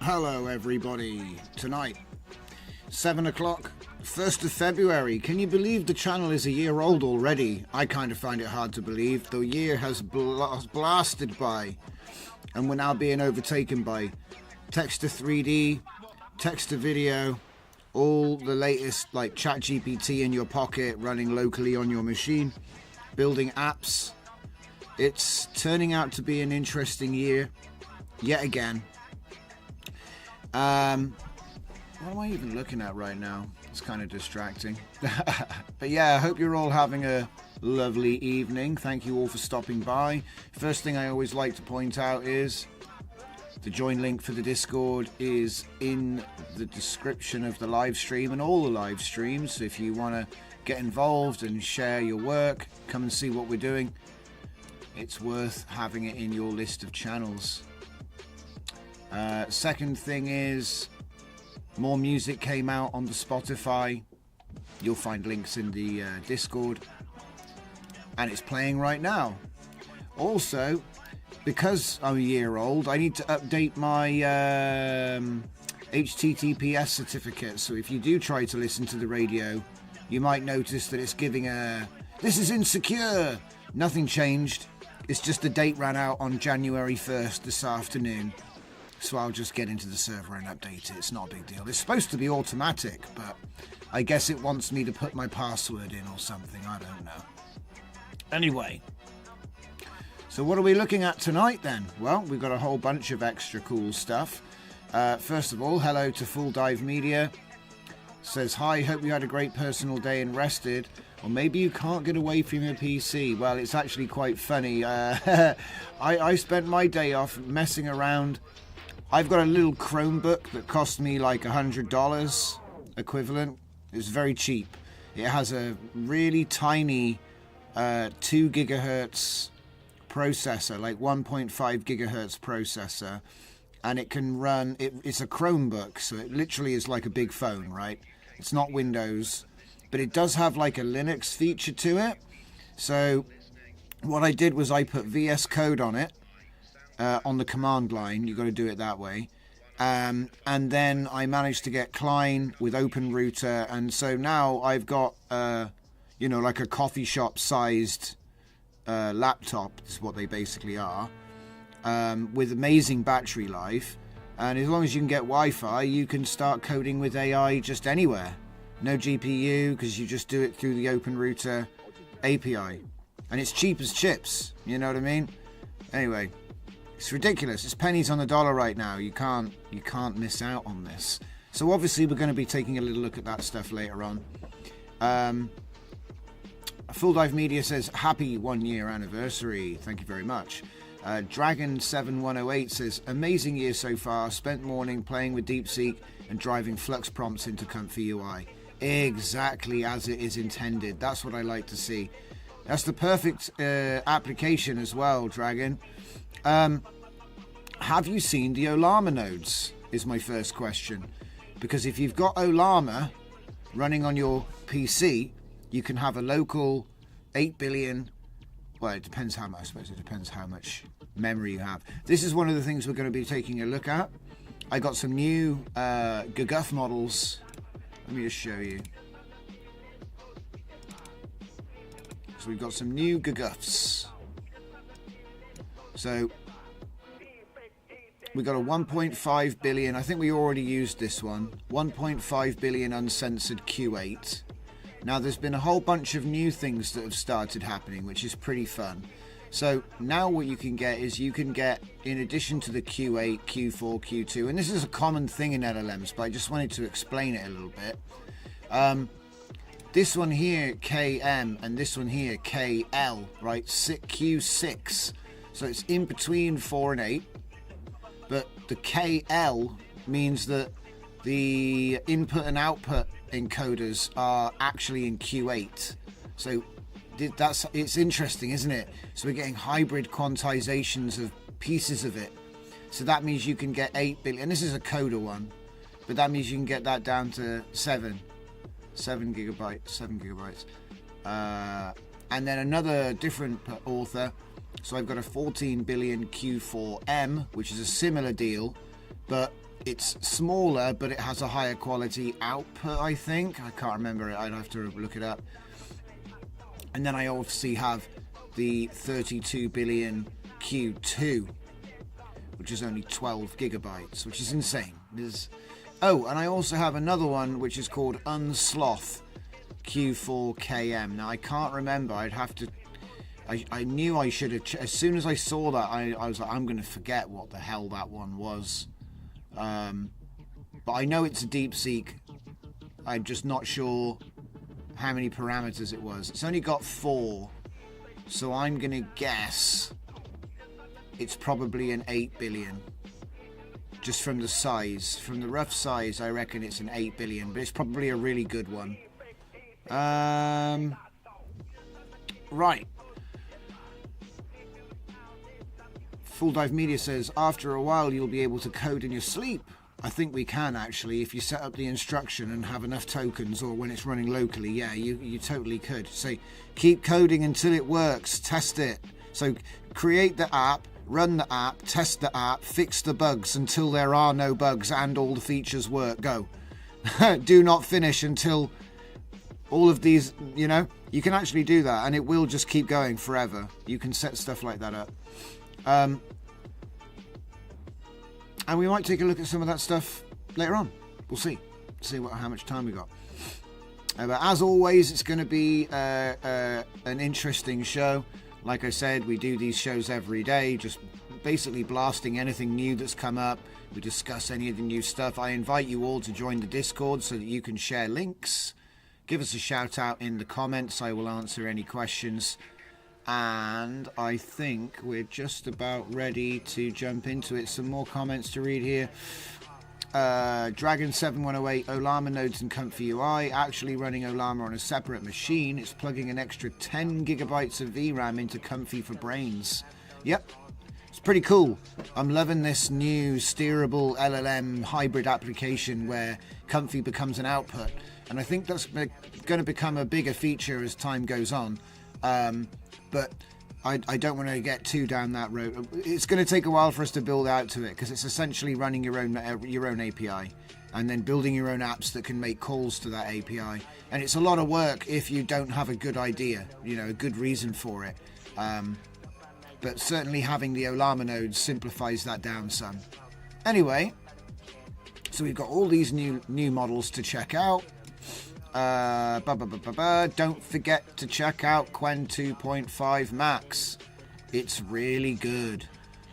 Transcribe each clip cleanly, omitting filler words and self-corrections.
Hello everybody, tonight 7 o'clock, 1st of February. Can you believe the channel is a year old already? I kind of find it hard to believe. The year has blasted by and we're now being overtaken by text to 3D, text to video, all the latest like ChatGPT in your pocket, running locally on your machine, building apps. It's turning out to be an interesting year yet again. What am I even looking at right now? It's kind of distracting. But yeah, I hope you're all having a lovely evening. Thank you all for stopping by. First thing I always like to point out is the join link for the Discord is in the description of the live stream and all the live streams. If you want to get involved and share your work, come and see what we're doing. It's worth having it in your list of channels. Second thing is more music came out on the Spotify. You'll find links in the Discord, and it's playing right now. Also, because I'm a year old, I need to update my HTTPS certificate. So if you do try to listen to the radio, you might notice that it's giving a "this is insecure." Nothing changed. It's just the date ran out on January 1st this afternoon. So I'll just get into the server and update it. It's not a big deal. It's supposed to be automatic, but I guess it wants me to put my password in or something. I don't know. Anyway, so what are we looking at tonight then? Well, we've got a whole bunch of extra cool stuff. First of all, hello to Full Dive Media. Says, hi, hope you had a great personal day and rested. Or maybe you can't get away from your PC. Well, it's actually quite funny. I spent my day off messing around. I've got a little Chromebook that cost me like $100 equivalent. It's very cheap. It has a really tiny 2 gigahertz processor, like 1.5 gigahertz processor, and it can run, it's a Chromebook, so it literally is like a big phone, right? It's not Windows, but it does have like a Linux feature to it. So what I did was I put VS Code on it. On the command line, you've got to do it that way, and then I managed to get Klein with OpenRouter, and so now I've got like a coffee shop sized laptop. Is what they basically are, with amazing battery life, and as long as you can get Wi-Fi, you can start coding with AI just anywhere. No GPU, because you just do it through the OpenRouter API, and it's cheap as chips. You know what I mean? Anyway. It's ridiculous. It's pennies on the dollar right now. You can't miss out on this. So obviously we're going to be taking a little look at that stuff later on. Full Dive Media says, happy 1 year anniversary. Thank you very much. Dragon7108 says, amazing year so far. Spent morning playing with DeepSeek and driving flux prompts into Comfy UI. Exactly as it is intended. That's what I like to see. That's the perfect application as well, Dragon. Have you seen the Olama nodes? Is my first question. Because if you've got Olama running on your PC, you can have a local 8 billion. Well, it depends how much. I suppose it depends how much memory you have. This is one of the things we're going to be taking a look at. I got some new GGUF models. Let me just show you. So we've got some new GGUFs. So we got a 1.5 billion. I think we already used this one. 1.5 billion uncensored Q8. Now there's been a whole bunch of new things that have started happening, which is pretty fun. So now what you can get is you can get, in addition to the Q8, Q4, Q2, and this is a common thing in LLMs, but I just wanted to explain it a little bit. This one here, KM, and this one here, KL, right? Q6. So it's in between 4 and 8. But the KL means that the input and output encoders are actually in Q8. So it's interesting, isn't it? So we're getting hybrid quantizations of pieces of it. So that means you can get 8 billion. And this is a coder one, but that means you can get that down to 7 gigabytes. And then another different author. So I've got a 14 billion Q4M, which is a similar deal, but it's smaller, but it has a higher quality output, I think. I can't remember it. I'd have to look it up. And then I obviously have the 32 billion Q2, which is only 12 gigabytes, which is insane. Oh, and I also have another one, which is called Unsloth Q4KM. Now, I can't remember. I'd have to... I knew I should have... As soon as I saw that, I was like, I'm going to forget what the hell that one was. But I know it's a DeepSeek. I'm just not sure how many parameters it was. It's only got 4. So I'm going to guess it's probably an 8 billion. Just from the size. From the rough size, I reckon it's an 8 billion. But it's probably a really good one. Right. Full Dive Media says, after a while you'll be able to code in your sleep. I think we can actually, if you set up the instruction and have enough tokens, or when it's running locally. Yeah, you totally could. So keep coding until it works. Test it. So create the app, run the app, test the app, fix the bugs until there are no bugs and all the features work. Go. Do not finish until all of these, you can actually do that, and it will just keep going forever. You can set stuff like that up. And we might take a look at some of that stuff later on. We'll see how much time we got. But as always, it's going to be an interesting show. Like I said, we do these shows every day, just basically blasting anything new that's come up. We discuss any of the new stuff. I invite you all to join the Discord so that you can share links. Give us a shout out in the comments. I will answer any questions. And I think we're just about ready to jump into it. Some more comments to read here. Dragon7108, Olama nodes in Comfy UI. Actually running Olama on a separate machine. It's plugging an extra 10 gigabytes of VRAM into Comfy for Brains. Yep. It's pretty cool. I'm loving this new steerable LLM hybrid application where Comfy becomes an output. And I think that's going to become a bigger feature as time goes on. But I don't want to get too down that road. It's going to take a while for us to build out to it, because it's essentially running your own API and then building your own apps that can make calls to that API. And it's a lot of work if you don't have a good idea, a good reason for it. But certainly having the Olama nodes simplifies that down some. Anyway, so we've got all these new models to check out. Don't forget to check out Quen 2.5 Max. It's really good.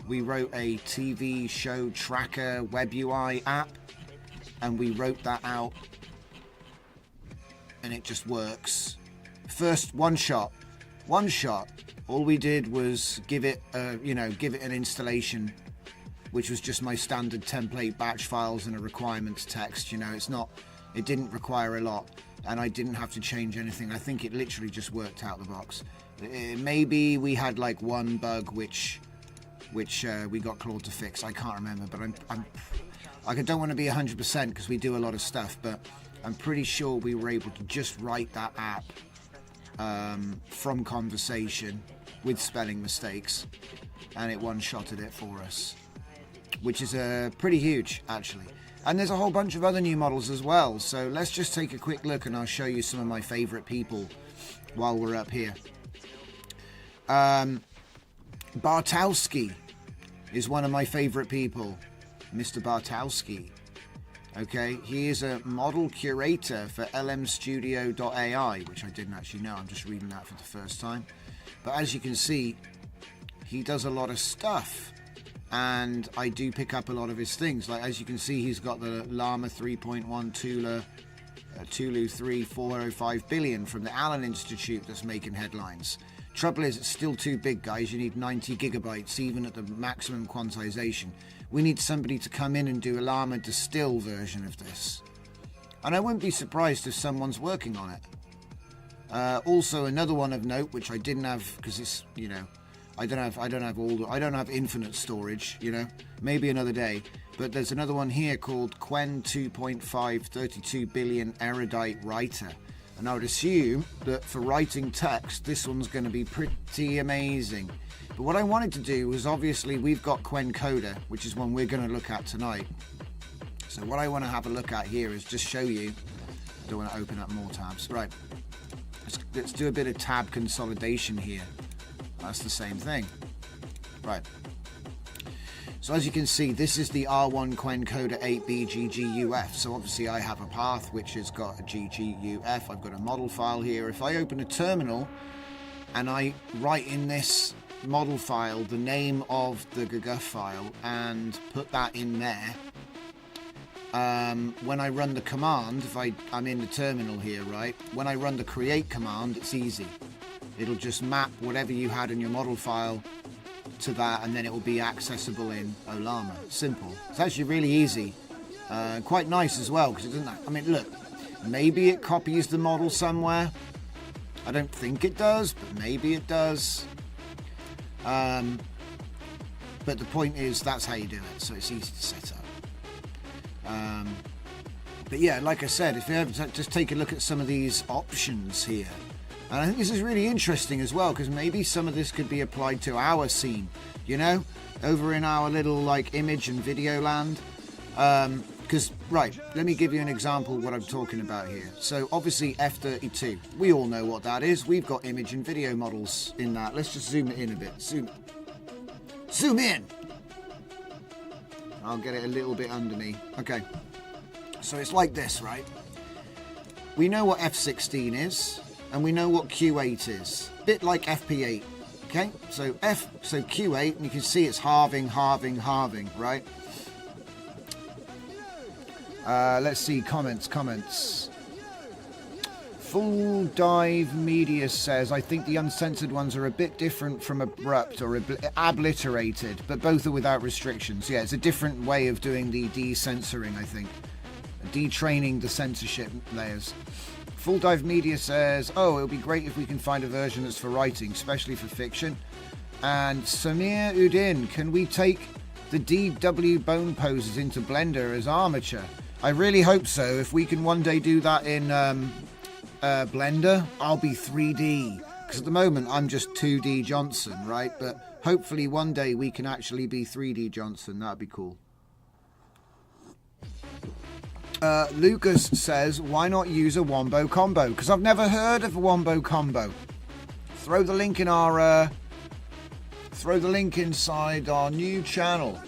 We wrote a TV show tracker web UI app, and we wrote that out, and it just works. First, one shot. All we did was give it an installation, which was just my standard template batch files and a requirements text. It didn't require a lot, and I didn't have to change anything. I think it literally just worked out the box. Maybe we had like one bug which we got Claude to fix. I can't remember, but I don't want to be 100% because we do a lot of stuff, but I'm pretty sure we were able to just write that app from conversation with spelling mistakes, and it one-shotted it for us, which is pretty huge actually. And there's a whole bunch of other new models as well, so let's just take a quick look and I'll show you some of my favorite people while we're up here. Bartowski is one of my favorite people, Mr. Bartowski. Okay, he is a model curator for lmstudio.ai, which I didn't actually know. I'm just reading that for the first time. But as you can see, he does a lot of stuff, and I do pick up a lot of his things. Like, as you can see, he's got the Llama 3.1 Tulu 3 405 billion from the Allen Institute that's making headlines. Trouble is, it's still too big, guys. You need 90 gigabytes, even at the maximum quantization. We need somebody to come in and do a Llama Distill version of this. And I wouldn't be surprised if someone's working on it. Also, another one of note, which I didn't have, because it's, I don't have infinite storage, maybe another day. But there's another one here called Quen 2.5 32 billion erudite writer. And I would assume that for writing text, this one's going to be pretty amazing. But what I wanted to do was, obviously, we've got Quen Coder, which is one we're going to look at tonight. So what I want to have a look at here is just show you. I don't want to open up more tabs. Right. Let's do a bit of tab consolidation here. That's the same thing. Right. So as you can see, this is the R1 Quen Coder 8B GGUF. So obviously I have a path which has got a GGUF. I've got a model file here. If I open a terminal and I write in this model file the name of the GGUF file and put that in there, when I run the command, if I'm in the terminal here, right? When I run the create command, it's easy. It'll just map whatever you had in your model file to that, and then it will be accessible in Ollama. Simple. It's actually really easy. Quite nice as well, because it doesn't. I mean, look, maybe it copies the model somewhere. I don't think it does, but maybe it does. But the point is, that's how you do it, so it's easy to set up. But yeah, like I said, if you ever just take a look at some of these options here, and I think this is really interesting as well, because maybe some of this could be applied to our scene, over in our little like image and video land. Because, right, let me give you an example of what I'm talking about here. So obviously F32, we all know what that is. We've got image and video models in that. Let's just zoom it in a bit. Zoom in. I'll get it a little bit under me. Okay. So it's like this, right? We know what F16 is, and we know what Q8 is. Bit like FP8. Okay? So Q8, and you can see it's halving, right? Let's see, comments. Full Dive Media says, I think the uncensored ones are a bit different from abrupt or obliterated, but both are without restrictions. Yeah, it's a different way of doing the decensoring, I think. Detraining the censorship layers. Full Dive Media says, oh, it'll be great if we can find a version that's for writing, especially for fiction. And Samir Udin, can we take the DW bone poses into Blender as armature? I really hope so. If we can one day do that in Blender, I'll be 3D. Because at the moment, I'm just 2D Johnson, right? But hopefully one day we can actually be 3D Johnson. That'd be cool. Lucas says, why not use a wombo combo? Because I've never heard of a wombo combo. Throw the link in our... throw the link inside our new channel.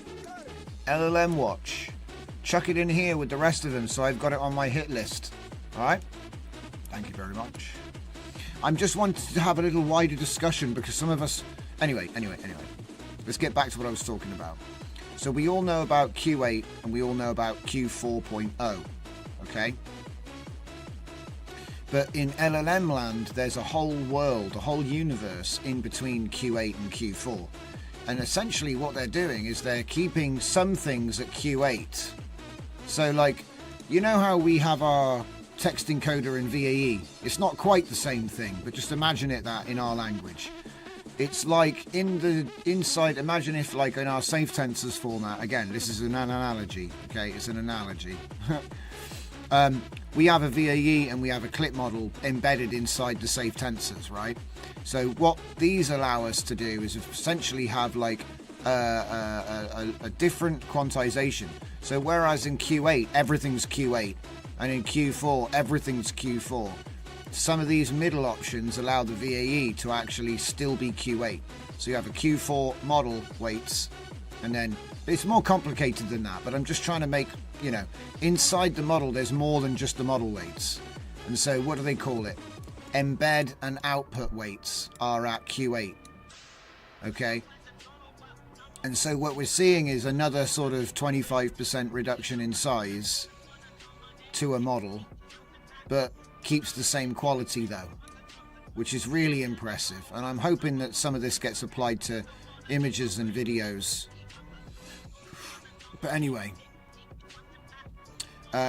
LLM Watch. Chuck it in here with the rest of them so I've got it on my hit list. Alright? Thank you very much. I'm just wanting to have a little wider discussion because some of us... Anyway. Let's get back to what I was talking about. So we all know about Q8 and we all know about Q4.0, okay? But in LLM land, there's a whole world, a whole universe in between Q8 and Q4. And essentially what they're doing is they're keeping some things at Q8. So like, you know how we have our text encoder in VAE? It's not quite the same thing, but just imagine it that in our language. It's like in the inside, imagine if like in our safe tensors format, again, this is an analogy, okay? It's an analogy. We have a VAE and we have a clip model embedded inside the safe tensors, right? So what these allow us to do is essentially have like a different quantization. So whereas in Q8, everything's Q8, and in Q4, everything's Q4, some of these middle options allow the VAE to actually still be Q8. So you have a Q4 model weights, and then it's more complicated than that, but I'm just trying to make, you know, inside the model there's more than just the model weights. And so what do they call it? Embed and output weights are at Q8, okay? And so what we're seeing is another sort of 25% reduction in size to a model, but keeps the same quality though, which is really impressive. And I'm hoping that some of this gets applied to images and videos. But anyway,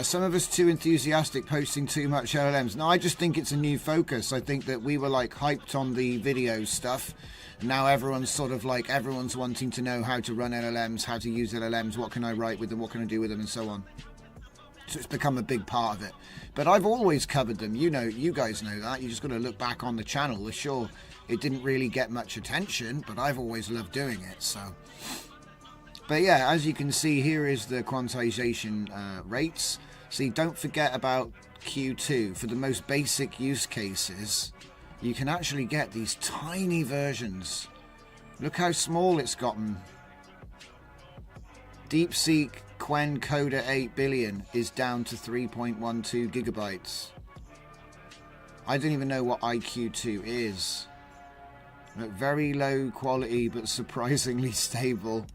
some of us too enthusiastic, posting too much LLMs. No, I just think it's a new focus. I think that we were like hyped on the video stuff. Now everyone's sort of like, everyone's wanting to know how to run LLMs, how to use LLMs, what can I write with them, what can I do with them, and so on. So it's become a big part of it. But I've always covered them. You know, you guys know that. You just got to look back on the channel. Sure, it didn't really get much attention, but I've always loved doing it. So, but yeah, as you can see, here is the quantization rates. See, don't forget about Q2. For the most basic use cases, you can actually get these tiny versions. Look how small it's gotten. DeepSeek Quen Coda 8 billion is down to 3.12 gigabytes. I don't even know what IQ2 is. Look, very low quality but surprisingly stable.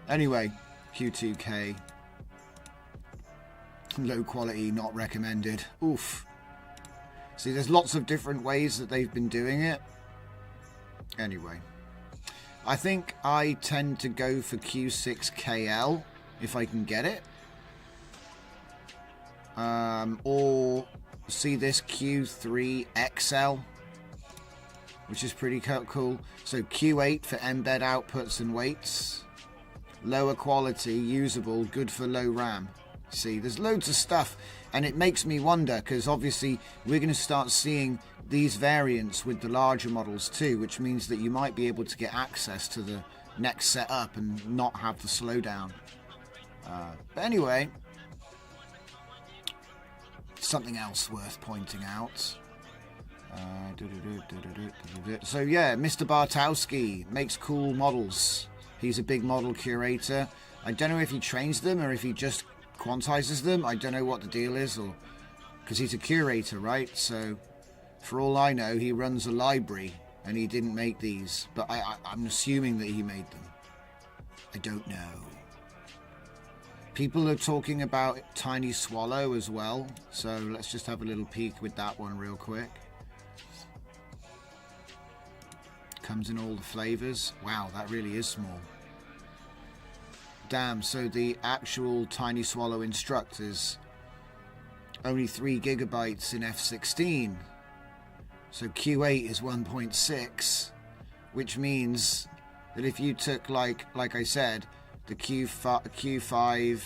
Anyway, Q2K. Low quality, not recommended. Oof. See, there's lots of different ways that they've been doing it. Anyway, I think I tend to go for Q6KL if I can get it. Or see this Q3XL, which is pretty cool. So Q8 for embed outputs and weights. Lower quality, usable, good for low RAM. See, there's loads of stuff, and it makes me wonder, because obviously we're going to start seeing these variants with the larger models too, which means that you might be able to get access to the next setup and not have the slowdown. But anyway, something else worth pointing out. So yeah, Mr. Bartowski makes cool models. He's a big model curator. I don't know if he trains them or if he just quantizes them. I don't know what the deal is, or because he's a curator, right? So for all I know, he runs a library and he didn't make these, but I'm assuming that he made them. I don't know. People are talking about Tiny Swallow as well, so let's just have a little peek with that one real quick. Comes in all the flavors. Wow, that really is small. Damn, so the actual Tiny Swallow Instruct is only 3 gigabytes in F16. So Q8 is 1.6, which means that if you took, like I said, the Q3,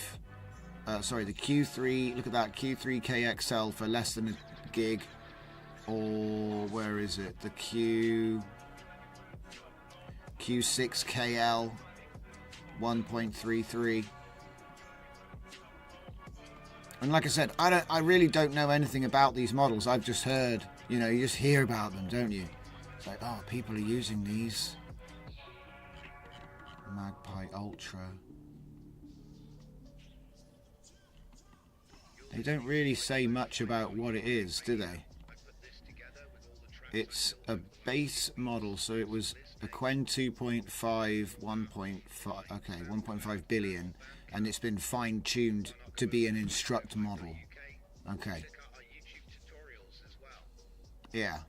look at that, Q3KXL for less than a gig, or where is it, the Q6KL 1.33. And like I said, I really don't know anything about these models. I've just heard, you know, you just hear about them, don't you? It's like, oh, people are using these. Magpie Ultra. They don't really say much about what it is, do they? It's a base model, so it was a Quen 2.5, 1.5, okay, 1.5 billion, and it's been fine-tuned to be an instruct model. Okay. Yeah.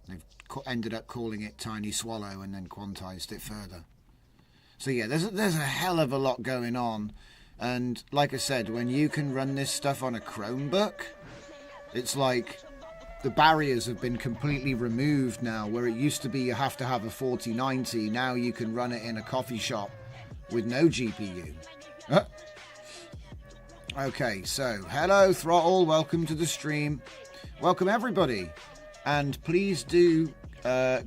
They've ended up calling it Tiny Swallow and then quantized it further. So yeah, there's a hell of a lot going on. And like I said, when you can run this stuff on a Chromebook, it's like the barriers have been completely removed now. Where it used to be you have to have a 4090, now you can run it in a coffee shop with no GPU. Okay, so hello Throttle, welcome to the stream. Welcome everybody. And please do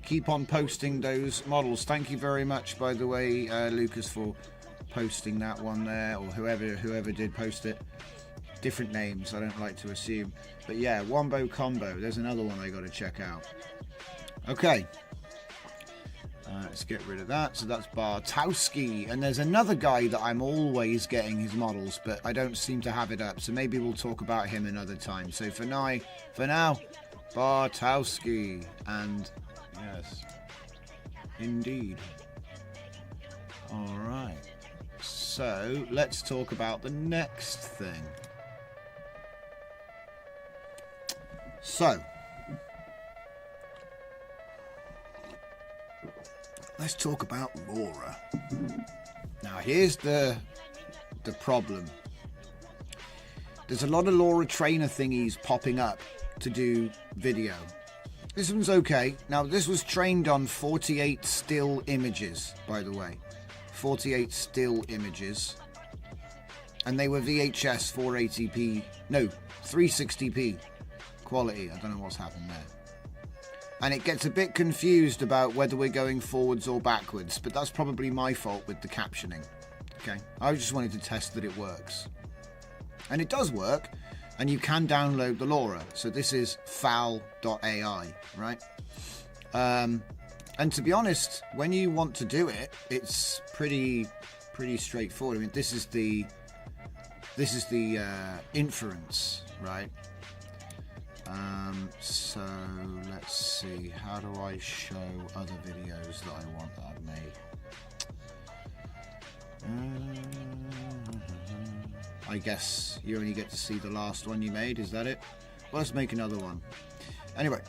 keep on posting those models. Thank you very much, by the way, Lucas, for posting that one there, or whoever did post it. Different names, I don't like to assume. But yeah, Wombo Combo, there's another one I got to check out. Okay. Let's get rid of that. So that's Bartowski. And there's another guy that I'm always getting his models, but I don't seem to have it up. So maybe we'll talk about him another time. So for now, Bartowski. And yes, indeed. All right. So let's talk about the next thing. So let's talk about LoRa. Now here's the problem. There's a lot of LoRa trainer thingies popping up to do video. This one's okay. Now this was trained on 48 still images, by the way. 48 still images. And they were VHS 480p, no, 360p quality. I don't know what's happened there. And it gets a bit confused about whether we're going forwards or backwards, but that's probably my fault with the captioning. Okay, I just wanted to test that it works. And it does work, and you can download the LoRa. So this is fal.ai, right? And to be honest, when you want to do it, it's pretty straightforward. I mean, this is the inference, right? So let's see, how do I show other videos that I want that I've made? I guess you only get to see the last one you made, is that it? Well, let's make another one. Anyway,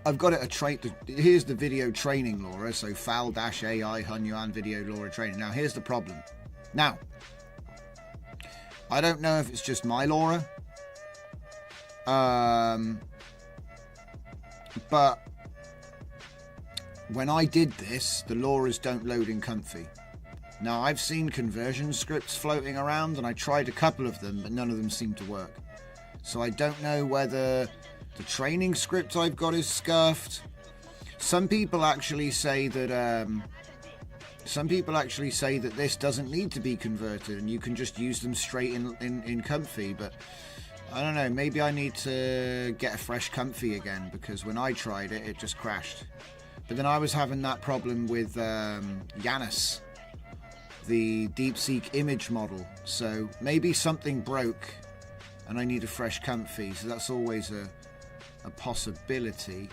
I've got it here's the video training LoRa, so fal-ai Hunyuan video LoRa training. Now here's the problem. Now, I don't know if it's just my LoRa, but when I did this, the LoRa's don't load in Comfy. Now, I've seen conversion scripts floating around, and I tried a couple of them, but none of them seem to work. So I don't know whether the training script I've got is scuffed. Some people actually say that this doesn't need to be converted, and you can just use them straight in Comfy, but I don't know, maybe I need to get a fresh Comfy again, because when I tried it, it just crashed. But then I was having that problem with Janus, the deepseek image model. So maybe something broke and I need a fresh Comfy. So that's always a possibility.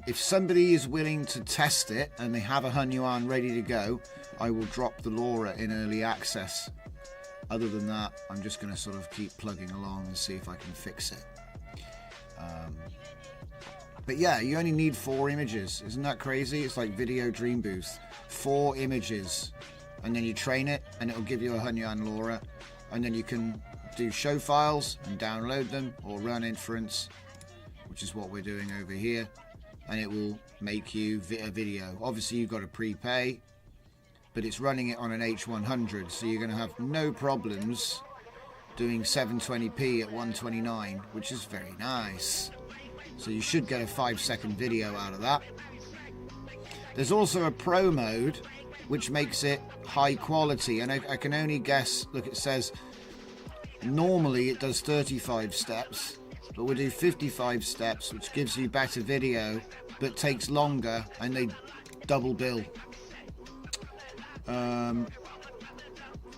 If somebody is willing to test it and they have a Hunyuan ready to go, I will drop the LoRa in early access. Other than that, I'm just going to sort of keep plugging along and see if I can fix it. But yeah, you only need 4 images. Isn't that crazy? It's like Video Dream Booth. 4 images. And then you train it, and it'll give you a Hunyuan LoRa. And then you can do show files and download them, or run inference, which is what we're doing over here. And it will make you a video. Obviously, you've got to prepay, but it's running it on an H100, so you're going to have no problems doing 720p at 129, which is very nice. So you should get a 5-second video out of that. There's also a pro mode, which makes it high quality, and I can only guess. Look, it says normally it does 35 steps, but we'll do 55 steps, which gives you better video, but takes longer, and they double bill.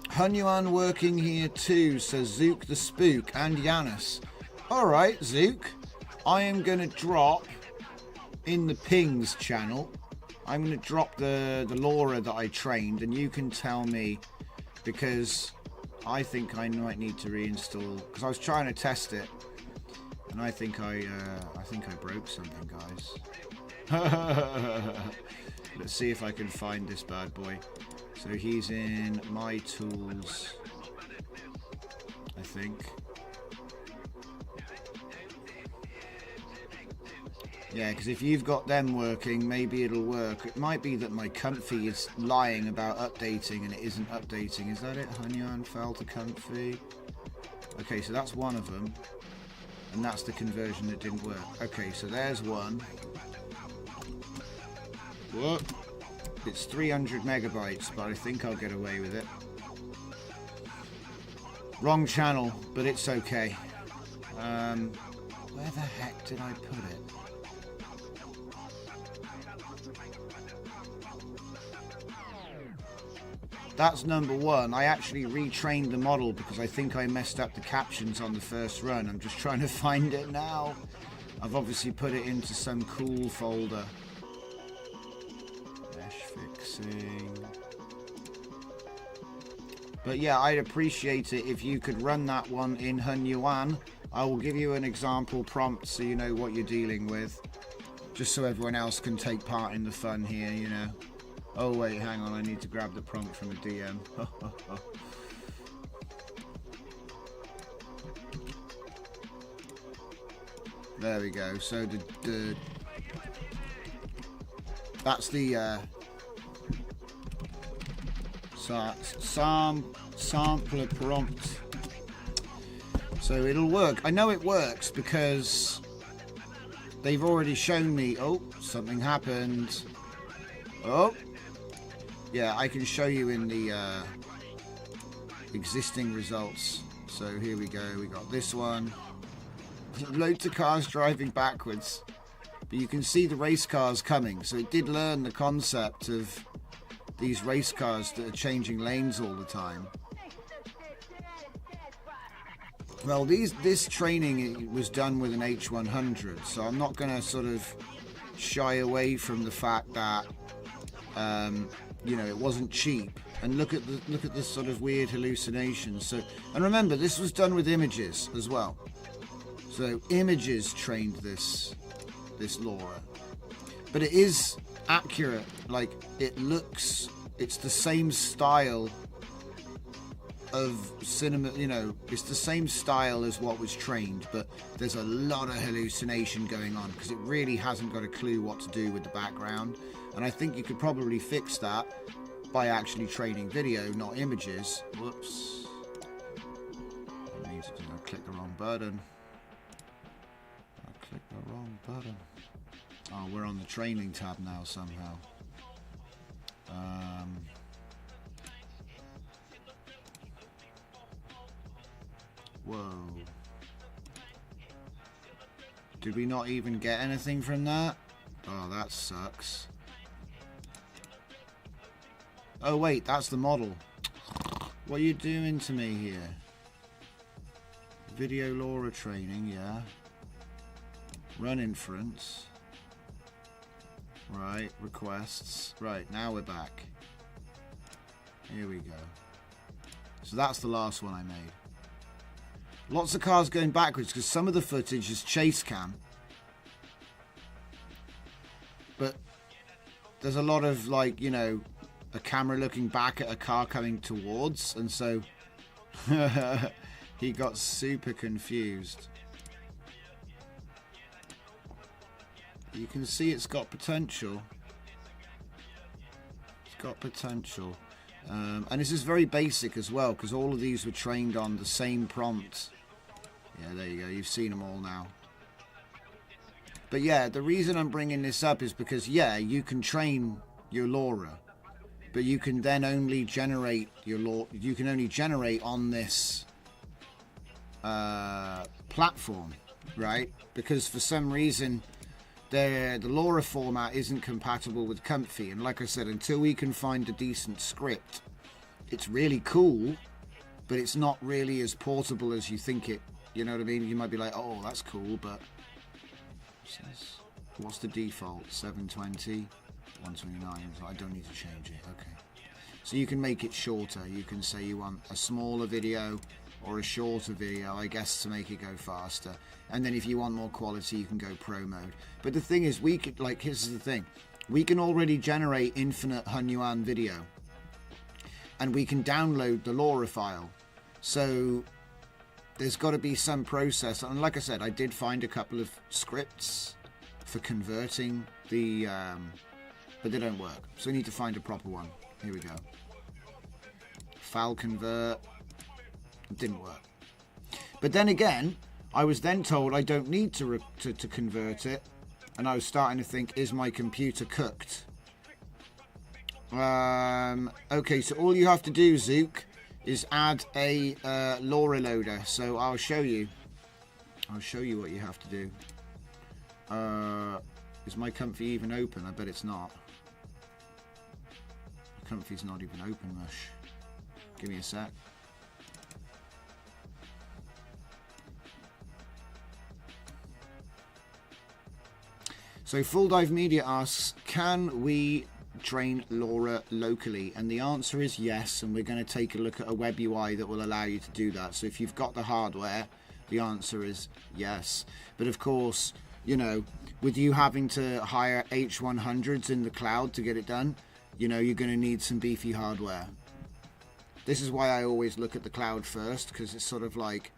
Hunyuan working here too, says Zook the Spook and Janus. Alright, Zook, I am going to drop in the pings channel, I'm going to drop the LoRa that I trained, and you can tell me, because I think I might need to reinstall, because I was trying to test it, and I think I broke something, guys. Let's see if I can find this bad boy. So he's in my tools, I think. Yeah, because if you've got them working, maybe it'll work. It might be that my comfy is lying about updating and it isn't updating. Is that it? Hunyan fell to comfy. Okay, so that's one of them. And that's the conversion that didn't work. Okay, so there's one. Whoop. It's 300 megabytes, but I think I'll get away with it. Wrong channel, but it's okay. Where the heck did I put it? That's number one. I actually retrained the model because I think I messed up the captions on the first run. I'm just trying to find it now. I've obviously put it into some cool folder. Mesh fixing. But yeah, I'd appreciate it if you could run that one in Hunyuan. I will give you an example prompt so you know what you're dealing with. Just so everyone else can take part in the fun here, you know. Oh wait, hang on, I need to grab the prompt from the DM. There we go. So that's the sampler prompt. So it'll work. I know it works because they've already shown me. Oh, something happened. Oh. Yeah, I can show you in the existing results. So here we go. We got this one. Loads of cars driving backwards. But you can see the race cars coming. So it did learn the concept of these race cars that are changing lanes all the time. Well, this training was done with an H100. So I'm not going to sort of shy away from the fact that you know, it wasn't cheap, and look at the sort of weird hallucinations. So, and remember, this was done with images as well. So images trained this LoRa, but it is accurate. Like it looks, it's the same style of cinema. You know, it's the same style as what was trained, but there's a lot of hallucination going on because it really hasn't got a clue what to do with the background. And I think you could probably fix that by actually training video, not images. Whoops. I clicked the wrong button. I clicked the wrong button. Oh, we're on the training tab now somehow. Whoa. Did we not even get anything from that? Oh, that sucks. Oh wait, that's the model. What are you doing to me here? Video LoRa training, yeah. Run inference. Right, requests. Right, now we're back. Here we go. So that's the last one I made. Lots of cars going backwards because some of the footage is chase cam. But there's a lot of, like, you know, a camera looking back at a car coming towards, and so he got super confused. You can see it's got potential. It's got potential. And this is very basic as well, because all of these were trained on the same prompt. Yeah, there you go. You've seen them all now. But yeah, the reason I'm bringing this up is because, yeah, you can train your LoRa, but you can then only generate your LoRa. You can only generate on this platform, right? Because for some reason, the LoRa format isn't compatible with Comfy. And like I said, until we can find a decent script, it's really cool, but it's not really as portable as you think it. You know what I mean? You might be like, oh, that's cool, but what's this? What's the default? 720, 129. So I don't need to change it. Okay. So you can make it shorter. You can say you want a smaller video or a shorter video, I guess, to make it go faster. And then if you want more quality, you can go pro mode. But the thing is, we could, like, here's the thing. We can already generate infinite Hunyuan video. And we can download the LoRa file. So there's got to be some process. And like I said, I did find a couple of scripts for converting the... but they don't work. So we need to find a proper one. Here we go. File convert. It didn't work. But then again, I was then told I don't need to convert it. And I was starting to think, is my computer cooked? Okay, so all you have to do, Zook, is add a LoRa loader. So I'll show you. I'll show you what you have to do. Is my comfy even open? I bet it's not. The comfy's not even open, mush. Give me a sec. So Full Dive Media asks, can we train LoRa locally? And the answer is yes, and we're going to take a look at a web UI that will allow you to do that. So if you've got the hardware, the answer is yes. But of course, you know, with you having to hire H100s in the cloud to get it done, you know, you're going to need some beefy hardware. This is why I always look at the cloud first, because it's sort of like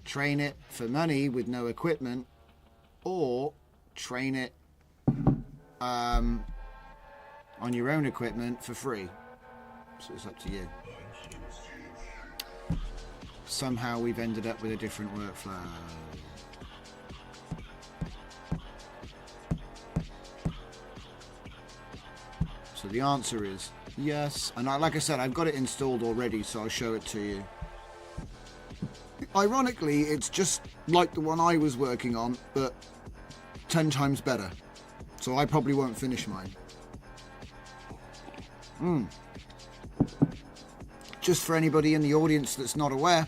train it for money with no equipment, or train it on your own equipment for free. So it's up to you. Somehow we've ended up with a different workflow. So the answer is yes. And like I said, I've got it installed already, so I'll show it to you. Ironically, it's just like the one I was working on, but 10 times better. So I probably won't finish mine. Just for anybody in the audience that's not aware,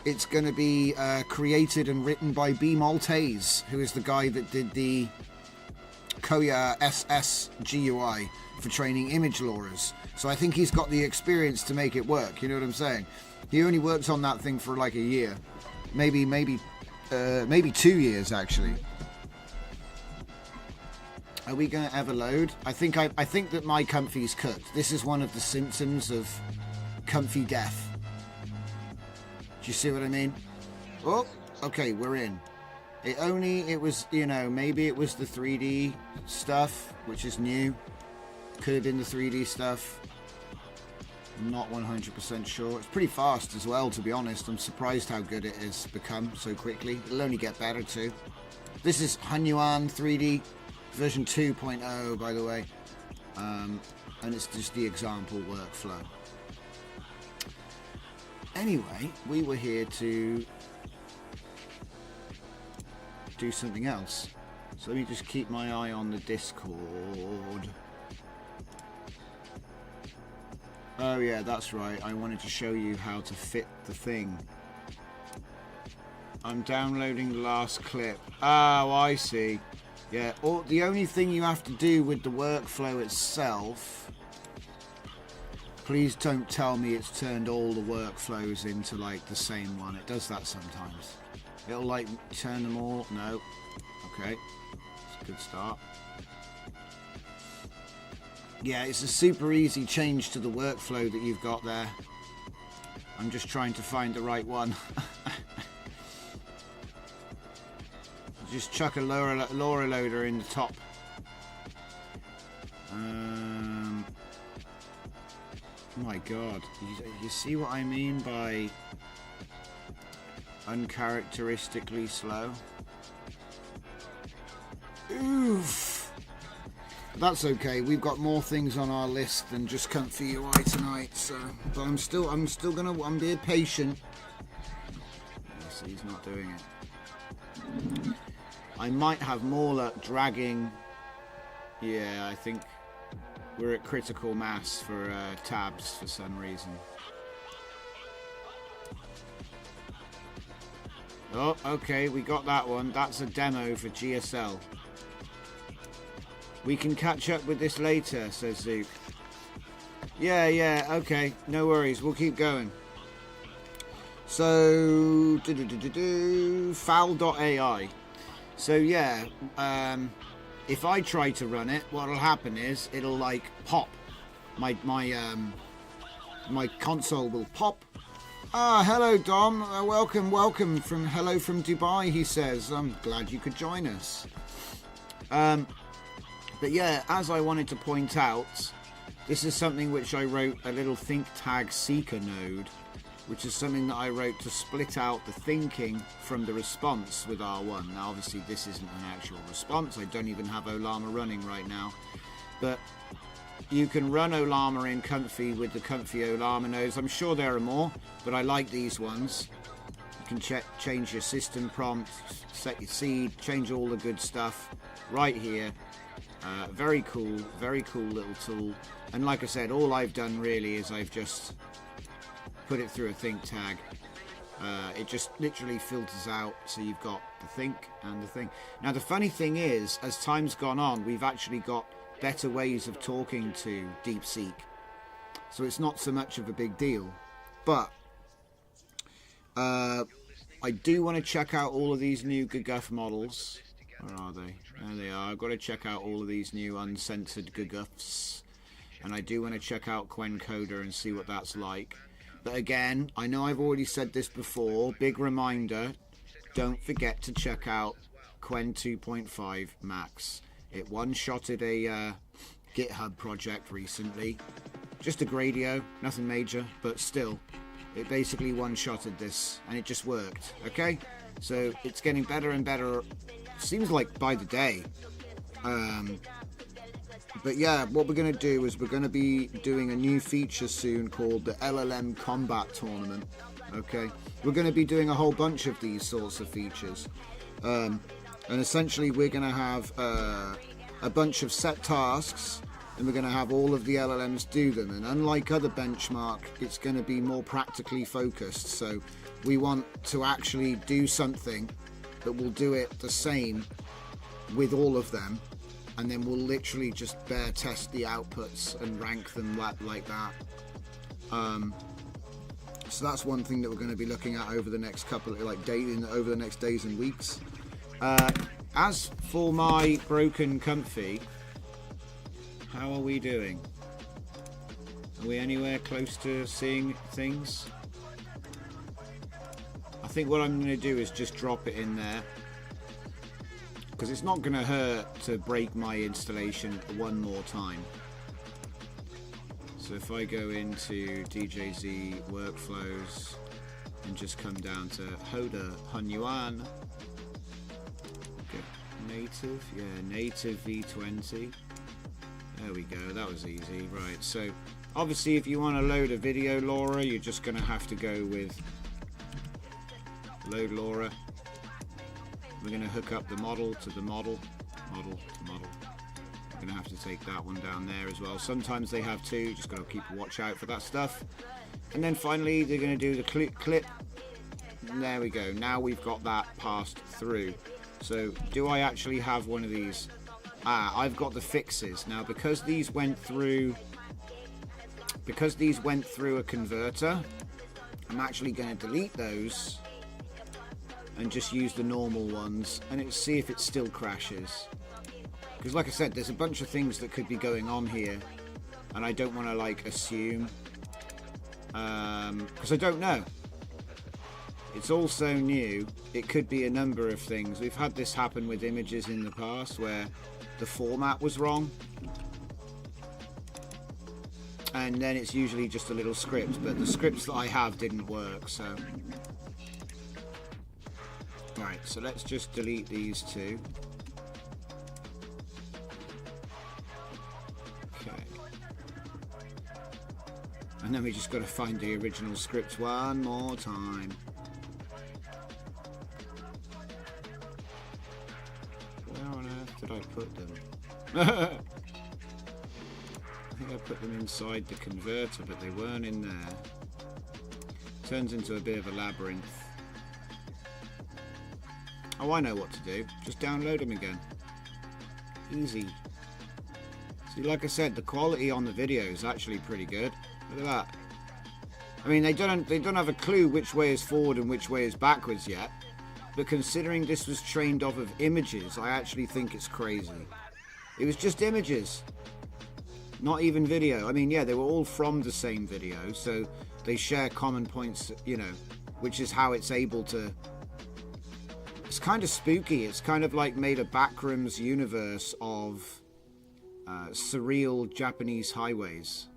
it's going to be created and written by B. Maltese, who is the guy that did the Koya SS GUI for training image LoRas. So I think he's got the experience to make it work, you know what I'm saying? He only worked on that thing for like a year. Maybe 2 years, actually. Are we going to ever load? I think that my comfy's cooked. This is one of the symptoms of comfy death. Do you see what I mean? Oh, okay, we're in. It was, you know, maybe it was the 3D stuff, which is new. Could have been the 3D stuff. I'm not 100% sure. It's pretty fast as well, to be honest. I'm surprised how good it has become so quickly. It'll only get better too. This is Hunyuan 3D version 2.0, by the way. And it's just the example workflow. Anyway, we were here to do something else. So let me just keep my eye on the Discord. Oh yeah, that's right. I wanted to show you how to fit the thing. I'm downloading the last clip. Oh, I see. Yeah, the only thing you have to do with the workflow itself... Please don't tell me it's turned all the workflows into like the same one. It does that sometimes. It'll like turn them all. No. Okay. It's a good start. Yeah, it's a super easy change to the workflow that you've got there. I'm just trying to find the right one. Just chuck a LoRa loader in the top. Oh my god, you see what I mean by uncharacteristically slow? Oof! That's okay, we've got more things on our list than just comfy UI tonight, so... But I'm being patient. Yes, he's not doing it. I might have more luck dragging... Yeah, I think... We're at critical mass for tabs for some reason. Oh, okay, we got that one. That's a demo for GSL. We can catch up with this later, says Zook. Yeah, okay, no worries, we'll keep going. So, foul.ai. So yeah, if I try to run it, what'll happen is it'll like pop. My console will pop. Ah, hello Dom, welcome from hello from Dubai, he says. I'm glad you could join us. But yeah, as I wanted to point out, this is something which I wrote a little think tag seeker node, which is something that I wrote to split out the thinking from the response with R1. Now obviously this isn't an actual response, I don't even have Olama running right now, but you can run Olama in Comfy with the Comfy Olama nodes. I'm sure there are more, but I like these ones. You can change your system prompt, set your seed, change all the good stuff right here. Very cool little tool. And like I said, all I've done really is I've just put it through a think tag. It just literally filters out, so you've got the think and the thing. Now the funny thing is, as time's gone on, we've actually got better ways of talking to DeepSeek, so it's not so much of a big deal. But I do want to check out all of these new GGUF models. Where are they? There they are. I've got to check out all of these new uncensored GGUFs, and I do want to check out Quencoder and see what that's like. But again, I know I've already said this before, big reminder, don't forget to check out Quen 2.5 Max. It one-shotted a GitHub project recently. Just a Gradio, nothing major, but still, it basically one-shotted this, and it just worked, okay? So it's getting better and better, seems like by the day. But yeah, what we're going to do is we're going to be doing a new feature soon called the LLM Combat Tournament, okay? We're going to be doing a whole bunch of these sorts of features. And essentially we're going to have a bunch of set tasks, and we're going to have all of the LLMs do them. And unlike other benchmark, it's going to be more practically focused. So we want to actually do something that will do it the same with all of them, and then we'll literally just bare test the outputs and rank them like that. So that's one thing that we're going to be looking at over the next couple of over the next days and weeks. As for my broken Comfy, how are we doing? Are we anywhere close to seeing things? I think what I'm going to do is just drop it in there, because it's not going to hurt to break my installation one more time. So if I go into DJZ workflows and just come down to Hoda Hunyuan, native, yeah, native V20. There we go, that was easy. Right, so obviously if you want to load a video LoRa, you're just going to have to go with load LoRa. We're going to hook up the model to the model to model. We're going to have to take that one down there as well. Sometimes they have two, just got to keep a watch out for that stuff. And then finally they're going to do the clip. And there we go, now we've got that passed through. So do I actually have one of these? I've got the fixes. Now because these went through a converter, I'm actually going to delete those and just use the normal ones, and see if it still crashes. Because like I said, there's a bunch of things that could be going on here, and I don't want to like assume, because I don't know. It's all so new, it could be a number of things. We've had this happen with images in the past where the format was wrong, and then it's usually just a little script, but the scripts that I have didn't work. So right, so let's just delete these two. Okay, and then we just got to find the original script one more time. Where on earth did I put them? I think I put them inside the converter, but they weren't in there. Turns into a bit of a labyrinth. Oh, I know what to do. Just download them again. Easy. See, like I said, the quality on the video is actually pretty good. Look at that. I mean, they don't have a clue which way is forward and which way is backwards yet. But considering this was trained off of images, I actually think it's crazy. It was just images, not even video. I mean, yeah, they were all from the same video, so they share common points, you know, which is how it's able to... It's kind of spooky. It's kind of like made a backrooms universe of surreal Japanese highways.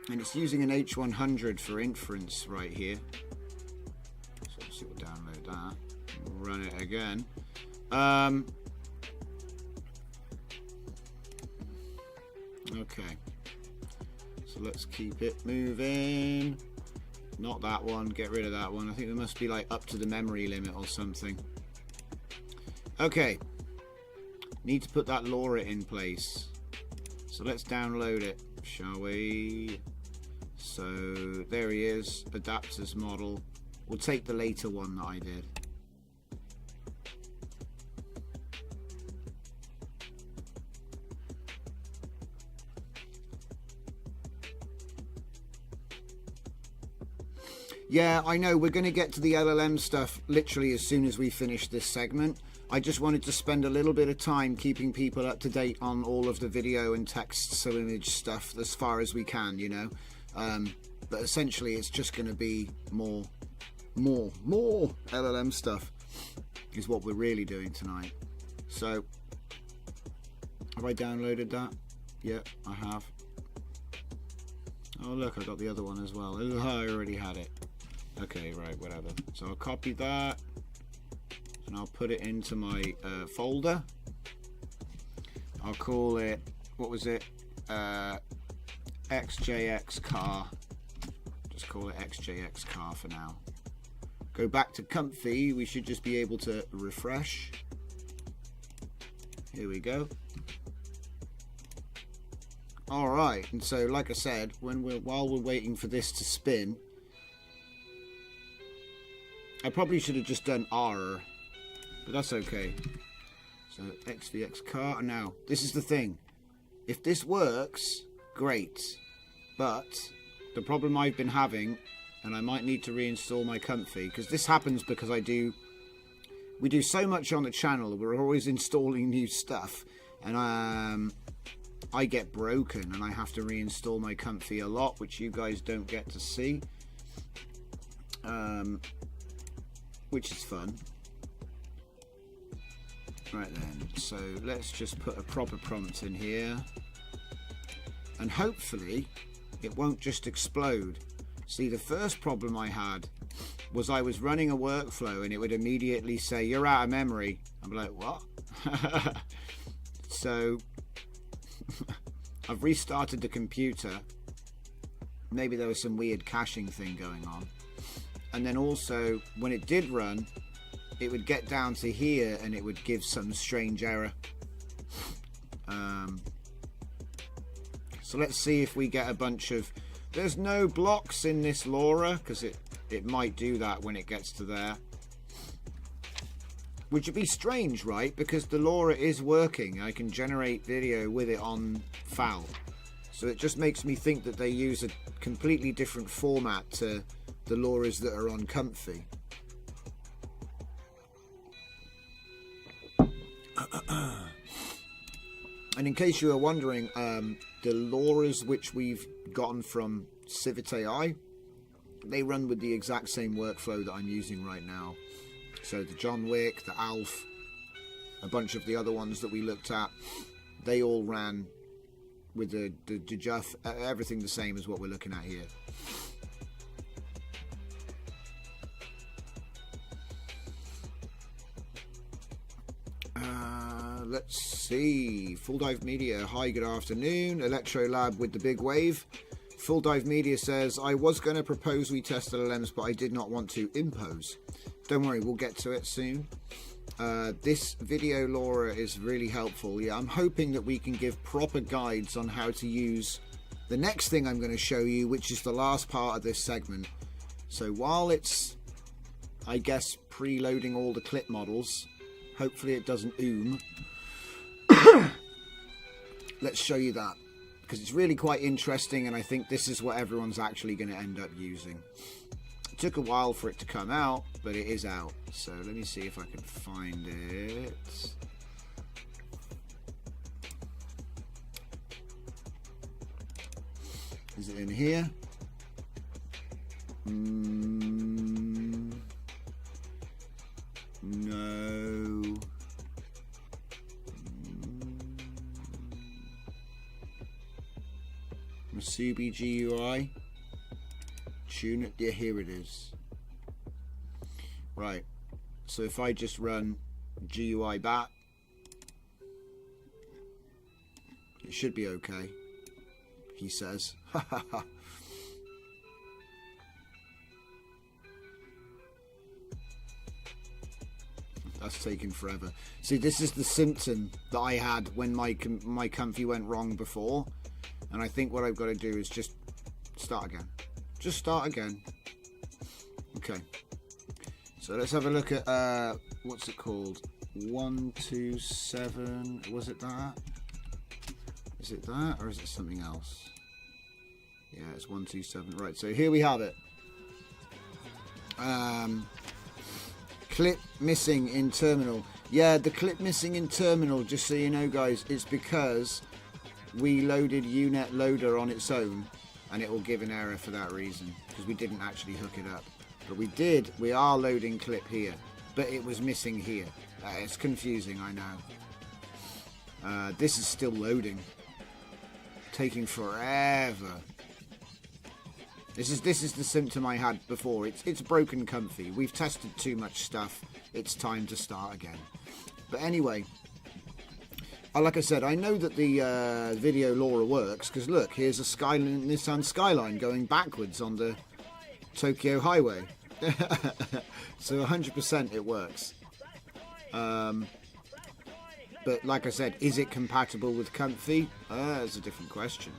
And it's using an H100 for inference right here. So let's see, we'll download that. We'll run it again. Okay. So let's keep it moving. Not that one. Get rid of that one. I think it must be like up to the memory limit or something. Okay. Need to put that LoRa in place. So let's download it, shall we? So there he is, adapters model. We'll take the later one that I did. Yeah, I know, we're going to get to the LLM stuff literally as soon as we finish this segment. I just wanted to spend a little bit of time keeping people up to date on all of the video and text, so image stuff as far as we can, you know. But essentially it's just going to be more LLM stuff is what we're really doing tonight. So, have I downloaded that? Yeah, I have. Oh look, I got the other one as well. Oh, I already had it. Okay, right, whatever. So I'll copy that and I'll put it into my folder. I'll call it, what was it? XJX car. Just call it XJX car for now. Go back to comfy. We should just be able to refresh. Here we go. All right, and so like I said, while we're waiting for this to spin, I probably should have just done R, but that's okay. So XVX car. Now this is the thing. If this works, great. But the problem I've been having, and I might need to reinstall my comfy, because this happens because we do so much on the channel. We're always installing new stuff, and I get broken and I have to reinstall my comfy a lot, which you guys don't get to see, which is fun. Right then, so let's just put a proper prompt in here, and hopefully it won't just explode. See, the first problem I had was I was running a workflow and it would immediately say, you're out of memory. I'm like, what? So I've restarted the computer. Maybe there was some weird caching thing going on. And then also, when it did run, it would get down to here and it would give some strange error. So let's see if we get a bunch of... There's no blocks in this LoRa, because it might do that when it gets to there. Which would be strange, right? Because the LoRa is working. I can generate video with it on FAL. So it just makes me think that they use a completely different format to the LoRas that are on Comfy. And in case you were wondering, the LoRas which we've gotten from Civit AI, they run with the exact same workflow that I'm using right now. So the John Wick, the Alf, a bunch of the other ones that we looked at, they all ran with the Juff, everything the same as what we're looking at here. Let's see. Full Dive Media, hi, good afternoon. Electro Lab with the big wave. Full Dive Media says, I was going to propose we test LLMs, but I did not want to impose. Don't worry, we'll get to it soon. This video, LoRa, is really helpful. Yeah, I'm hoping that we can give proper guides on how to use the next thing I'm going to show you, which is the last part of this segment. So while it's, I guess, preloading all the clip models, Hopefully it doesn't Let's show you that, because it's really quite interesting, and I think this is what everyone's actually going to end up using. It took a while for it to come out, but it is out. So let me see if I can find it. Is it in here? No. Masubi GUI. Tune it. Yeah, here it is. Right. So if I just run GUI bat, it should be okay, he says. That's taken forever. See, this is the symptom that I had when my comfy went wrong before. And I think what I've got to do is just start again. Just start again. Okay. So let's have a look at, what's it called? 127, was it that? Is it that, or is it something else? Yeah, it's 127. Right, so here we have it. Clip missing in terminal. Yeah, the clip missing in terminal, just so you know, guys, it's because we loaded UNet loader on its own, and it will give an error for that reason, because we didn't actually hook it up. But we are loading clip here, but it was missing here. It's confusing, I know. This is still loading, taking forever. This is the symptom I had before. It's broken comfy. We've tested too much stuff. It's time to start again. But anyway, like I said, I know that the video LoRa works, because look, here's a Nissan Skyline going backwards on the Tokyo highway. So 100% it works. But like I said, is it compatible with comfy? That's a different question.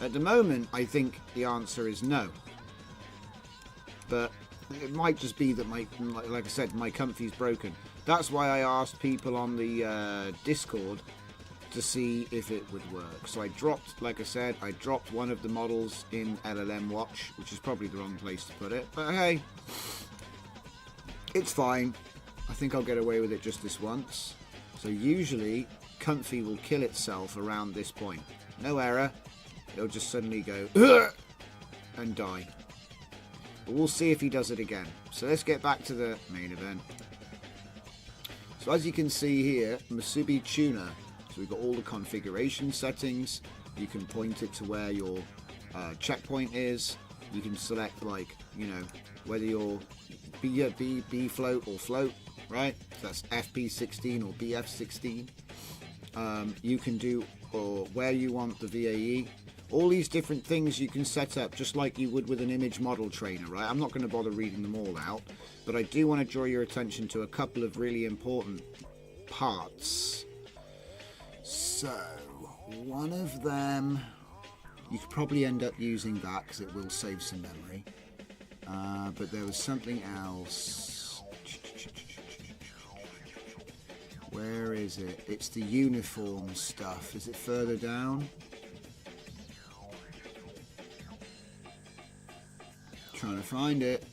At the moment, I think the answer is no. But it might just be that like I said, my comfy's broken. That's why I asked people on the Discord to see if it would work. So I dropped, like I said, I dropped one of the models in LLM Watch, which is probably the wrong place to put it. But hey, it's fine. I think I'll get away with it just this once. So usually, comfy will kill itself around this point. No error. It'll just suddenly go and die. But we'll see if he does it again. So let's get back to the main event. So as you can see here, Masubi Tuner. So we've got all the configuration settings. You can point it to where your checkpoint is. You can select, like, you know, whether you're B float or float, right? So that's FP16 or BF16. You can do or where you want the VAE. All these different things you can set up just like you would with an image model trainer, right? I'm not going to bother reading them all out, but I do want to draw your attention to a couple of really important parts. So, one of them, you could probably end up using that because it will save some memory. But there was something else. Where is it? It's the uniform stuff. Is it further down? Trying to find it.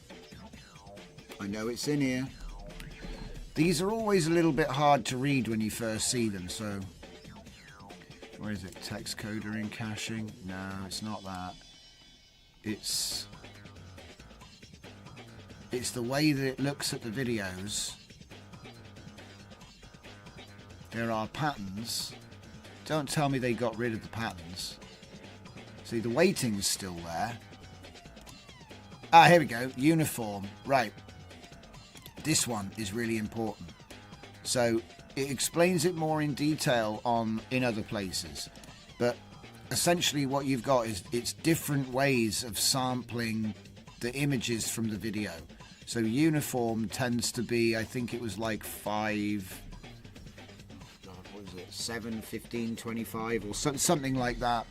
I know it's in here. These are always a little bit hard to read when you first see them, so where is it? Text coder in caching? No, it's not that. It's the way that it looks at the videos. There are patterns. Don't tell me they got rid of the patterns. See, the weighting's still there. Ah, here we go. Uniform. Right. This one is really important. So it explains it more in detail in other places. But essentially what you've got is it's different ways of sampling the images from the video. So uniform tends to be, I think it was like 7, 15, 25 or something like that.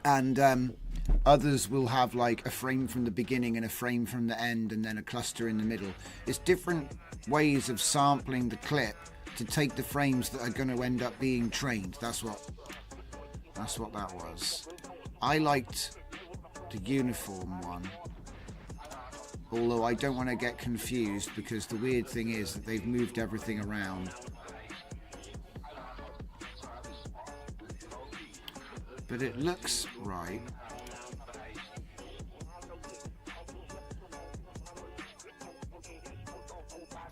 And Others will have like a frame from the beginning and a frame from the end and then a cluster in the middle. It's different ways of sampling the clip to take the frames that are going to end up being trained. That's what that was. I liked the uniform one, although I don't want to get confused because the weird thing is that they've moved everything around. But it looks right.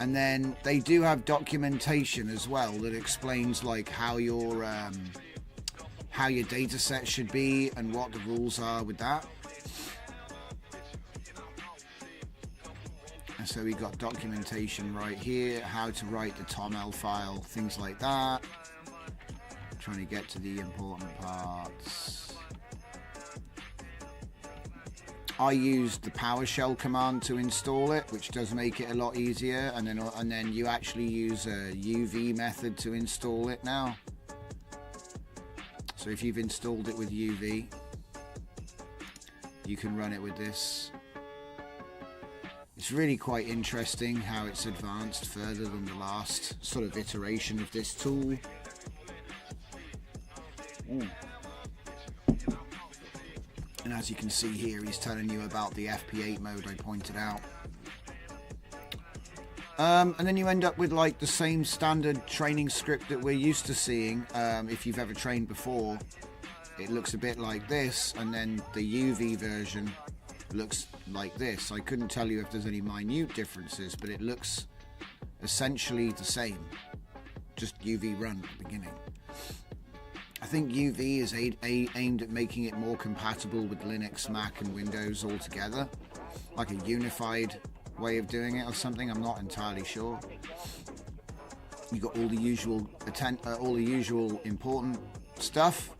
And then they do have documentation as well that explains like how your data set should be and what the rules are with that. And so we got documentation right here, how to write the TOML file, things like that. Trying to get to the important parts. I used the PowerShell command to install it, which does make it a lot easier, and then you actually use a UV method to install it now. So if you've installed it with UV, you can run it with this. It's really quite interesting how it's advanced further than the last sort of iteration of this tool. And as you can see here, he's telling you about the FP8 mode I pointed out. And then you end up with like the same standard training script that we're used to seeing. If you've ever trained before, it looks a bit like this, and then the UV version looks like this. I couldn't tell you if there's any minute differences, but it looks essentially the same. Just UV run at the beginning. I think UV is aimed at making it more compatible with Linux, Mac and Windows altogether, like a unified way of doing it or something. I'm not entirely sure. You got all the usual important stuff.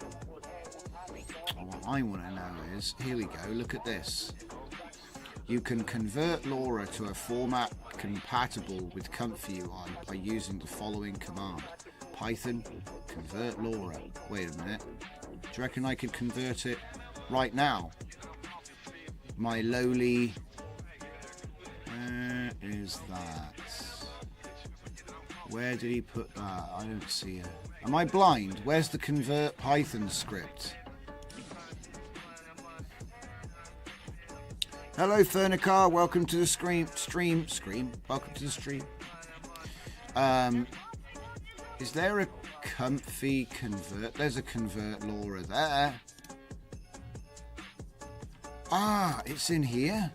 What I want to know is, here we go, look at this. You can convert LoRa to a format compatible with ComfyUI by using the following command. Python convert LoRa. Wait a minute. Do you reckon I could convert it right now? My lowly... Where is that? Where did he put that? I don't see it. Am I blind? Where's the convert Python script? Hello Fernicar, welcome to the stream. Welcome to the stream. Is there a comfy convert? There's a convert LoRa there. Ah, it's in here.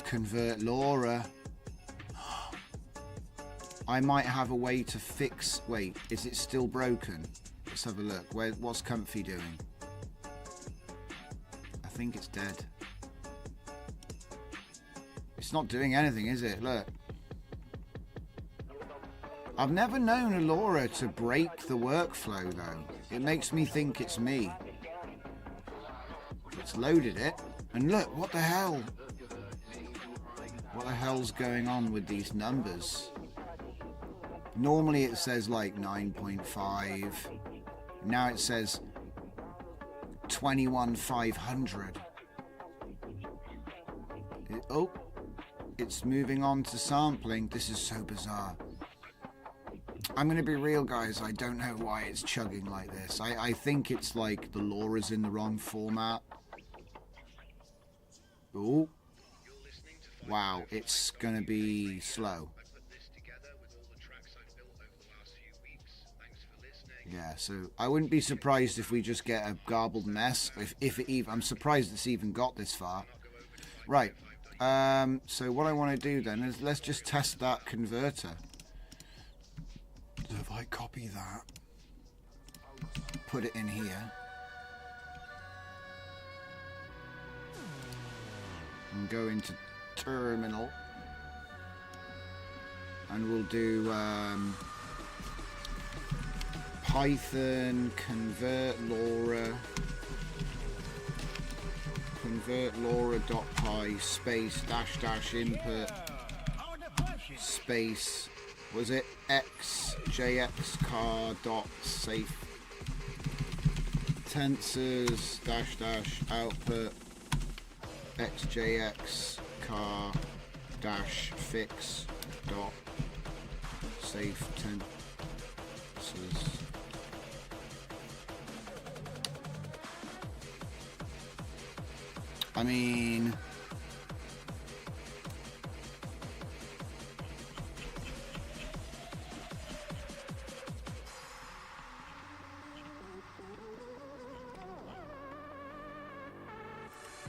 Convert LoRa. I might have a way to fix... Wait, is it still broken? Let's have a look. What's Comfy doing? I think it's dead. It's not doing anything, is it? Look. I've never known a LoRa to break the workflow, though. It makes me think it's me. It's loaded it. And look, what the hell? What the hell's going on with these numbers? Normally it says like 9.5. Now it says 21,500. Oh, it's moving on to sampling. This is so bizarre. I'm going to be real, guys. I don't know why it's chugging like this. I think it's like the LoRa's in the wrong format. Oh. Wow, it's going to be slow. Yeah, so I wouldn't be surprised if we just get a garbled mess. If it even, I'm surprised it's even got this far. Right. So what I want to do then is let's just test that converter. So if I copy that, put it in here, and go into terminal, and we'll do Python convert LoRa.py space -- input space, was it xjxcar.safe tensors dash dash output xjx car dash fix dot safe tensors. I mean,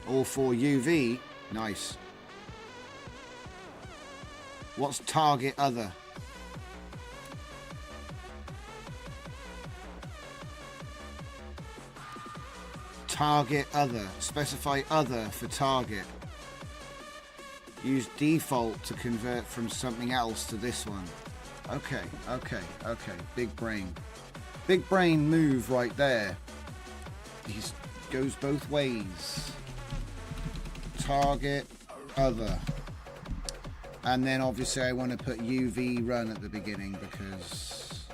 all for UV. Nice. What's target other? Target other. Specify other for target. Use default to convert from something else to this one. Okay, okay, okay. Big brain. Big brain move right there. He goes both ways. Target other. And then obviously I want to put UV run at the beginning because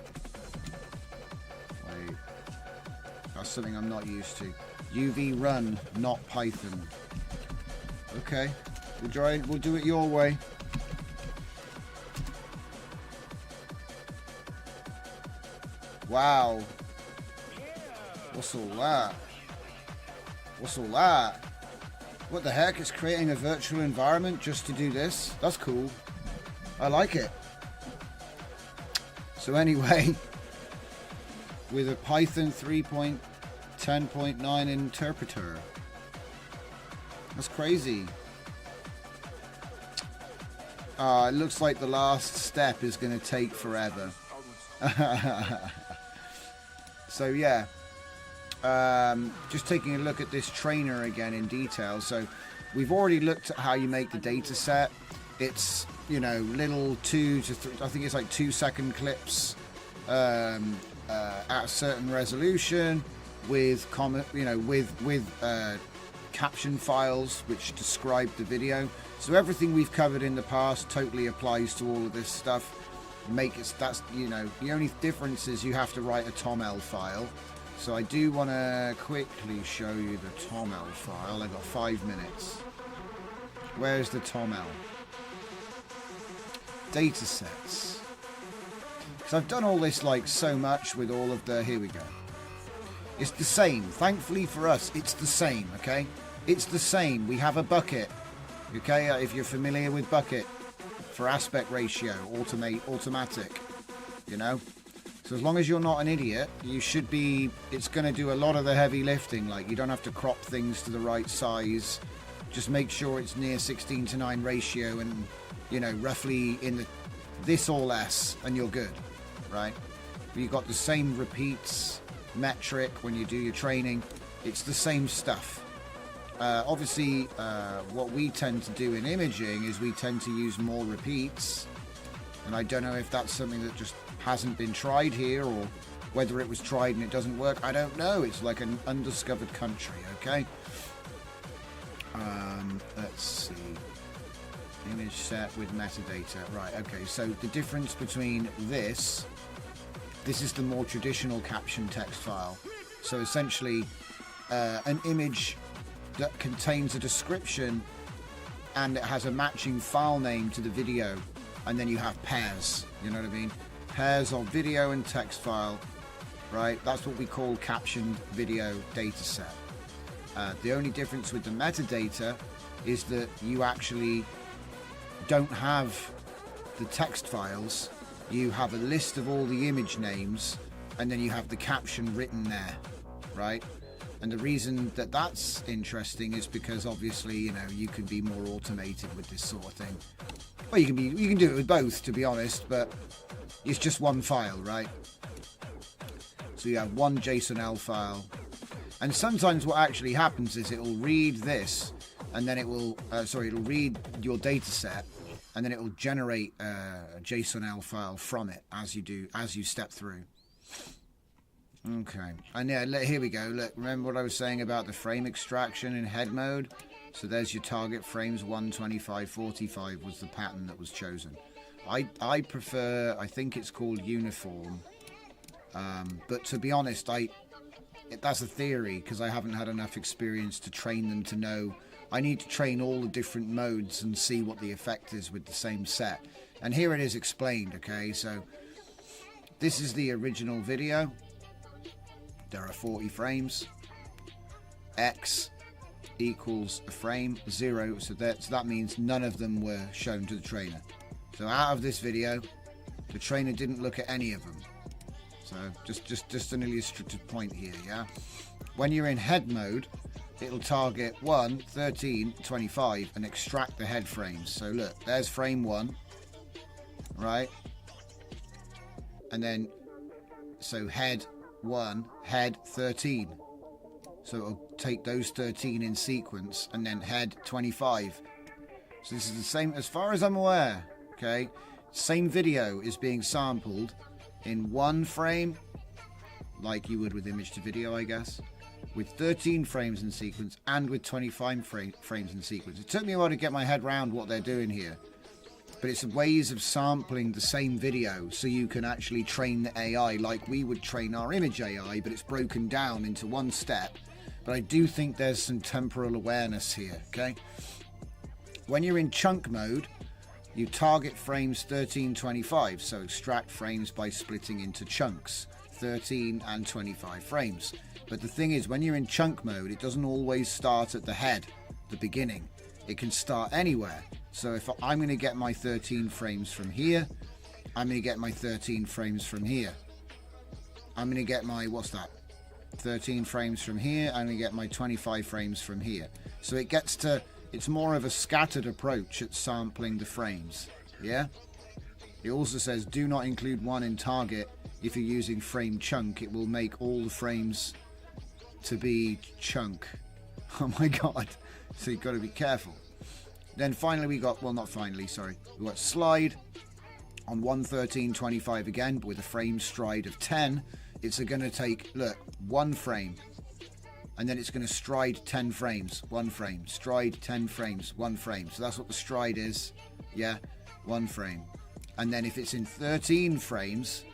that's something I'm not used to. UV run, not Python. Okay, we'll do it your way. Wow. What's all that? What's all that? What the heck? It's creating a virtual environment just to do this? That's cool. I like it. So anyway, with a Python 3.10.9 interpreter. That's crazy. It looks like the last step is going to take forever. So yeah. Just taking a look at this trainer again in detail. So we've already looked at how you make the data set. It's, you know, little 2 to 3, I think it's like 2-second clips at a certain resolution with comment, you know, with caption files which describe the video. So everything we've covered in the past totally applies to all of this stuff. That's, you know, the only difference is you have to write a toml file. So I do want to quickly show you the toml file. I've got 5 minutes. Where's the toml? Data sets. Because I've done all this like so much with all of the... Here we go. It's the same. Thankfully for us, it's the same, okay? It's the same. We have a bucket, okay? If you're familiar with bucket for aspect ratio, automatic, you know? So as long as you're not an idiot, you should be... It's going to do a lot of the heavy lifting. Like, you don't have to crop things to the right size. Just make sure it's near 16:9 ratio and, you know, roughly in the this or less, and you're good, right? You've got the same repeats metric when you do your training. It's the same stuff. Obviously, what we tend to do in imaging is we tend to use more repeats. And I don't know if that's something that just hasn't been tried here, or whether it was tried and it doesn't work. I don't know. It's like an undiscovered country, okay? Let's see. Image set with metadata. Right, okay. So the difference between this is the more traditional caption text file. So essentially, an image that contains a description and it has a matching file name to the video. And then you have pairs, you know what I mean? Pairs of video and text file, right? That's what we call captioned video data set. The only difference with the metadata is that you actually don't have the text files. You have a list of all the image names, and then you have the caption written there, right? And the reason that that's interesting is because obviously, you know, you can be more automated with this sort of thing. Well, you can do it with both, to be honest, but it's just one file, right? So you have one JSON-L file, and sometimes what actually happens is it will read this, and then it will, it'll read your data set, and then it will generate a JSON-L file from it as you step through. Okay, and yeah, here we go. Look, remember what I was saying about the frame extraction in head mode? So there's your target frames. 125, 45 was the pattern that was chosen. I prefer, I think it's called uniform. But to be honest, that's a theory, because I haven't had enough experience to train them to know. I need to train all the different modes and see what the effect is with the same set. And here it is explained, okay? So this is the original video. There are 40 frames. X equals a frame, 0. So that means none of them were shown to the trainer. So out of this video, the trainer didn't look at any of them. So just an illustrative point here, yeah? When you're in head mode, it'll target 1, 13, 25 and extract the head frames. So look, there's frame 1, right? And then, so head 1, head 13. So it'll take those 13 in sequence, and then head 25. So this is the same, as far as I'm aware, okay? Same video is being sampled in 1 frame, like you would with image to video, I guess, with 13 frames in sequence, and with 25 frames in sequence. It took me a while to get my head around what they're doing here, but it's ways of sampling the same video so you can actually train the AI like we would train our image AI, but it's broken down into one step. But I do think there's some temporal awareness here, okay? When you're in chunk mode, you target frames 13, 25, so extract frames by splitting into chunks, 13 and 25 frames. But the thing is, when you're in chunk mode, it doesn't always start at the head, the beginning. It can start anywhere. So if I'm going to get my 13 frames from here, I'm going to get my 13 frames from here. I'm going to get my, what's that? 13 frames from here. I'm going to get my 25 frames from here. So it gets to, it's more of a scattered approach at sampling the frames. Yeah? It also says do not include one in target. If you're using frame chunk, it will make all the frames to be chunk. Oh my god. So you've got to be careful. Then finally we got, well, not finally, sorry. We got slide on 113.25 again, but with a frame stride of 10. It's going to take, look, 1 frame. And then it's going to stride 10 frames, 1 frame. Stride 10 frames, 1 frame. So that's what the stride is. Yeah, 1 frame. And then if it's in 13 frames,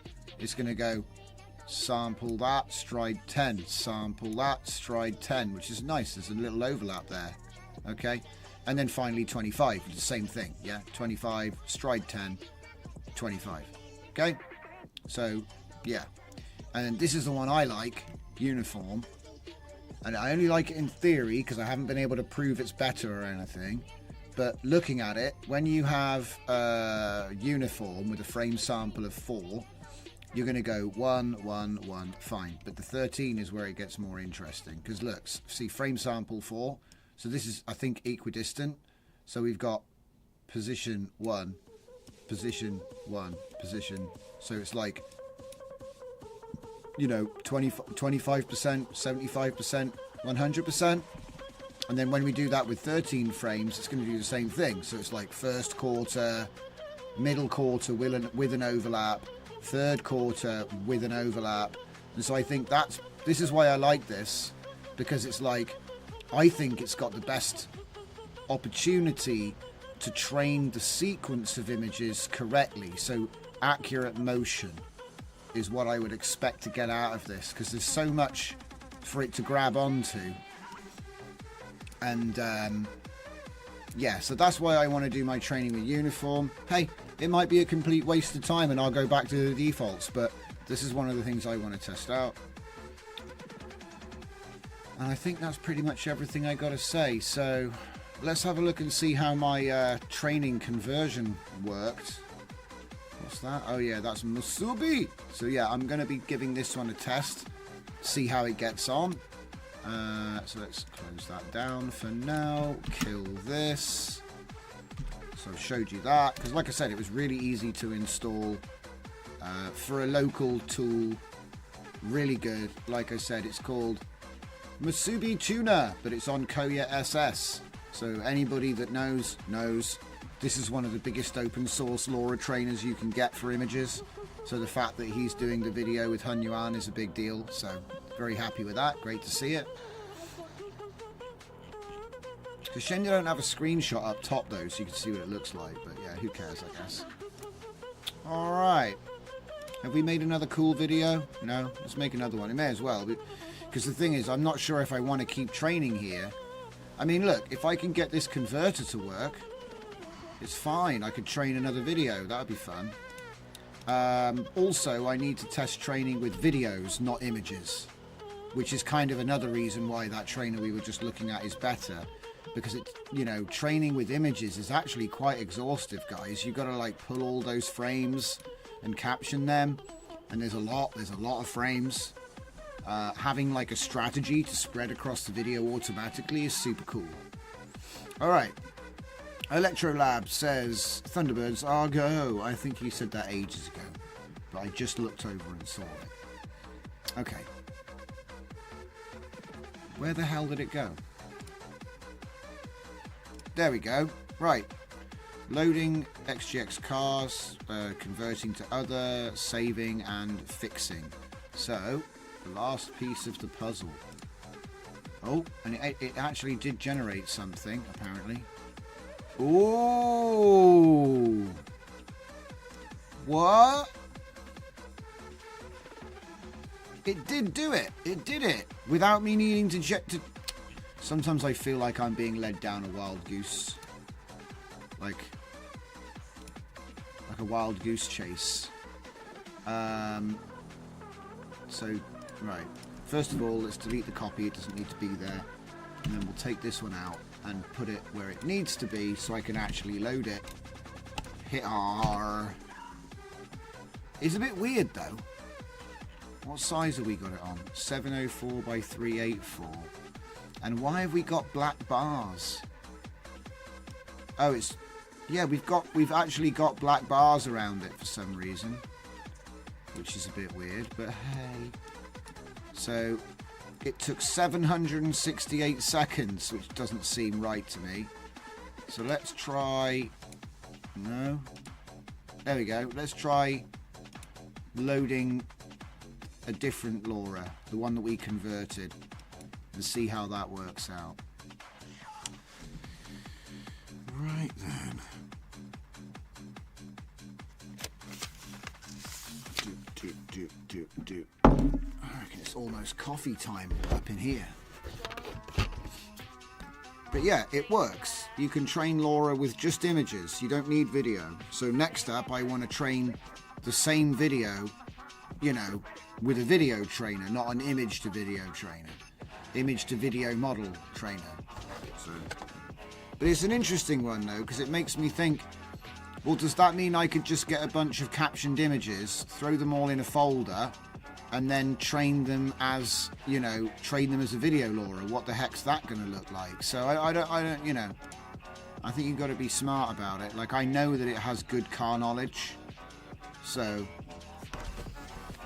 it's going to go sample that, stride 10, sample that, stride 10, which is nice. There's a little overlap there. Okay. And then finally 25, which is the same thing. Yeah, 25, stride 10, 25. Okay. So, yeah. And this is the one I like, uniform. And I only like it in theory because I haven't been able to prove it's better or anything. But looking at it, when you have uniform with a frame sample of 4, you're going to go 1, 1, 1, fine. But the 13 is where it gets more interesting. Because look, see, frame sample 4. So this is, I think, equidistant. So we've got position 1, position 1, position. So it's like, you know, 25%, 75%, 100%. And then when we do that with 13 frames, it's going to do the same thing. So it's like first quarter, middle quarter with an overlap, third quarter with an overlap. And so I think this is why I like this, because it's like, I think it's got the best opportunity to train the sequence of images correctly. So accurate motion is what I would expect to get out of this, because there's so much for it to grab onto. And yeah, so that's why I want to do my training with uniform. Hey, it might be a complete waste of time and I'll go back to the defaults, but this is one of the things I want to test out. And I think that's pretty much everything I got to say. So let's have a look and see how my training conversion worked. What's that? Oh yeah, that's Musubi. So yeah, I'm going to be giving this one a test, see how it gets on. So let's close that down for now. Kill this. So I've showed you that, because like I said, it was really easy to install for a local tool. Really good. Like I said, it's called Musubi Tuner, but it's on Koya SS. So anybody that knows this is one of the biggest open source LoRa trainers you can get for images. So the fact that he's doing the video with Hun Yuan is a big deal. So very happy with that. Great to see it. It's a shame you don't have a screenshot up top though, so you can see what it looks like. But yeah, who cares, I guess. Alright. Have we made another cool video? No? Let's make another one. It may as well. But Because the thing is, I'm not sure if I want to keep training here. I mean, look, if I can get this converter to work, it's fine. I could train another video. That would be fun. Also, I need to test training with videos, not images, which is kind of another reason why that trainer we were just looking at is better. Because it, you know, training with images is actually quite exhaustive, guys. You've got to like pull all those frames and caption them, and there's a lot of frames. Having like a strategy to spread across the video automatically is super cool. All right, Electrolab says Thunderbirds are go. I think he said that ages ago, but I just looked over and saw it. Okay, where the hell did it go? There we go. Right. Loading XGX cars, converting to other, saving and fixing. So, the last piece of the puzzle. Oh, and it actually did generate something, apparently. Oh! What? It did do it. It did it. Without me needing to Sometimes I feel like I'm being led down a wild goose. Like a wild goose chase. So, right. First of all, let's delete the copy. It doesn't need to be there. And then we'll take this one out and put it where it needs to be so I can actually load it. Hit R. It's a bit weird, though. What size have we got it on? 704 by 384. And why have we got black bars? Oh, it's... Yeah, we've actually got black bars around it for some reason. Which is a bit weird, but hey. So, it took 768 seconds, which doesn't seem right to me. So let's try... No. There we go. Let's try loading a different LoRa. The one that we converted. And see how that works out. Right then. I reckon it's almost coffee time up in here. But yeah, it works. You can train LoRa with just images. You don't need video. So next up, I want to train the same video, you know, with a video trainer, not an image to video trainer. Image to video model trainer. So, but it's an interesting one though, because it makes me think, well, does that mean I could just get a bunch of captioned images, throw them all in a folder, and then train them as, you know, train them as a video LoRa? What the heck's that going to look like? So I don't, you know, I think you've got to be smart about it. Like, I know that it has good car knowledge. So,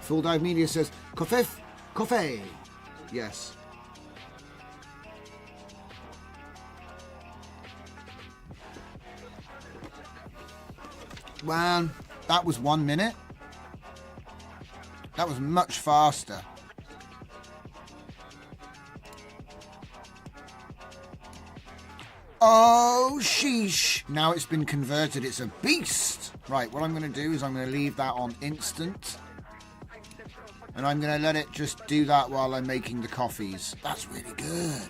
Full Dive Media says, coffee. Yes. Man, that was 1 minute. That was much faster. Oh, sheesh. Now it's been converted. It's a beast. Right, what I'm going to do is I'm going to leave that on instant. And I'm going to let it just do that while I'm making the coffees. That's really good.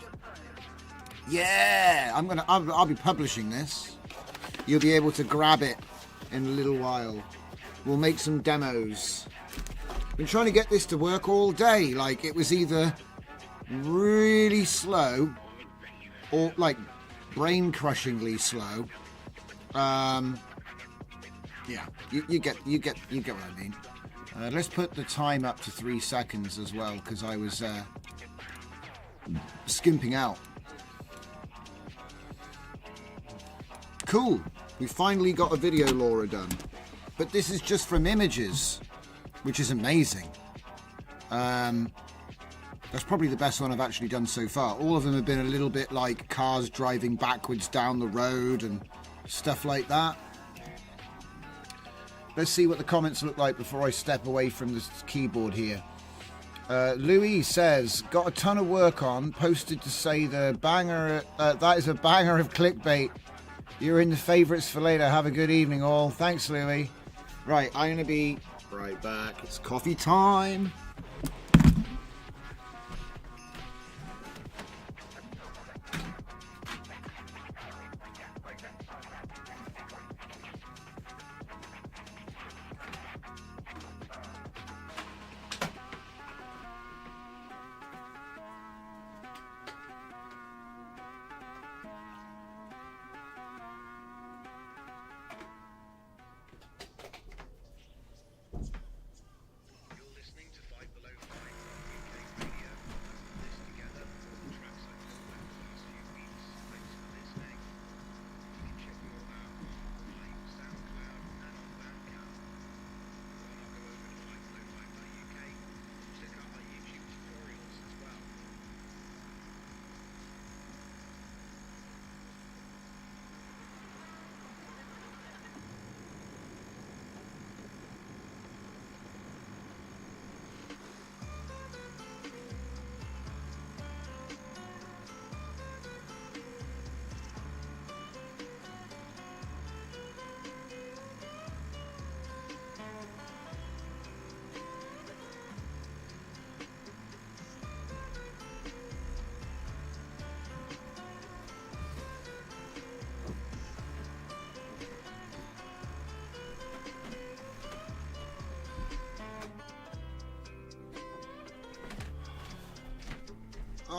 Yeah, I'll be publishing this. You'll be able to grab it in a little while. We'll make some demos. Been trying to get this to work all day. Like, it was either really slow or like brain crushingly slow. Yeah, you get what I mean. Let's put the time up to 3 seconds as well, because I was skimping out. Cool. We finally got a video LoRa done. But this is just from images, which is amazing. That's probably the best one I've actually done so far. All of them have been a little bit like cars driving backwards down the road and stuff like that. Let's see what the comments look like before I step away from the keyboard here. Louis says, got a ton of work on, posted to say the banger, that is a banger of clickbait. You're in the favourites for later. Have a good evening, all. Thanks, Louis. Right, I'm going to be right back. It's coffee time.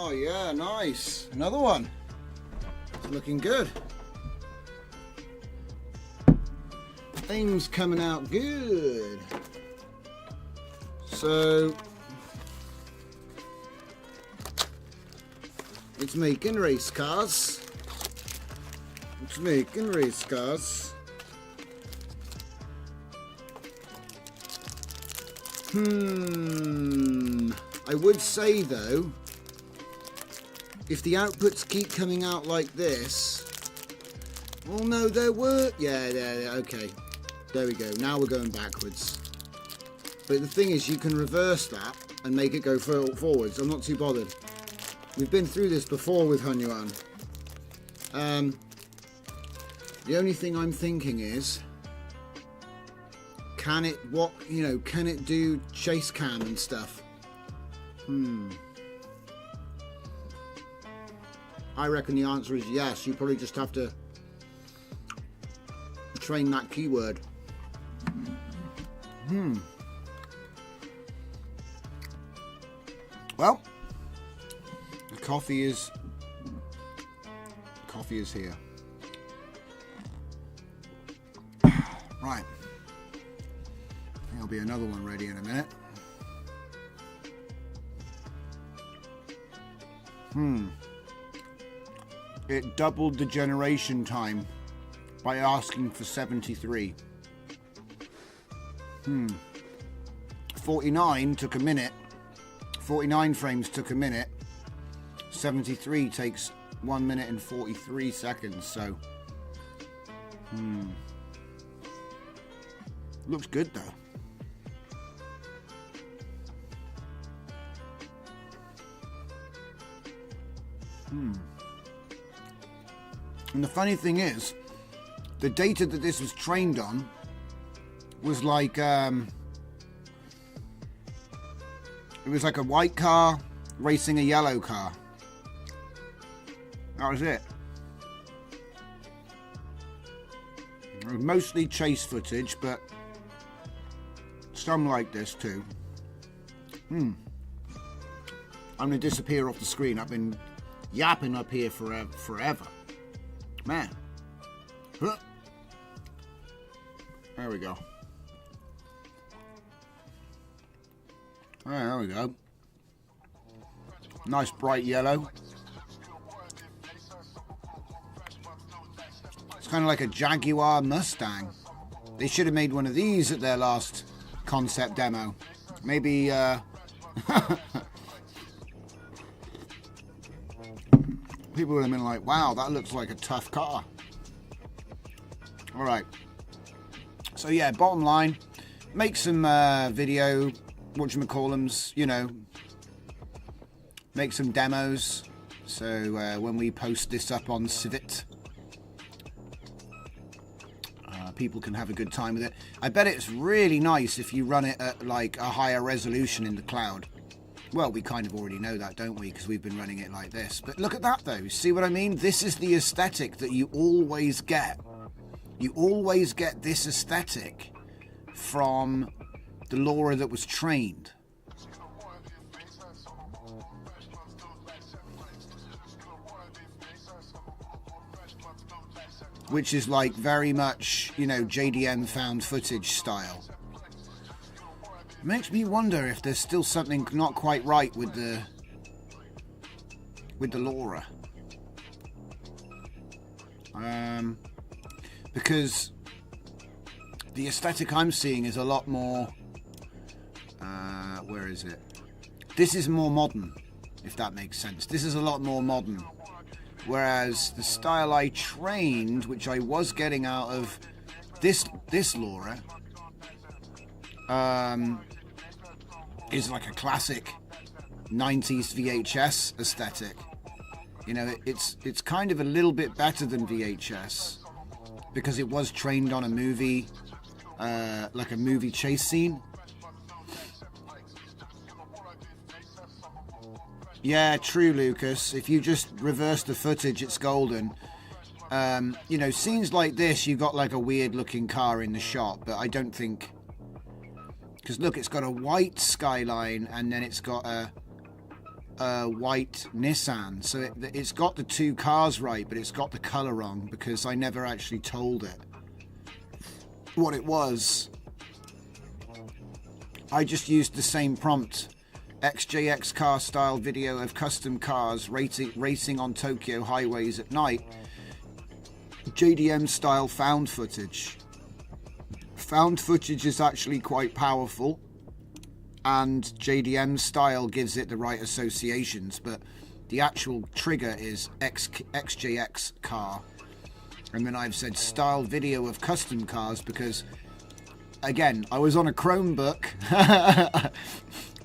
Oh yeah, nice. Another one. It's looking good. Things coming out good. So it's making race cars. It's making race cars. I would say though, if the outputs keep coming out like this, oh no, there were, yeah, okay, there we go. Now we're going backwards. But the thing is, you can reverse that and make it go forwards. I'm not too bothered. We've been through this before with Hunyuan. The only thing I'm thinking is, can it do chase cam and stuff? I reckon the answer is yes. You probably just have to train that keyword. Well, the coffee is here. Right. I think there'll be another one ready in a minute. It doubled the generation time by asking for 73. 49 took a minute. 49 frames took a minute. 73 takes 1 minute and 43 seconds. So, looks good though. And the funny thing is, the data that this was trained on was like, it was like a white car racing a yellow car. That was it. It was mostly chase footage, but some like this too. I'm going to disappear off the screen. I've been yapping up here forever. Man. Huh. There we go. There we go. Nice bright yellow. It's kind of like a Jaguar Mustang. They should have made one of these at their last concept demo. Maybe, people would have been like, wow, that looks like a tough car. Alright. So yeah, bottom line, make some video, whatchamacallums, you know, make some demos. So when we post this up on Civit, people can have a good time with it. I bet it's really nice if you run it at like a higher resolution in the cloud. Well, we kind of already know that, don't we? Because we've been running it like this. But look at that, though. See what I mean? This is the aesthetic that you always get. You always get this aesthetic from the LoRa that was trained. Which is like very much, you know, JDM found footage style. Makes me wonder if there's still something not quite right with the LoRa. Because the aesthetic I'm seeing is a lot more, where is it? This is more modern, if that makes sense. This is a lot more modern. Whereas the style I trained, which I was getting out of this LoRa, is like a classic 90s VHS aesthetic. You know, it's kind of a little bit better than VHS because it was trained on a movie, like a movie chase scene. Yeah, true, Lucas. If you just reverse the footage, it's golden. You know, scenes like this, you've got like a weird looking car in the shot, but I don't think... Because look, it's got a white skyline and then it's got a white Nissan. So it's got the two cars right, but it's got the colour wrong because I never actually told it what it was. I just used the same prompt. XJX car style video of custom cars racing on Tokyo highways at night. JDM style found footage. Found footage is actually quite powerful, and JDM style gives it the right associations, but the actual trigger is XJX car. And then I've said style video of custom cars because, again, I was on a Chromebook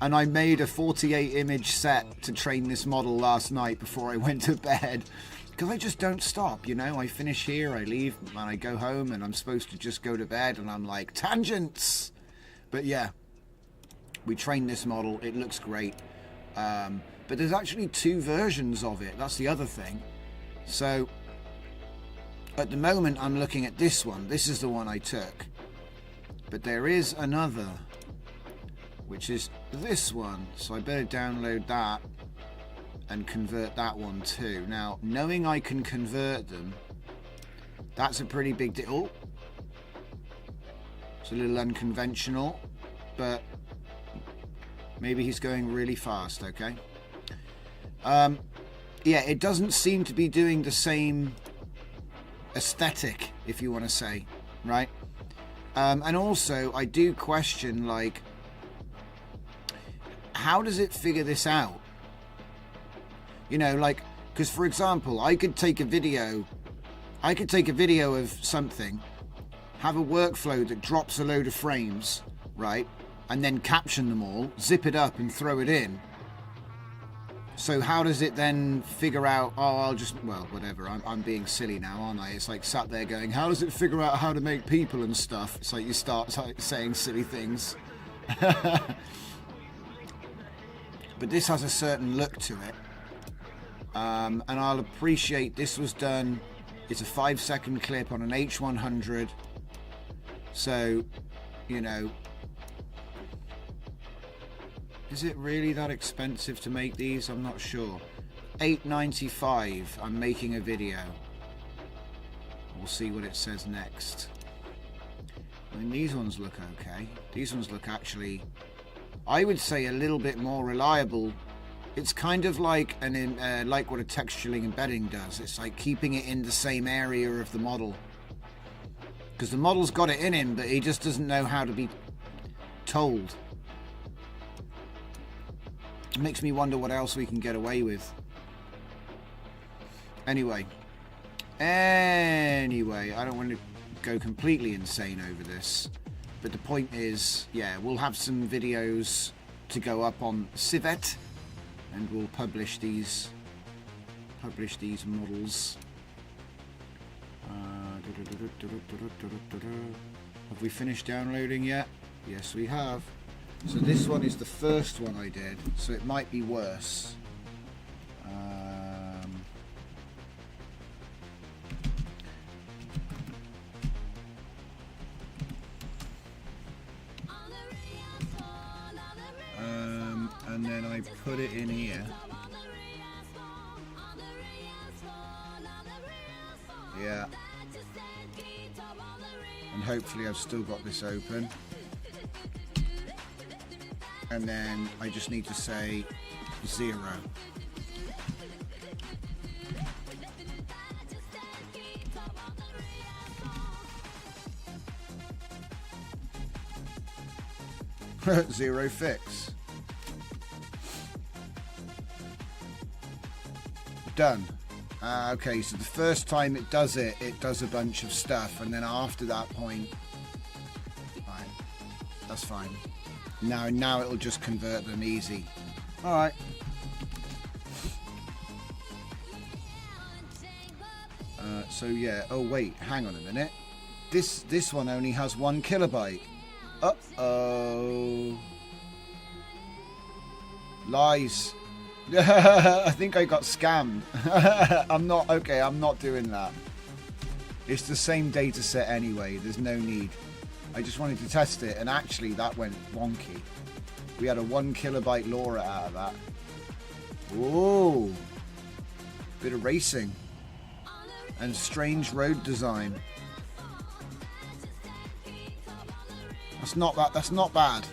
and I made a 48 image set to train this model last night before I went to bed. Because I just don't stop, you know. I finish here, I leave, and I go home, and I'm supposed to just go to bed, and I'm like, tangents! But yeah, we trained this model. It looks great. But there's actually two versions of it. That's the other thing. So, at the moment, I'm looking at this one. This is the one I took. But there is another, which is this one. So I better download that and convert that one too. Now, knowing I can convert them, that's a pretty big deal. Oh, it's a little unconventional, but maybe he's going really fast, okay? Yeah, it doesn't seem to be doing the same aesthetic, if you want to say, right? And also, I do question, like, how does it figure this out? You know, like, because for example, I could take a video of something, have a workflow that drops a load of frames, right? And then caption them all, zip it up and throw it in. So how does it then figure out, oh, I'll just, well, whatever, I'm being silly now, aren't I? It's like sat there going, how does it figure out how to make people and stuff? It's like you start saying silly things. But this has a certain look to it. And I'll appreciate this was done, it's a 5-second clip on an H100, so, you know, is it really that expensive to make these? I'm not sure. $8.95, I'm making a video. We'll see what it says next. I mean, these ones look okay. These ones look actually, I would say, a little bit more reliable. It's kind of like like what a texturing embedding does. It's like keeping it in the same area of the model. Because the model's got it in him, but he just doesn't know how to be told. It makes me wonder what else we can get away with. Anyway, I don't want to go completely insane over this. But the point is, yeah, we'll have some videos to go up on Civet. And we'll publish these models. Have we finished downloading yet? Yes, we have. So this one is the first one I did, so it might be worse. And then I put it in here. Yeah. And hopefully I've still got this open. And then I just need to say 0. Zero fix. Done. Okay, so the first time it does a bunch of stuff, and then after that point, right, that's fine. Now it'll just convert them easy. All right. So yeah. Oh wait, hang on a minute. This one only has 1 kilobyte. Uh-oh. Lies. I think I got scammed. I'm not doing that. It's the same data set anyway, there's no need. I just wanted to test it, and actually that went wonky. We had a 1 kilobyte LoRa out of that. Whoa. Bit of racing. And strange road design. That's not bad.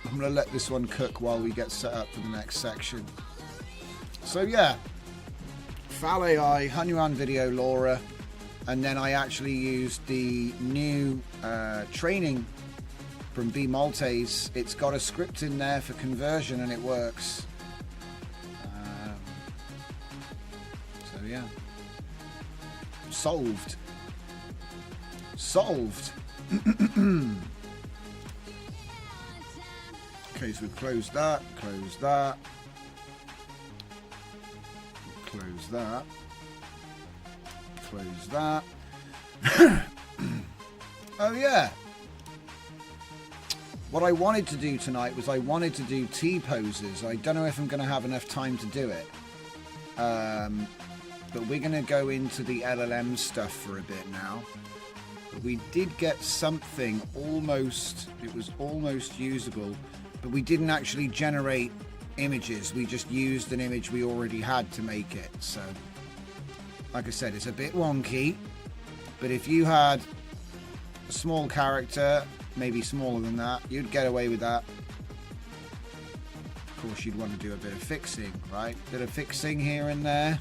I'm going to let this one cook while we get set up for the next section. So yeah, Fal AI, Hunyuan Video, Laura, and then I actually used the new training from B Maltese. It's got a script in there for conversion and it works. So yeah, solved. Okay, so we've closed that, close that. Oh yeah, what I wanted to do tonight was I wanted to do T poses. I don't know if I'm going to have enough time to do it, but we're going to go into the LLM stuff for a bit now. But we did get something almost, it was almost usable, but we didn't actually generate images. We just used an image we already had to make it. So like I said, it's a bit wonky, but if you had a small character, maybe smaller than that, you'd get away with that. Of course, you'd want to do a bit of fixing, right? Bit of fixing here and there.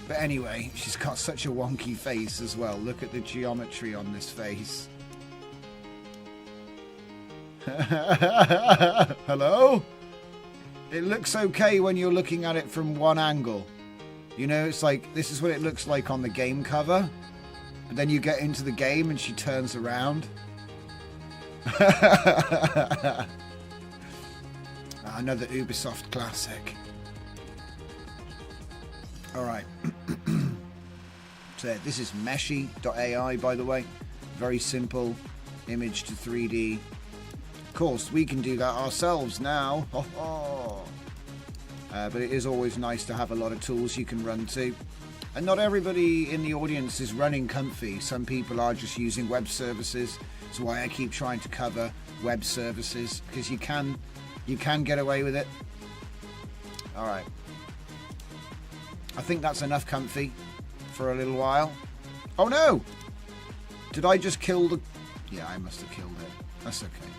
But anyway, she's got such a wonky face as well. Look at the geometry on this face. Hello? It looks okay when you're looking at it from one angle. You know, it's like, this is what it looks like on the game cover. But then you get into the game and she turns around. Another Ubisoft classic. Alright. So this is meshy.ai, by the way. Very simple image to 3D. Of course, we can do that ourselves now. But it is always nice to have a lot of tools you can run to. And not everybody in the audience is running Comfy. Some people are just using web services. That's why I keep trying to cover web services, because you can get away with it. All right. I think that's enough Comfy for a little while. Oh no! Did I just kill the... Yeah, I must have killed it. That's okay.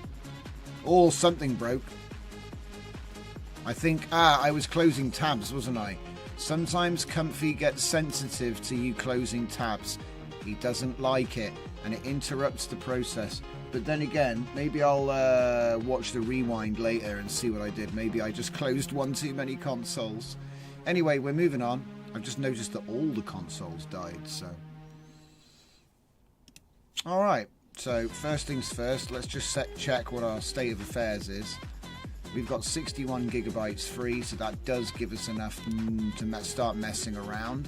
Or something broke. I think... I was closing tabs, wasn't I? Sometimes Comfy gets sensitive to you closing tabs. He doesn't like it, and it interrupts the process. But then again, maybe I'll watch the rewind later and see what I did. Maybe I just closed one too many consoles. Anyway, we're moving on. I've just noticed that all the consoles died, so... Alright, so first things first, let's just check what our state of affairs is. We've got 61 gigabytes free, so that does give us enough to start messing around.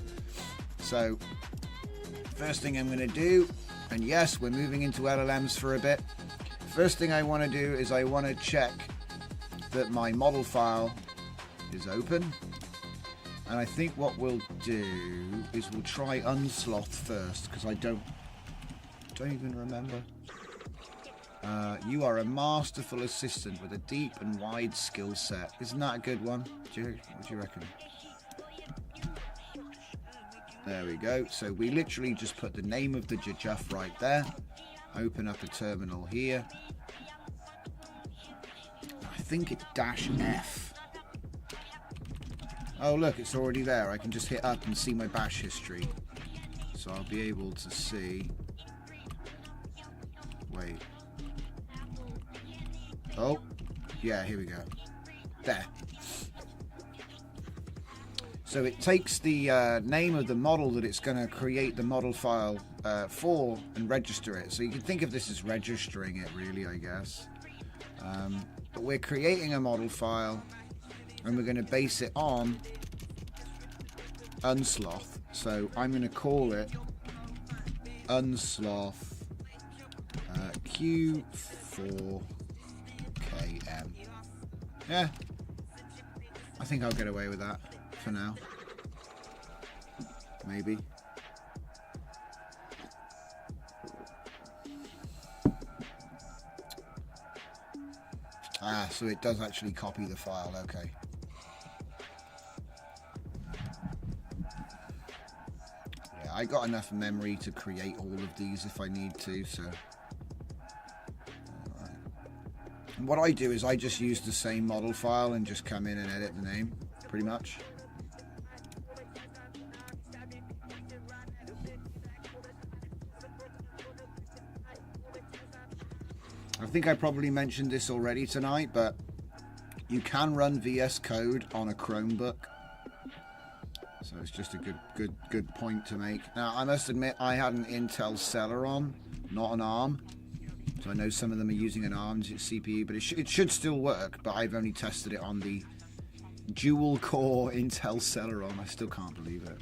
So, first thing I'm going to do, and yes, we're moving into LLMs for a bit. First thing I want to do is I want to check that my model file is open. And I think what we'll do is we'll try Unsloth first, because I don't even remember. You are a masterful assistant with a deep and wide skill set. Isn't that a good one? What do you reckon? There we go. So we literally just put the name of the Jajuff right there. Open up a terminal here. I think it's -F. Oh look, it's already there. I can just hit up and see my bash history. So I'll be able to see... Wait. Oh, yeah, here we go. There. So it takes the name of the model that it's going to create the model file for and register it. So you can think of this as registering it, really, I guess. But we're creating a model file and we're going to base it on Unsloth. So I'm going to call it Unsloth Q4KM. Yeah, I think I'll get away with that for now. Maybe. Ah, so it does actually copy the file, okay. Yeah, I got enough memory to create all of these if I need to, so. What I do is I just use the same model file and just come in and edit the name, pretty much. I think I probably mentioned this already tonight, but you can run VS Code on a Chromebook. So it's just a good point to make. Now, I must admit, I had an Intel Celeron, not an ARM. So I know some of them are using an ARM CPU, but it should still work. But I've only tested it on the dual-core Intel Celeron. I still can't believe it.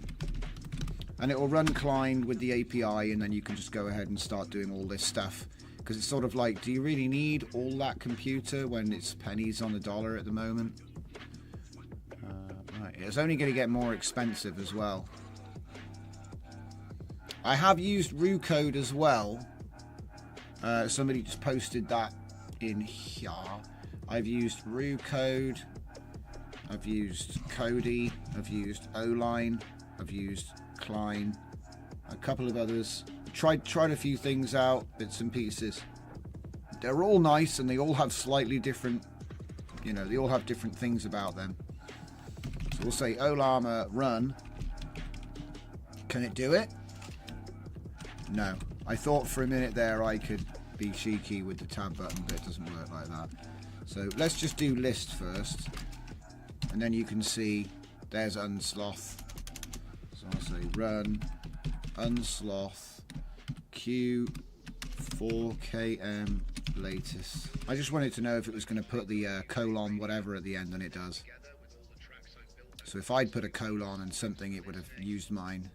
And it will run Klein with the API, and then you can just go ahead and start doing all this stuff. Because it's sort of like, do you really need all that computer when it's pennies on the dollar at the moment? Right, it's only going to get more expensive as well. I have used RuCode as well. Somebody just posted that in here. I've used RuCode. I've used Kodi. I've used Oline. I've used Klein. A couple of others. Tried a few things out, bits and pieces. They're all nice and they all have slightly different, you know, they all have different things about them. So we'll say Olama run. Can it do it? No. I thought for a minute there I could be cheeky with the tab button, but it doesn't work like that. So let's just do list first. And then you can see there's unsloth. So I'll say run unsloth Q4KM latest. I just wanted to know if it was going to put the colon whatever at the end, and it does. So if I'd put a colon and something, it would have used mine.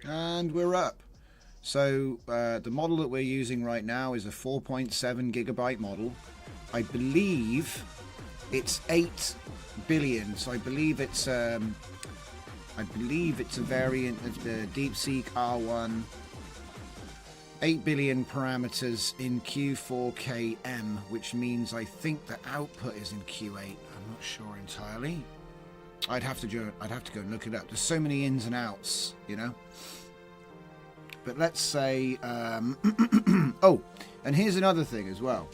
And we're up. So the model that we're using right now is a 4.7 gigabyte model. I believe it's 8 billion. So I believe it's a variant of the DeepSeek R1. 8 billion parameters in Q4KM, which means I think the output is in Q8. I'm not sure entirely. I'd have to go and look it up. There's so many ins and outs, you know. But let's say, oh, and here's another thing as well.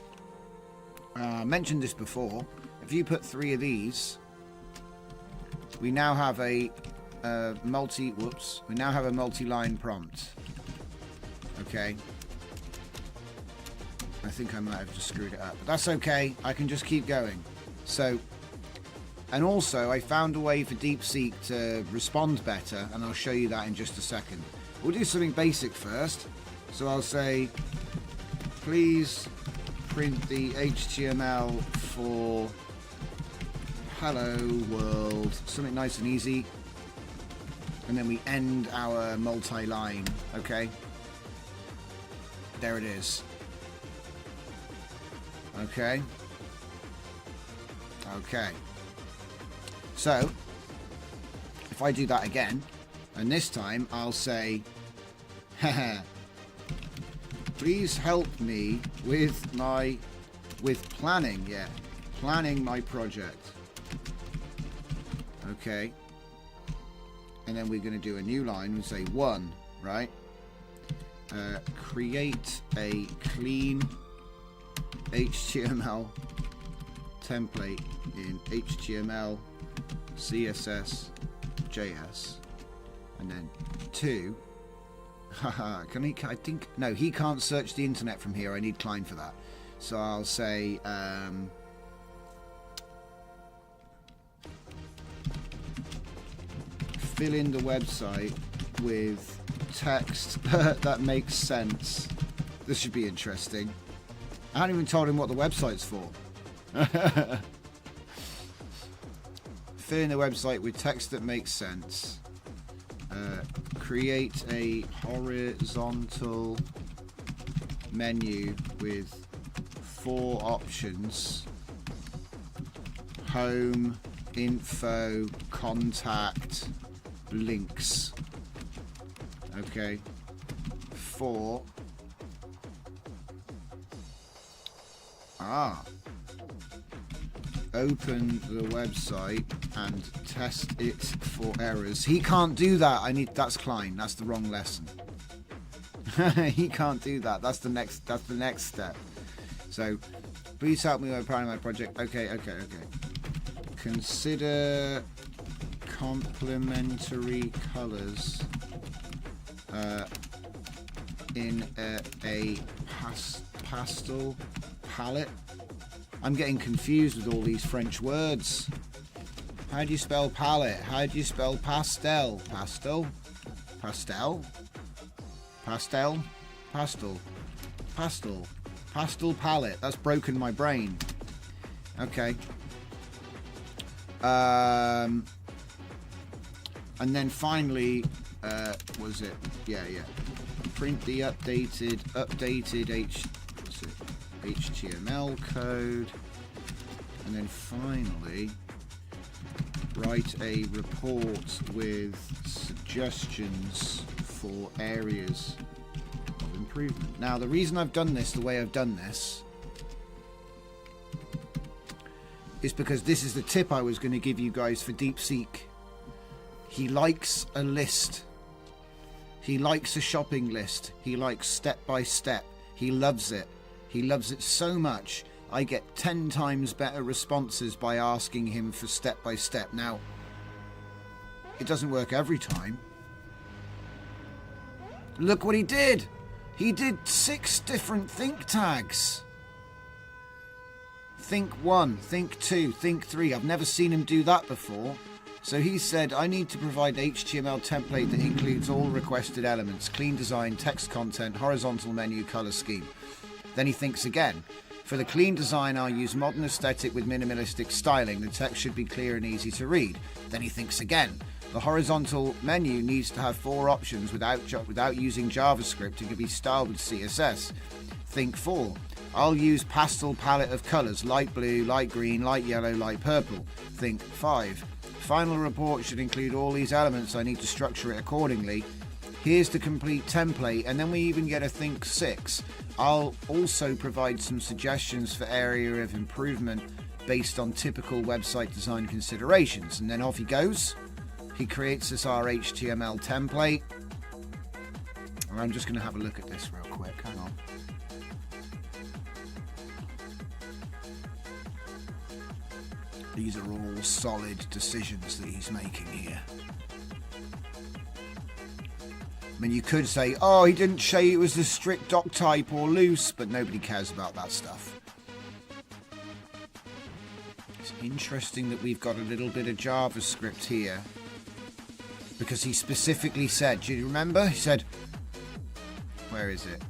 I mentioned this before. If you put 3 of these, we now have a multi-line prompt. Okay. I think I might have just screwed it up, but that's okay. I can just keep going. So, and also I found a way for DeepSeek to respond better, and I'll show you that in just a second. We'll do something basic first. So I'll say, please print the HTML for hello world. Something nice and easy. And then we end our multi-line, okay? There it is. Okay. Okay. So, if I do that again, and this time I'll say, please help me with planning, planning my project. Okay. And then we're going to do a new line and say 1, right? Create a clean HTML template in HTML, CSS, JS, and then 2. Can he? I think no. He can't search the internet from here. I need Klein for that. So I'll say fill in the website with text that makes sense. This should be interesting. I haven't even told him what the website's for. Fill in the website with text that makes sense. Create a horizontal menu with 4 options: home, info, contact, links. Okay. For open the website and test it for errors. He can't do that. That's Klein. That's the wrong lesson. He can't do that. That's the next step. So please help me by planning my project. Okay. Consider complementary colors in a pastel palette. I'm getting confused with all these French words. How do you spell palette? How do you spell pastel? Pastel? Pastel? Pastel? Pastel? Pastel? Pastel palette. That's broken my brain. Okay. And then finally, was it? Yeah. Print the updated HTML code, and then finally write a report with suggestions for areas of improvement. Now, the reason I've done this the way I've done this is because this is the tip I was going to give you guys for deepseek. He likes a list. He likes a shopping list. He likes step by step. He loves it. He loves it so much, I get 10 times better responses by asking him for step by step. Now, it doesn't work every time. Look what he did. He did 6 different think tags. Think 1, think 2, think 3. I've never seen him do that before. So he said, I need to provide an HTML template that includes all requested elements, clean design, text content, horizontal menu, color scheme. Then he thinks again. For the clean design, I'll use modern aesthetic with minimalistic styling. The text should be clear and easy to read. Then he thinks again. The horizontal menu needs to have 4 options without using JavaScript. It can be styled with CSS. Think 4. I'll use pastel palette of colors, light blue, light green, light yellow, light purple. Think 5. Final report should include all these elements. I need to structure it accordingly. Here's the complete template, and then we even get a think 6. I'll also provide some suggestions for area of improvement based on typical website design considerations. And then off he goes. He creates this HTML template. And I'm just going to have a look at this real quick. Hang on. These are all solid decisions that he's making here. I mean, you could say, oh, he didn't say it was the strict doc type or loose, but nobody cares about that stuff. It's interesting that we've got a little bit of JavaScript here, because he specifically said, do you remember? He said, where is it?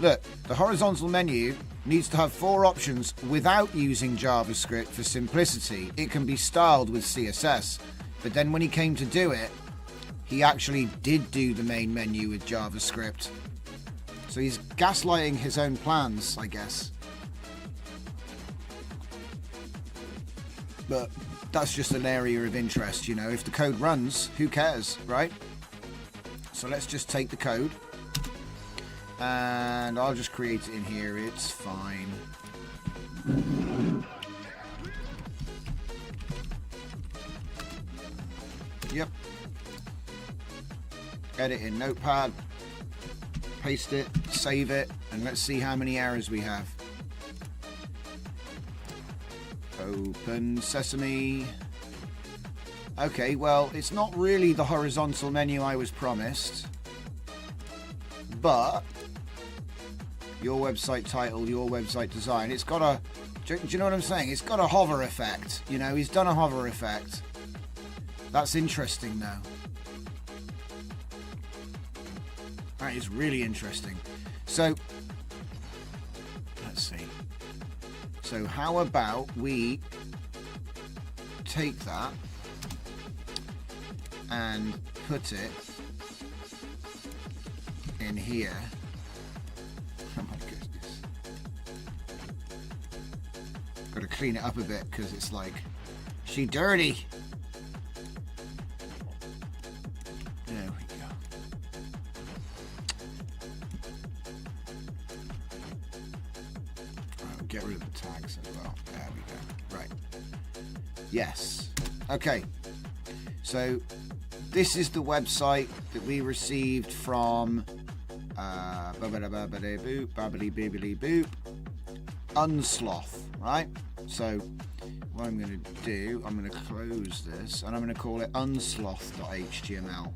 Look, the horizontal menu needs to have 4 options without using JavaScript for simplicity. It can be styled with CSS. But then when he came to do it, he actually did do the main menu with JavaScript. So he's gaslighting his own plans, I guess. But that's just an area of interest, you know. If the code runs, who cares, right? So let's just take the code. And I'll just create it in here. It's fine. Yep. Edit in Notepad. Paste it. Save it. And let's see how many errors we have. Open Sesame. Okay, well, it's not really the horizontal menu I was promised. But your website title, your website design, it's got a... Do you know what I'm saying? It's got a hover effect. You know, he's done a hover effect. That's interesting now. That is really interesting. So, let's see. So how about we take that and put it in here. Oh my goodness. Got to clean it up a bit because it's like, she dirty. No, get rid of the tags as well. There we go. Right. Yes. Okay. So this is the website that we received from Unsloth, right? So what I'm going to do, I'm going to close this and I'm going to call it unsloth.html.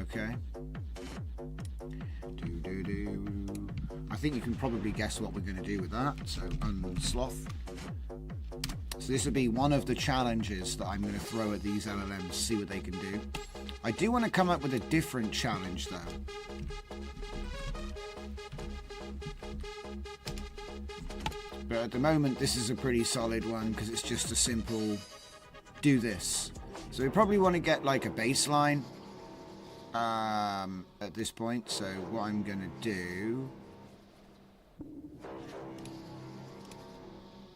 Okay. I think you can probably guess what we're going to do with that. So unsloth. So this will be one of the challenges that I'm going to throw at these LLMs, see what they can do. I do want to come up with a different challenge though. But at the moment this is a pretty solid one because it's just a simple do this. So we probably want to get like a baseline at this point. So what I'm going to do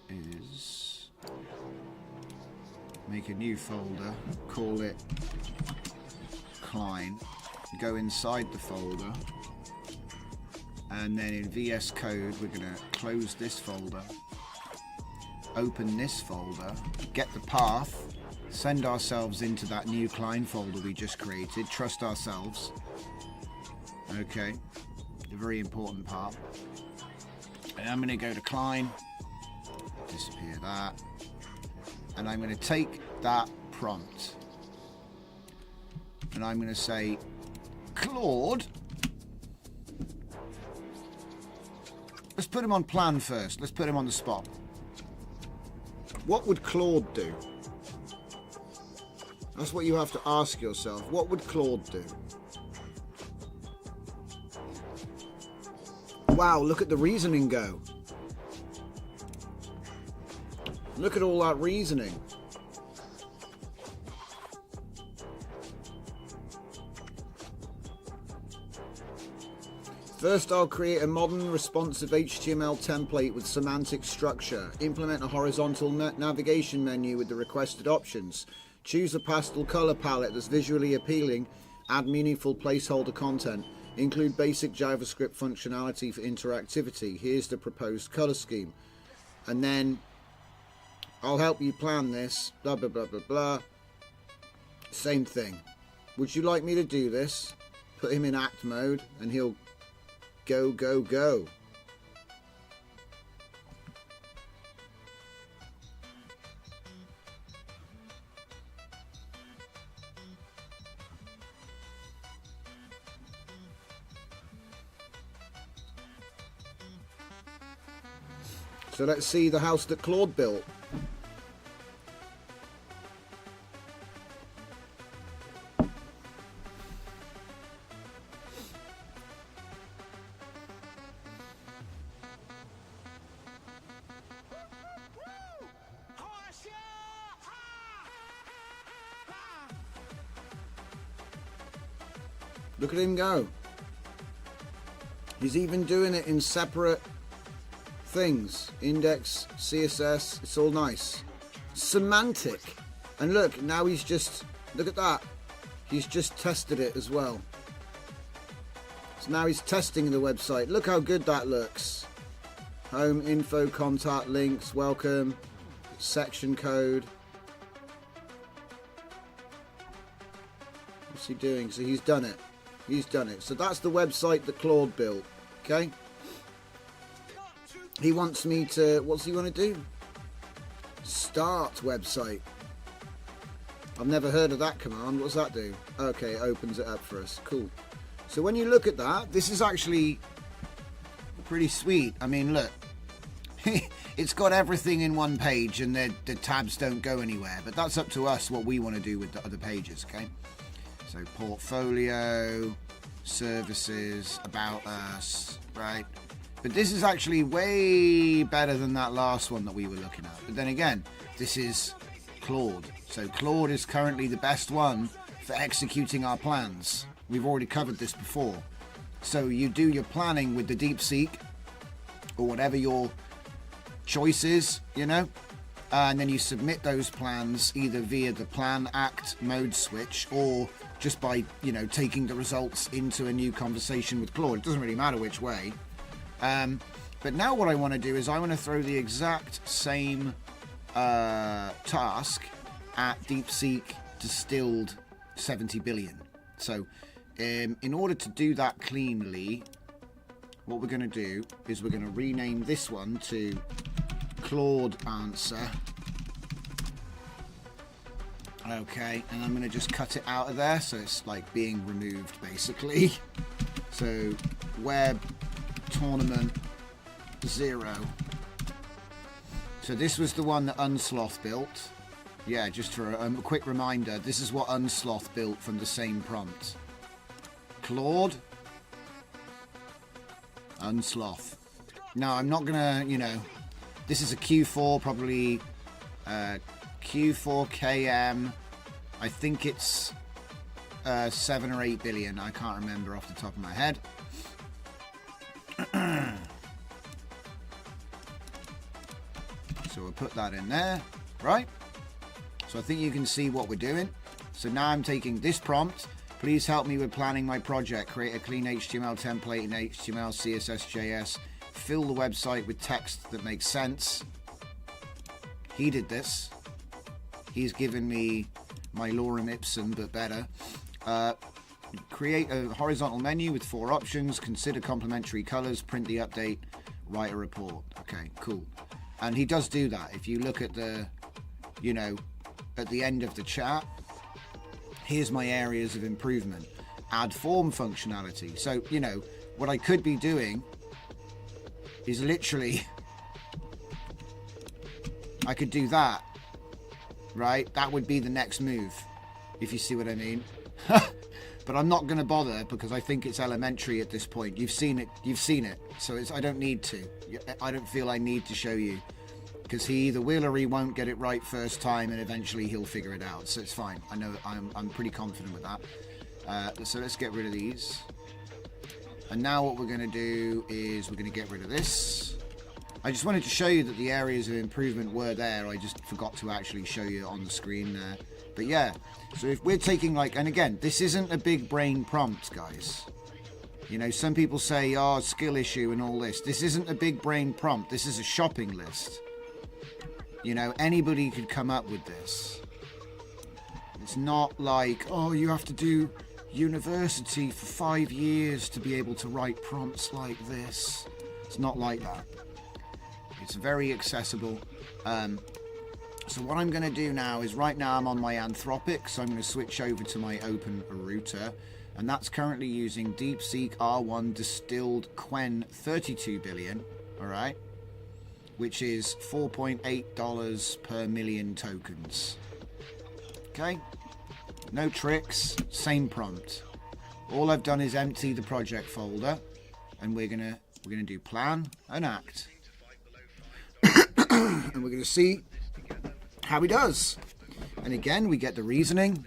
is make a new folder, call it Klein, go inside the folder, and then in VS Code we're going to close this folder, open this folder, get the path, send ourselves into that new Klein folder we just created, trust ourselves. Okay, a very important part. And I'm going to go to Klein, disappear that, and I'm going to take that prompt and I'm going to say, Claude, let's put him on plan first. Let's put him on the spot. What would Claude do? That's what you have to ask yourself. What would Claude do? Wow, look at the reasoning go. Look at all that reasoning. First, I'll create a modern responsive HTML template with semantic structure. Implement a horizontal navigation menu with the requested options. Choose a pastel color palette that's visually appealing. Add meaningful placeholder content. Include basic JavaScript functionality for interactivity. Here's the proposed color scheme. And then I'll help you plan this. Blah, blah, blah, blah, blah. Same thing. Would you like me to do this? Put him in act mode and he'll go, go, go. So let's see the house that Claude built. Look at him go. He's even doing it in separate things. Index, CSS, it's all nice. Semantic. And look, now he's just, look at that. He's just tested it as well. So now he's testing the website. Look how good that looks. Home, info, contact, links, welcome, section code. What's he doing? So he's done it. He's done it. So that's the website that Claude built. Okay. He wants me to, what's he want to do? Start website. I've never heard of that command. What's that do? Okay, it opens it up for us. Cool. So when you look at that, this is actually pretty sweet. I mean, look. It's got everything in one page and the tabs don't go anywhere. But that's up to us what we want to do with the other pages, okay? So portfolio, services, about us, right? But this is actually way better than that last one that we were looking at. But then again, this is Claude. So Claude is currently the best one for executing our plans. We've already covered this before. So you do your planning with the deepseek or whatever your choice is, you know, and then you submit those plans either via the plan act mode switch or just by, you know, taking the results into a new conversation with Claude. It doesn't really matter which way. And But now what I want to do is I want to throw the exact same task at deepseek distilled 70 billion. So in order to do that cleanly, what we're going to do is we're going to rename this one to Claude answer. Okay, and I'm going to just cut it out of there so it's like being removed basically. So web tournament 0. So this was the one that Unsloth built. Yeah, just for a quick reminder, this is what Unsloth built from the same prompt. Claude Unsloth. Now I'm not gonna, you know, this is a Q4, probably Q4 KM. I think it's 7 or 8 billion. I can't remember off the top of my head. So we'll put that in there, right? So I think you can see what we're doing. So now I'm taking this prompt. Please help me with planning my project. Create a clean HTML template in HTML, CSS, JS. Fill the website with text that makes sense. He did this. He's given me my lorem ipsum, but better. Create a horizontal menu with 4 options. Consider complementary colors. Print the update. Write a report. Okay, cool. And he does do that. If you look at the, you know, at the end of the chat, here's my areas of improvement. Add form functionality. So, you know, what I could be doing is literally, I could do that, right? That would be the next move, if you see what I mean. But I'm not going to bother because I think it's elementary at this point. You've seen it. You've seen it. So I don't need to. I don't feel I need to show you. Because he either will or he won't get it right first time, and eventually he'll figure it out. So it's fine. I know I'm pretty confident with that. So let's get rid of these. And now what we're going to do is we're going to get rid of this. I just wanted to show you that the areas of improvement were there. I just forgot to actually show you on the screen there. But yeah, so if we're taking like, and again, this isn't a big brain prompt, guys. You know, some people say, oh, skill issue and all this. This isn't a big brain prompt. This is a shopping list. You know, anybody could come up with this. It's not like, oh, you have to do university for 5 years to be able to write prompts like this. It's not like that. It's very accessible. So what I'm going to do now is, right now I'm on my Anthropic, so I'm going to switch over to my open router, and that's currently using DeepSeek R1 distilled Quen 32 billion, all right, which is $4.8 per million tokens. Okay, no tricks, same prompt. All I've done is empty the project folder, and we're gonna do plan and act, and we're gonna see how he does. And again, we get the reasoning.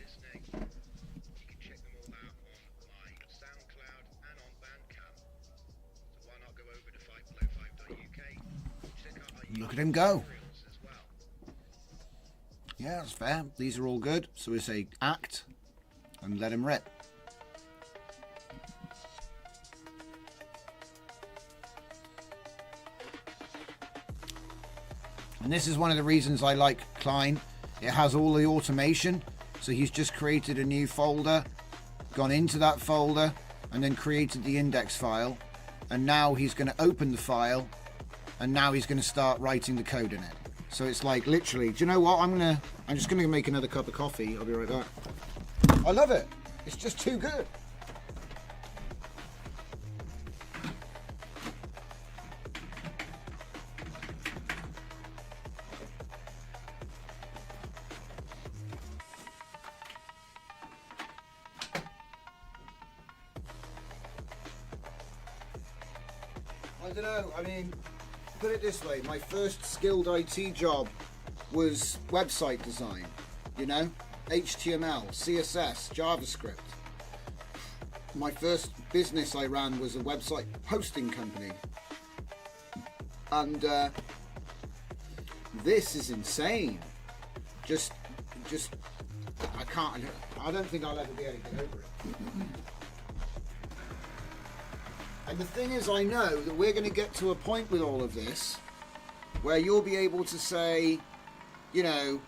Look at him go. Yeah, that's fair. These are all good. So we say act and let him rip. And this is one of the reasons I like Klein. It has all the automation. So he's just created a new folder, gone into that folder, and then created the index file. And now he's going to open the file, and now he's going to start writing the code in it. So it's like literally, do you know what? I'm just going to make another cup of coffee. I'll be right back. I love it. It's just too good. I don't know, I mean, put it this way, my first skilled IT job was website design, you know, HTML, CSS, JavaScript. My first business I ran was a website hosting company. And this is insane. Just, I don't think I'll ever be able to get over it. And the thing is, I know that we're going to get to a point with all of this where you'll be able to say, you know,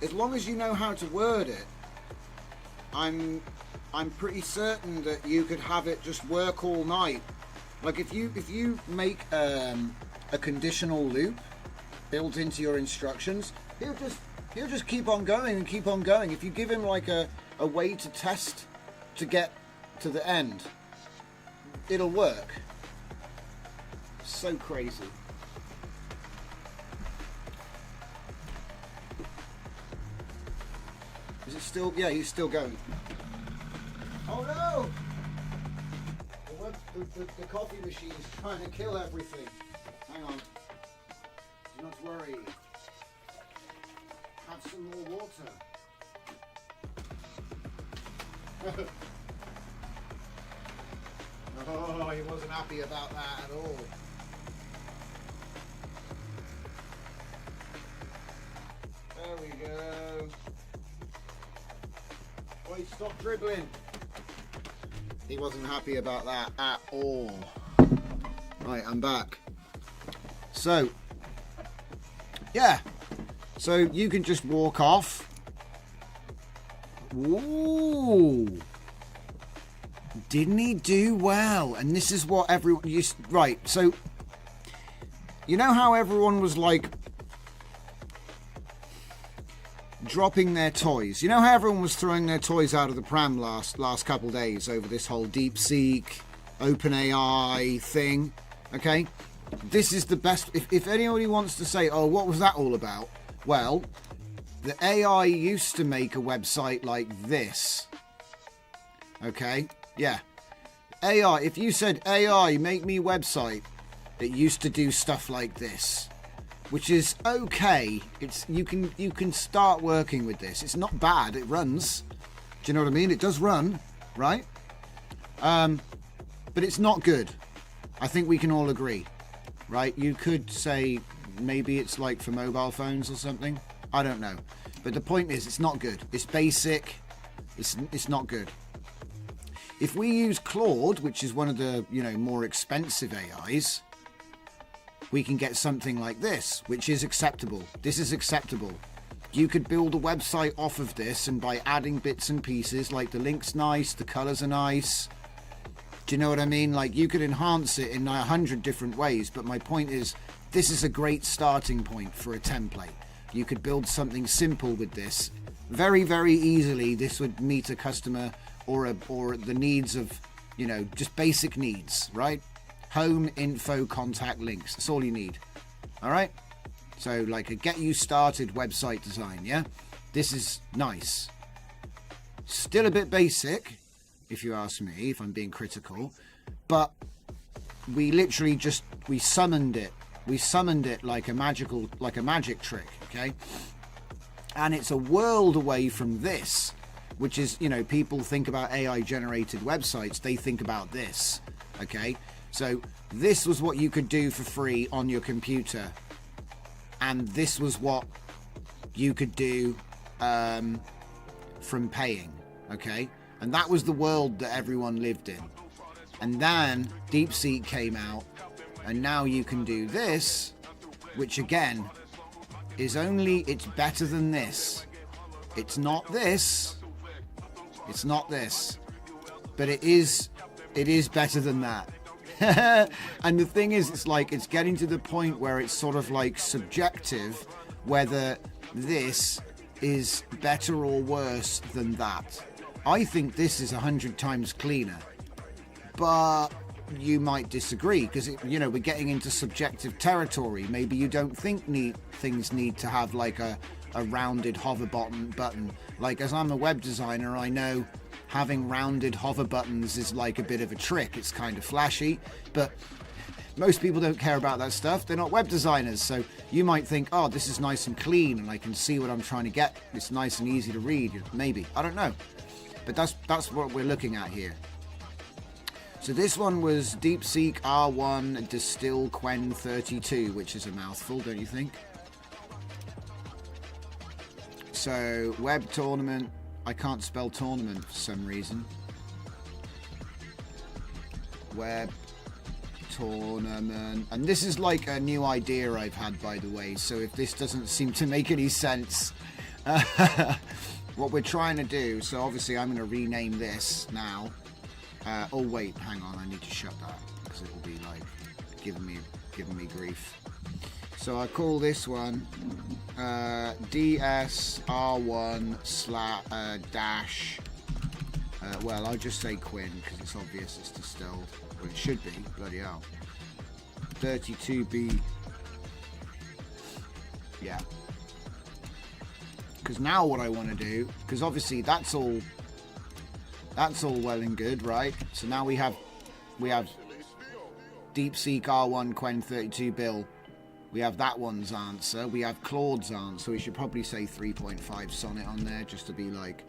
as long as you know how to word it, I'm pretty certain that you could have it just work all night. Like if you make a conditional loop built into your instructions, he'll just keep on going and keep on going. If you give him like a way to test to get to the end, it'll work. So crazy. Is it still? Yeah, he's still going. Oh no! The coffee machine's trying to kill everything. Hang on. Do not worry. Have some more water. Oh, he wasn't happy about that at all. There we go. Oi, stop dribbling. He wasn't happy about that at all. Right, I'm back. So, yeah. So you can just walk off. Ooh. Didn't he do well? And this is what everyone used. Right, so you know how everyone was like dropping their toys. You know how everyone was throwing their toys out of the pram last couple days over this whole DeepSeek, OpenAI thing. Okay, this is the best. If anybody wants to say, "Oh, what was that all about?" Well, the AI used to make a website like this. Okay. Yeah, AI. If you said AI, make me website, it used to do stuff like this, which is okay. It's you can start working with this. It's not bad. It runs. Do you know what I mean? It does run, right? But it's not good. I think we can all agree, right? You could say maybe it's like for mobile phones or something. I don't know, but the point is, it's not good. It's basic. It's not good. If we use Claude, which is one of the, you know, more expensive AIs, we can get something like this, which is acceptable. This is acceptable. You could build a website off of this, and by adding bits and pieces, like the link's nice, the colors are nice. Do you know what I mean? Like, you could enhance it in 100 different ways, but my point is, this is a great starting point for a template. You could build something simple with this. Very, very easily, this would meet a customer or the needs of, you know, just basic needs, right? Home, info, contact, links. That's all you need. All right? So like a get you started website design, yeah? This is nice. Still a bit basic, if you ask me, if I'm being critical. But we literally we summoned it. We summoned it like a magic trick, okay? And it's a world away from this, which is, you know, people think about AI generated websites, they think about this, okay? So this was what you could do for free on your computer, and this was what you could do from paying, okay? And that was the world that everyone lived in. And then DeepSeek came out, and now you can do this, which again is it's better than this. It's not this. It's not this, but it is better than that. And the thing is, it's getting to the point where it's sort of like subjective whether this is better or worse than that. I think this is 100 times cleaner, but you might disagree because, you know, we're getting into subjective territory. Maybe you don't think things need to have like a rounded hover button. Like, as I'm a web designer, I know having rounded hover buttons is like a bit of a trick. It's kind of flashy, but most people don't care about that stuff. They're not web designers. So you might think, oh, this is nice and clean and I can see what I'm trying to get. It's nice and easy to read. Maybe. I don't know. But that's what we're looking at here. So this one was DeepSeek R1 Distill Quen 32, which is a mouthful, don't you think? So web tournament. I can't spell tournament for some reason. Web tournament. And this is like a new idea I've had, by the way, so if this doesn't seem to make any sense, what we're trying to do, so obviously I'm going to rename this now. Oh wait, hang on, I need to shut that because it will be like giving me grief. So I call this one DSR1 dash. Well, I'll just say Quinn because it's obvious it's distilled. Well, it should be. Bloody hell. 32B. Yeah. Because now what I want to do, because obviously that's all well and good, right? So now we have deepseek R1 Quen 32 Bill. We have that one's answer. We have Claude's answer. We should probably say 3.5 Sonnet on there just to be like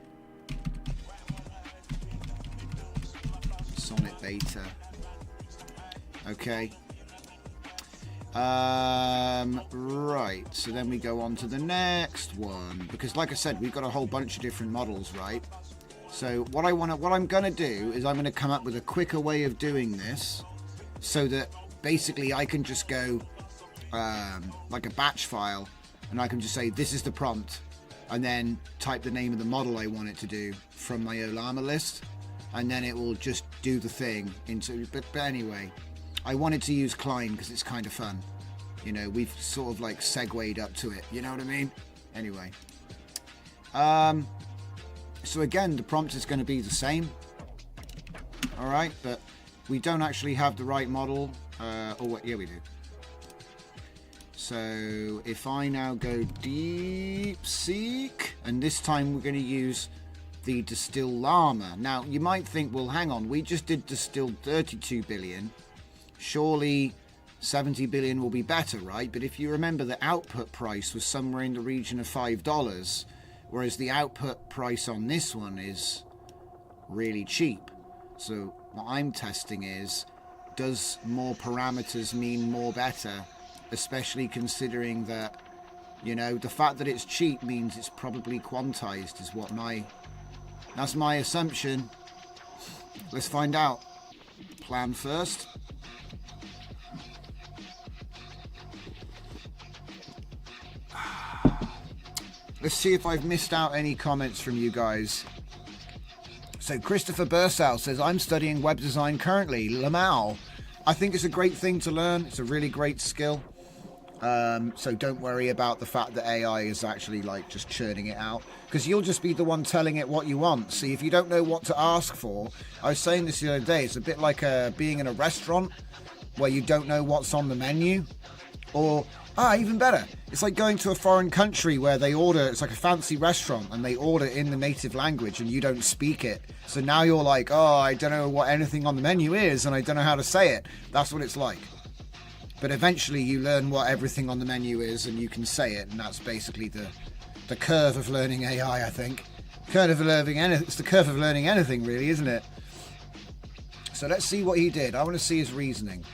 Sonnet Beta. Okay. Right. So then we go on to the next one because, like I said, we've got a whole bunch of different models, right? So what I'm gonna do is I'm gonna come up with a quicker way of doing this, so that basically I can just go like a batch file, and I can just say this is the prompt, and then type the name of the model I want it to do from my Olama list, and then it will just do the thing into. But anyway, I wanted to use Klein because it's kind of fun. You know, we've sort of like segued up to it. You know what I mean? Anyway. So again, the prompt is going to be the same. All right, but we don't actually have the right model. Yeah, we do. So if I now go deepseek, and this time we're going to use the distill llama. Now, you might think, well, hang on, we just did distilled 32 billion. Surely 70 billion will be better, right? But if you remember, the output price was somewhere in the region of $5, whereas the output price on this one is really cheap. So what I'm testing is, does more parameters mean more better? Especially considering that, you know, the fact that it's cheap means it's probably quantized is what that's my assumption. Let's find out. Plan first. Let's see if I've missed out any comments from you guys. So Christopher Bursell says, I'm studying web design currently. Lamau. I think it's a great thing to learn. It's a really great skill. So don't worry about the fact that AI is actually like just churning it out, because you'll just be the one telling it what you want. See, if you don't know what to ask for, I was saying this the other day, it's a bit like being in a restaurant where you don't know what's on the menu, or even better, it's like going to a foreign country where they order, it's like a fancy restaurant and they order in the native language and you don't speak it. So now you're like, oh, I don't know what anything on the menu is and I don't know how to say it. That's what it's like. But eventually you learn what everything on the menu is and you can say it, and that's basically the curve of learning AI, I think. It's the curve of learning anything, really, isn't it? So let's see what he did. I want to see his reasoning.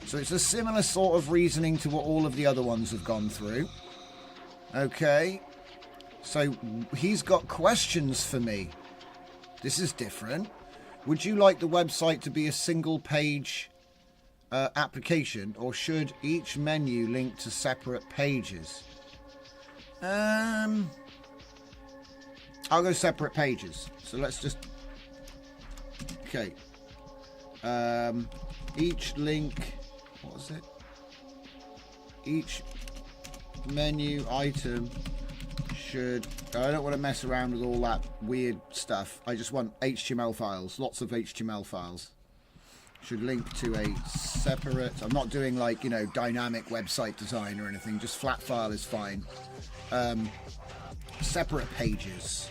So it's a similar sort of reasoning to what all of the other ones have gone through. Okay. So he's got questions for me. This is different. Would you like the website to be a single page application, or should each menu link to separate pages? I'll go separate pages. So let's just... Okay. Each link... What was it? Each menu item should... I don't want to mess around with all that weird stuff. I just want HTML files. Lots of HTML files. Should link to a separate... I'm not doing like, you know, dynamic website design or anything. Just flat file is fine. Separate pages.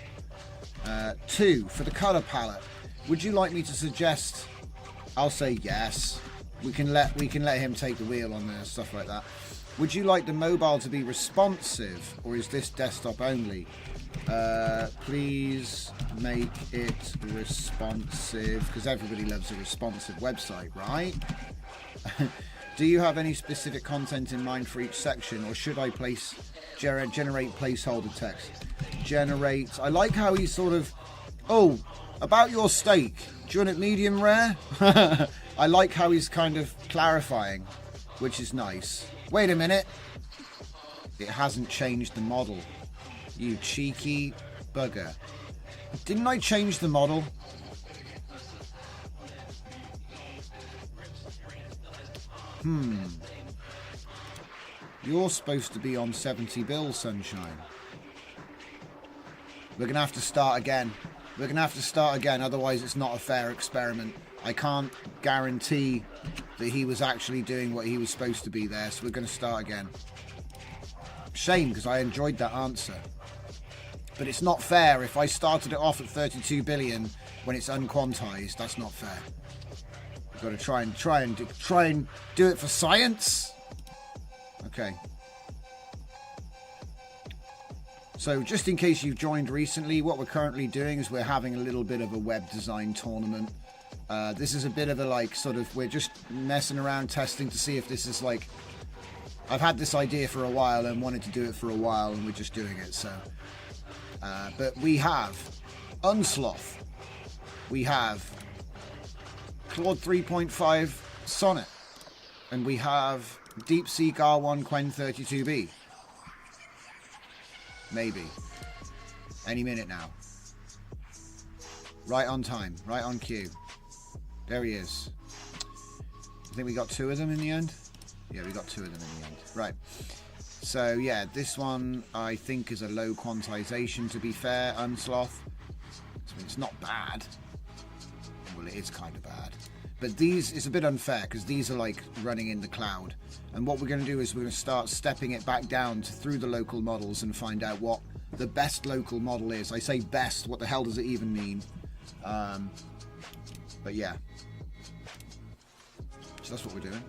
2, for the color palette. Would you like me to suggest... I'll say yes. We can let him take the wheel on there, stuff like that. Would you like the mobile to be responsive, or is this desktop only? Please make it responsive, because everybody loves a responsive website, right? Do you have any specific content in mind for each section, or should I generate placeholder text? Generate. I like how he's sort of... Oh, about your steak. Do you want it medium rare? I like how he's kind of clarifying, which is nice. Wait a minute. It hasn't changed the model. You cheeky bugger. Didn't I change the model? You're supposed to be on 70 bill, sunshine. We're going to have to start again. We're going to have to start again, otherwise it's not a fair experiment. I can't guarantee that he was actually doing what he was supposed to be there, so we're going to start again. Shame, because I enjoyed that answer. But it's not fair. If I started it off at 32 billion when it's unquantized, that's not fair. We've got to try and do it for science. Okay. So just in case you've joined recently, what we're currently doing is we're having a little bit of a web design tournament. This is a bit of a like sort of, we're just messing around testing to see if this is like, I've had this idea for a while and wanted to do it for a while and we're just doing it. So, but we have Unsloth, we have Claude 3.5 Sonnet, and we have DeepSeek R1 Quen 32B. Maybe. Any minute now. Right on time. Right on cue. There he is. I think we got two of them in the end. Yeah, we got two of them in the end. Right. So, yeah, this one I think is a low quantization, to be fair, Unsloth. I mean, it's not bad. Well, it is kind of bad. But these, it's a bit unfair because these are like running in the cloud. And what we're going to do is we're going to start stepping it back down through the local models and find out what the best local model is. I say best, what the hell does it even mean? But yeah. So that's what we're doing.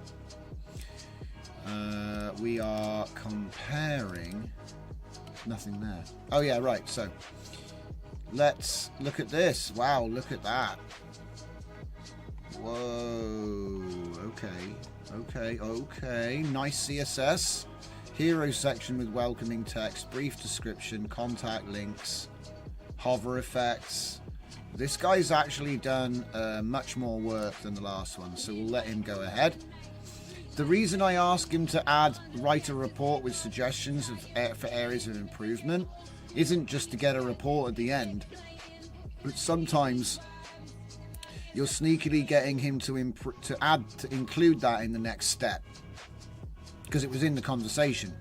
We are comparing. Nothing there. Oh yeah, right. So let's look at this. Wow, look at that. Whoa. Okay. Nice CSS. Hero section with welcoming text, brief description, contact links, hover effects. This guy's actually done much more work than the last one, so we'll let him go ahead. The reason I ask him to write a report with suggestions for areas of improvement isn't just to get a report at the end, but sometimes you're sneakily getting him to include that in the next step because it was in the conversation.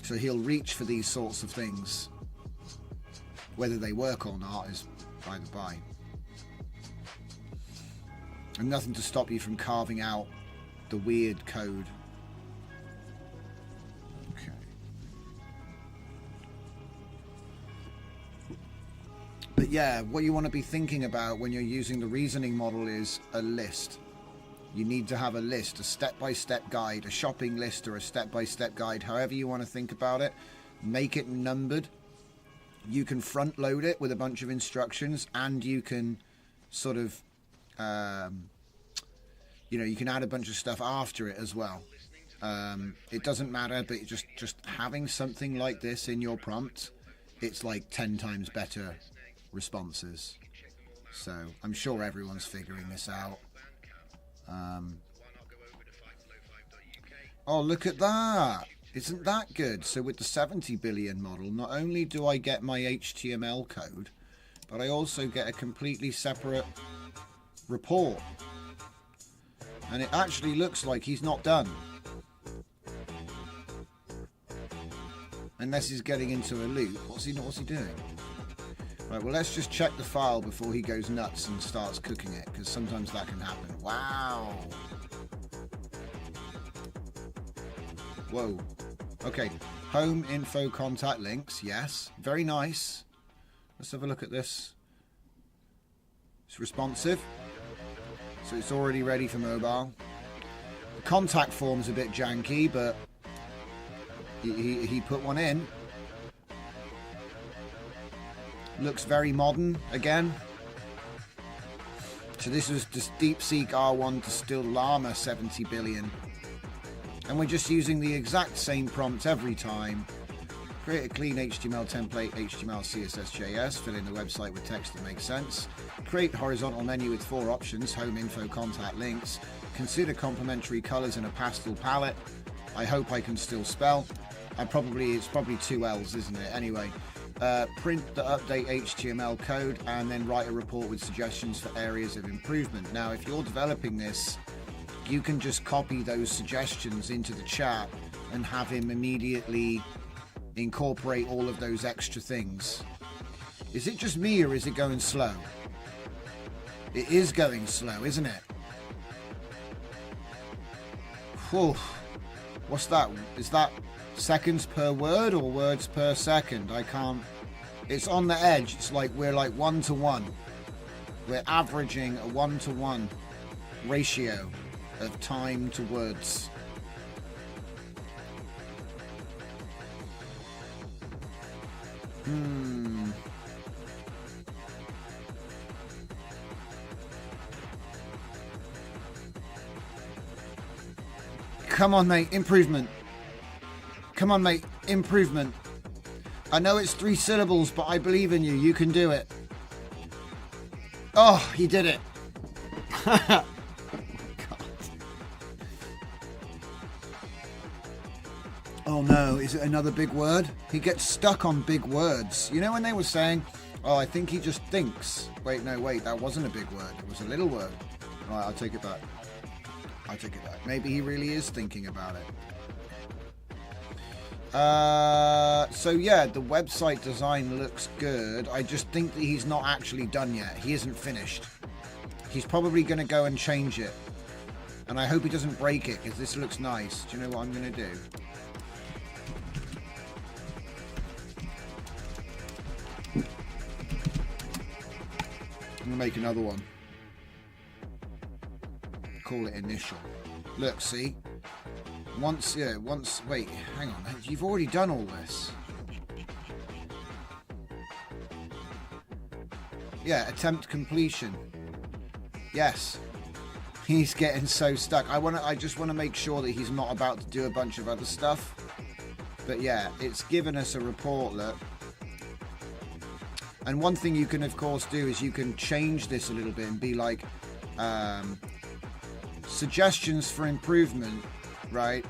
So he'll reach for these sorts of things. Whether they work or not is by the by. And nothing to stop you from carving out the weird code. Okay. But yeah, what you want to be thinking about when you're using the reasoning model is a list. You need to have a list, a step-by-step guide, a shopping list or a step-by-step guide, however you want to think about it. Make it numbered. You can front load it with a bunch of instructions, and you can sort of, you can add a bunch of stuff after it as well. It doesn't matter, but just having something like this in your prompt, it's like 10 times better responses. So I'm sure everyone's figuring this out. Oh, look at that. Isn't that good? So with the 70 billion model, not only do I get my HTML code, but I also get a completely separate report. And it actually looks like he's not done. Unless he's getting into a loop. What's he doing? Right, well, let's just check the file before he goes nuts and starts cooking it, because sometimes that can happen. Wow. Whoa. Okay, home, info, contact links. Yes, very nice. Let's have a look at this. It's responsive, so it's already ready for mobile. The contact form's a bit janky, but he put one in. Looks very modern again. So this was just DeepSeek R1 Distilled Llama 70 billion. And we're just using the exact same prompt every time. Create a clean HTML template, HTML, CSS, JS. Fill in the website with text that makes sense. Create horizontal menu with 4 options: home, info, contact links. Consider complementary colours in a pastel palette. I hope I can still spell. It's probably 2 L's, isn't it? Anyway, print the update HTML code and then write a report with suggestions for areas of improvement. Now, if you're developing this, you can just copy those suggestions into the chat and have him immediately incorporate all of those extra things. Is it just me or is it going slow? It is going slow, isn't it? Whew. What's that? Is that seconds per word or words per second? I can't. It's on the edge. It's like we're like 1-to-1. We're averaging a 1-to-1 ratio of time to words. Come on, mate. Improvement. Come on, mate. Improvement. I know it's 3 syllables, but I believe in you. You can do it. Oh, he did it. Oh, God. Oh, no. Is it another big word? He gets stuck on big words. You know when they were saying, oh, I think he just thinks. Wait, no, wait. That wasn't a big word. It was a little word. All right, I'll take it back. I take it back. Maybe he really is thinking about it. So yeah, the website design looks good. I just think that he's not actually done yet. He isn't finished. He's probably going to go and change it. And I hope he doesn't break it, because this looks nice. Do you know what I'm going to do? I'm going to make another one. Call it initial. Look, see? Wait, hang on. You've already done all this. Yeah, attempt completion. Yes. He's getting so stuck. I just want to make sure that he's not about to do a bunch of other stuff. But yeah, it's given us a report, look. And one thing you can, of course, do is you can change this a little bit and be like, suggestions for improvement, right?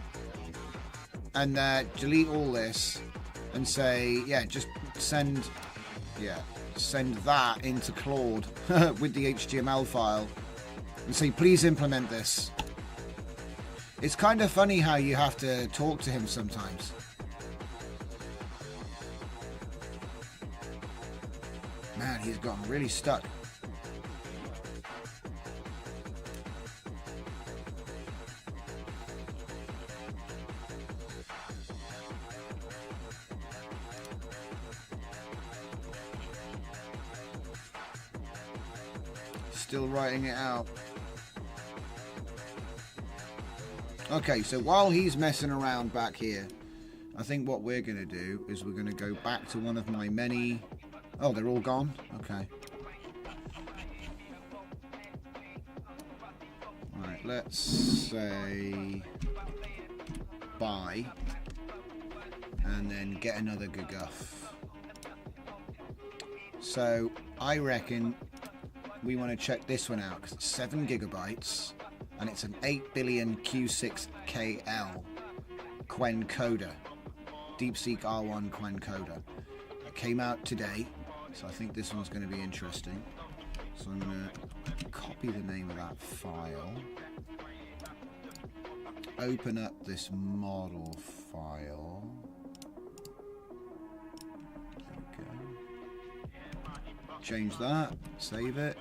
And delete all this and say, yeah, just send that into Claude with the HTML file and say, please implement this. It's kind of funny how you have to talk to him sometimes. Man, he's gotten really stuck. Still writing it out. Okay, so while he's messing around back here, I think what we're going to do is we're going to go back to one of my many... Oh, they're all gone? Okay. Alright, let's say... buy. And then get another guff. So, I reckon... we want to check this one out because it's 7 gigabytes and it's an 8 billion Q6KL quencoder, DeepSeek R1 quencoder. It came out today, so I think this one's going to be interesting. So I'm going to copy the name of that file, open up this model file. There we go. Change that, save it.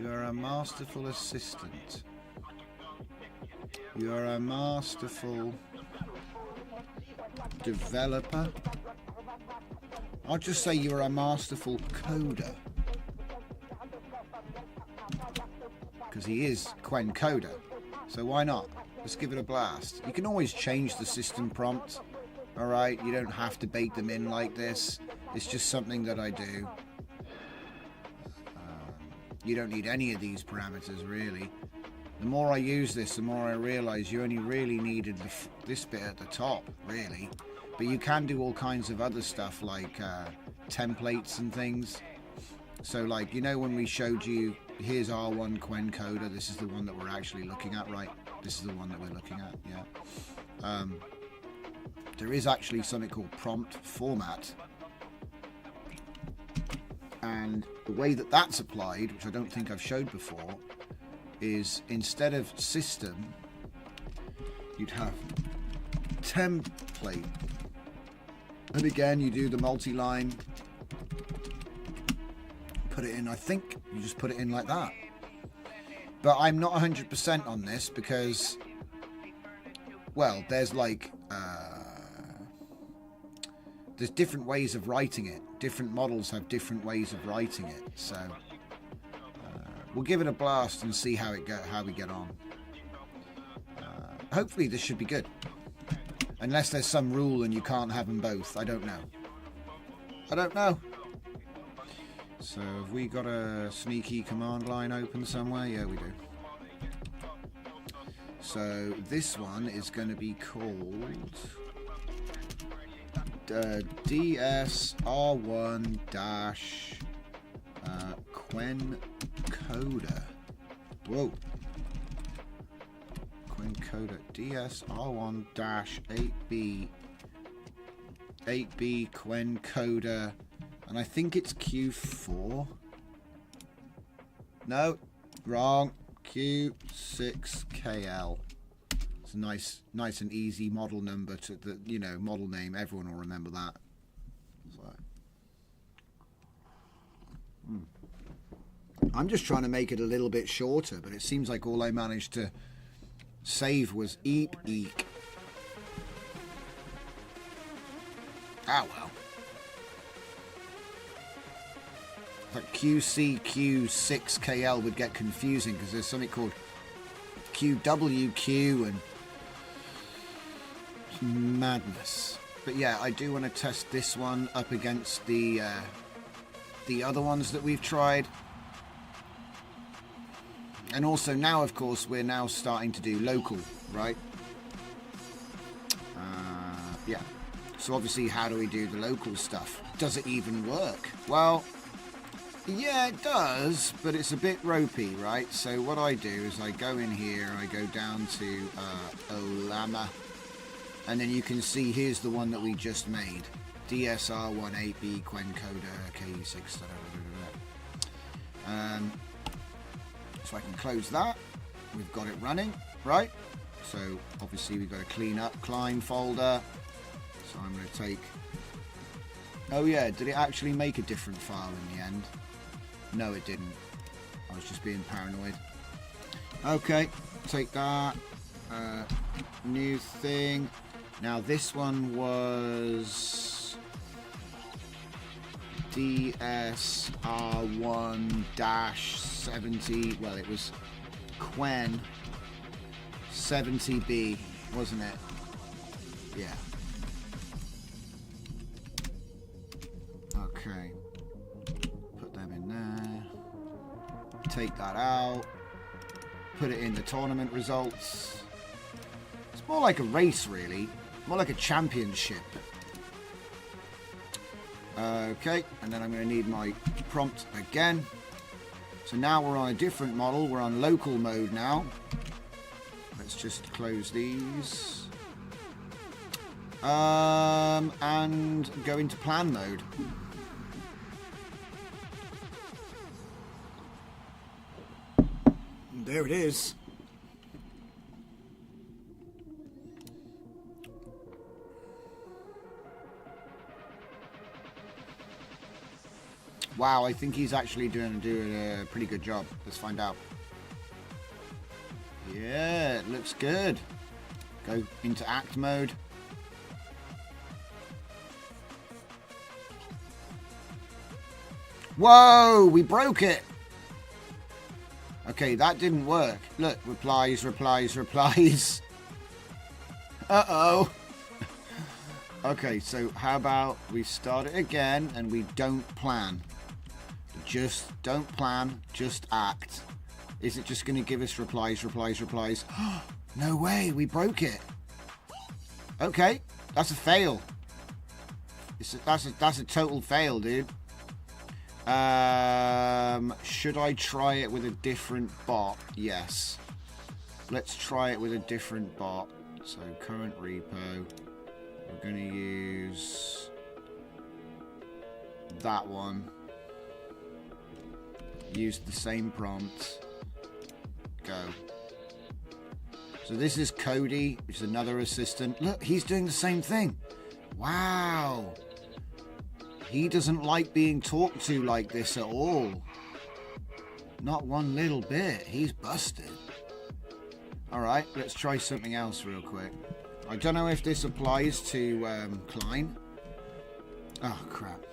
You are a masterful assistant. You are a masterful developer. I'll just say you're a masterful coder. Because he is quencoder. So why not? Let's give it a blast. You can always change the system prompt. Alright, you don't have to bake them in like this. It's just something that I do. You don't need any of these parameters, really. The more I use this, the more I realise you only really needed this bit at the top, really. But you can do all kinds of other stuff, like templates and things. So, like, you know when we showed you here's R1 quencoder. This is the one that we're actually looking at, right? This is the one that we're looking at, yeah. There is actually something called prompt format. And the way that that's applied, which I don't think I've showed before, is instead of system, you'd have template. And again, you do the multi-line, put it in, I think you just put it in like that. But I'm not 100% on this because, well, there's like, there's different ways of writing it. Different models have different ways of writing it. So we'll give it a blast and see how we get on. Hopefully this should be good. Unless there's some rule and you can't have them both. I don't know. I don't know. So have we got a sneaky command line open somewhere? Yeah, we do. So this one is going to be called DSR1 quencoder. Whoa. Quencoder. DSR1 8B quencoder. And I think it's Q4. No, wrong. Q6KL. It's a nice and easy model number to the, you know, model name. Everyone will remember that. So. I'm just trying to make it a little bit shorter, but it seems like all I managed to save was eep eek. Ah well. But QCQ6KL would get confusing because there's something called QWQ and madness. But yeah, I do want to test this one up against the other ones that we've tried. And also now, of course, we're now starting to do local, right? Yeah. So obviously, how do we do the local stuff? Does it even work? Well, yeah, it does, but it's a bit ropey, right? So what I do is I go in here, I go down to Olama, and then you can see here's the one that we just made. DSR18B quencoder KE6. So I can close that. We've got it running, right? So obviously we've got to clean up Klein folder. So I'm going to take... Oh yeah, did it actually make a different file in the end? No, it didn't. I was just being paranoid. Okay, take that. New thing. Now this one was DSR1-70. Well, it was Quen 70B, wasn't it? Yeah. Okay. Put them in there. Take that out. Put it in the tournament results. It's more like a race, really. More like a championship. Okay, and then I'm going to need my prompt again. So now we're on a different model. We're on local mode now. Let's just close these. And go into plan mode. There it is. Wow, I think he's actually doing a pretty good job. Let's find out. Yeah, it looks good. Go into act mode. Whoa, we broke it. Okay, that didn't work. Look, replies. Uh-oh. Okay, so how about we start it again and we don't plan. Just don't plan, just act. Is it just going to give us replies? No way, we broke it. Okay, that's a fail. That's a total fail, dude. Should I try it with a different bot? Yes. Let's try it with a different bot. So current repo. We're going to use that one. Use the same prompt. Go. So this is Cody, which is another assistant. Look, he's doing the same thing. Wow. He doesn't like being talked to like this at all. Not one little bit. He's busted. Alright, let's try something else real quick. I don't know if this applies to Klein. Oh, crap.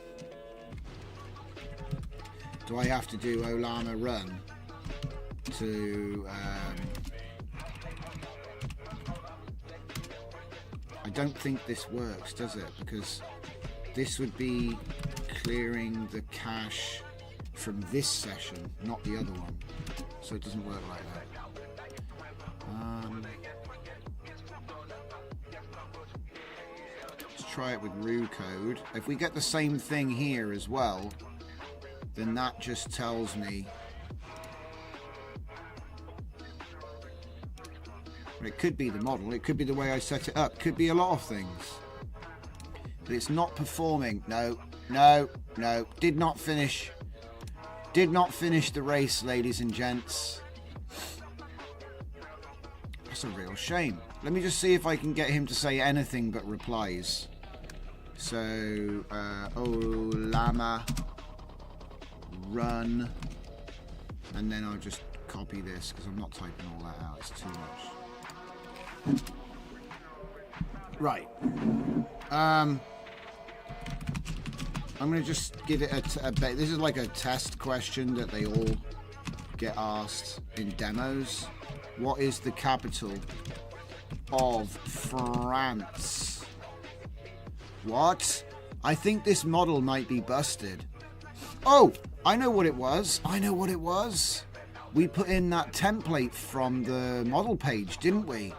Do I have to do Olama run to... I don't think this works, does it? Because this would be clearing the cache from this session, not the other one. So it doesn't work like that. Let's try it with root code. If we get the same thing here as well, then that just tells me... It could be the model, it could be the way I set it up, it could be a lot of things. But it's not performing. No, no, no. Did not finish. Did not finish the race, ladies and gents. That's a real shame. Let me just see if I can get him to say anything but replies. So, Olama run. And then I'll just copy this because I'm not typing all that out. It's too much. Right. I'm going to just give it a this is like a test question that they all get asked in demos. What is the capital of France? What? I think this model might be busted. Oh, I know what it was. I know what it was. We put in that template from the model page, didn't we?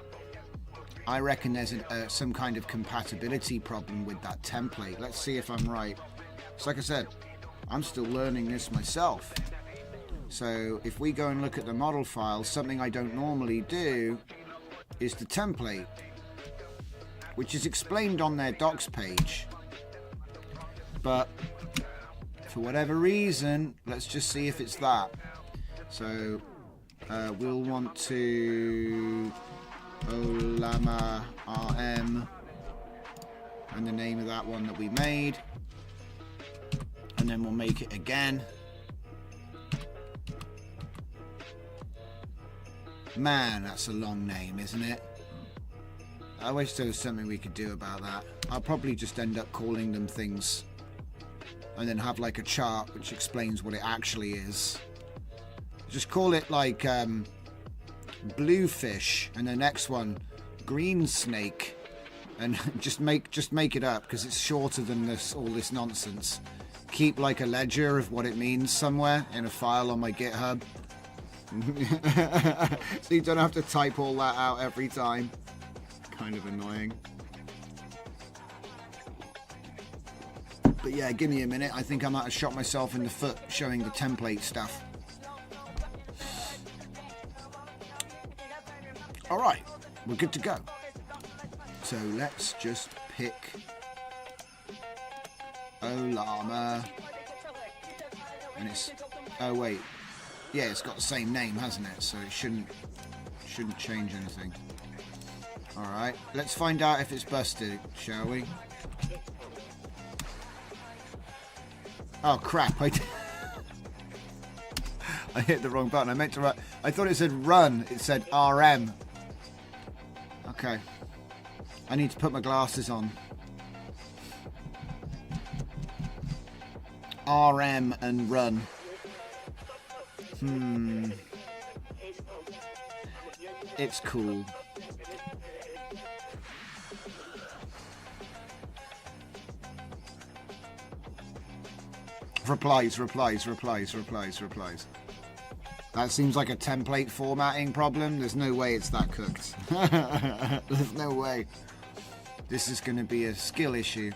I reckon there's some kind of compatibility problem with that template. Let's see if I'm right. So like I said, I'm still learning this myself. So if we go and look at the model file, something I don't normally do is the template, which is explained on their docs page. But for whatever reason, let's just see if it's that. So we'll want to Olama RM and the name of that one that we made, and then we'll make it again. Man, that's a long name, isn't it? I wish there was something we could do about that. I'll probably just end up calling them things and then have like a chart which explains what it actually is. Just call it like bluefish, and the next one green snake, and just make it up because it's shorter than all this nonsense. Keep like a ledger of what it means somewhere in a file on my GitHub. So you don't have to type all that out every time. Kind of annoying. But yeah, give me a minute. I think I might have shot myself in the foot showing the template stuff. Alright, we're good to go. So let's just pick Olama. And it's... Oh wait. Yeah, it's got the same name, hasn't it? So it shouldn't change anything. Alright, let's find out if it's busted, shall we? Oh crap, I hit the wrong button. I meant to write... I thought it said run. It said RM. Okay. I need to put my glasses on. RM and run. It's cool. Replies. That seems like a template formatting problem. There's no way it's that cooked. There's no way. This is going to be a skill issue.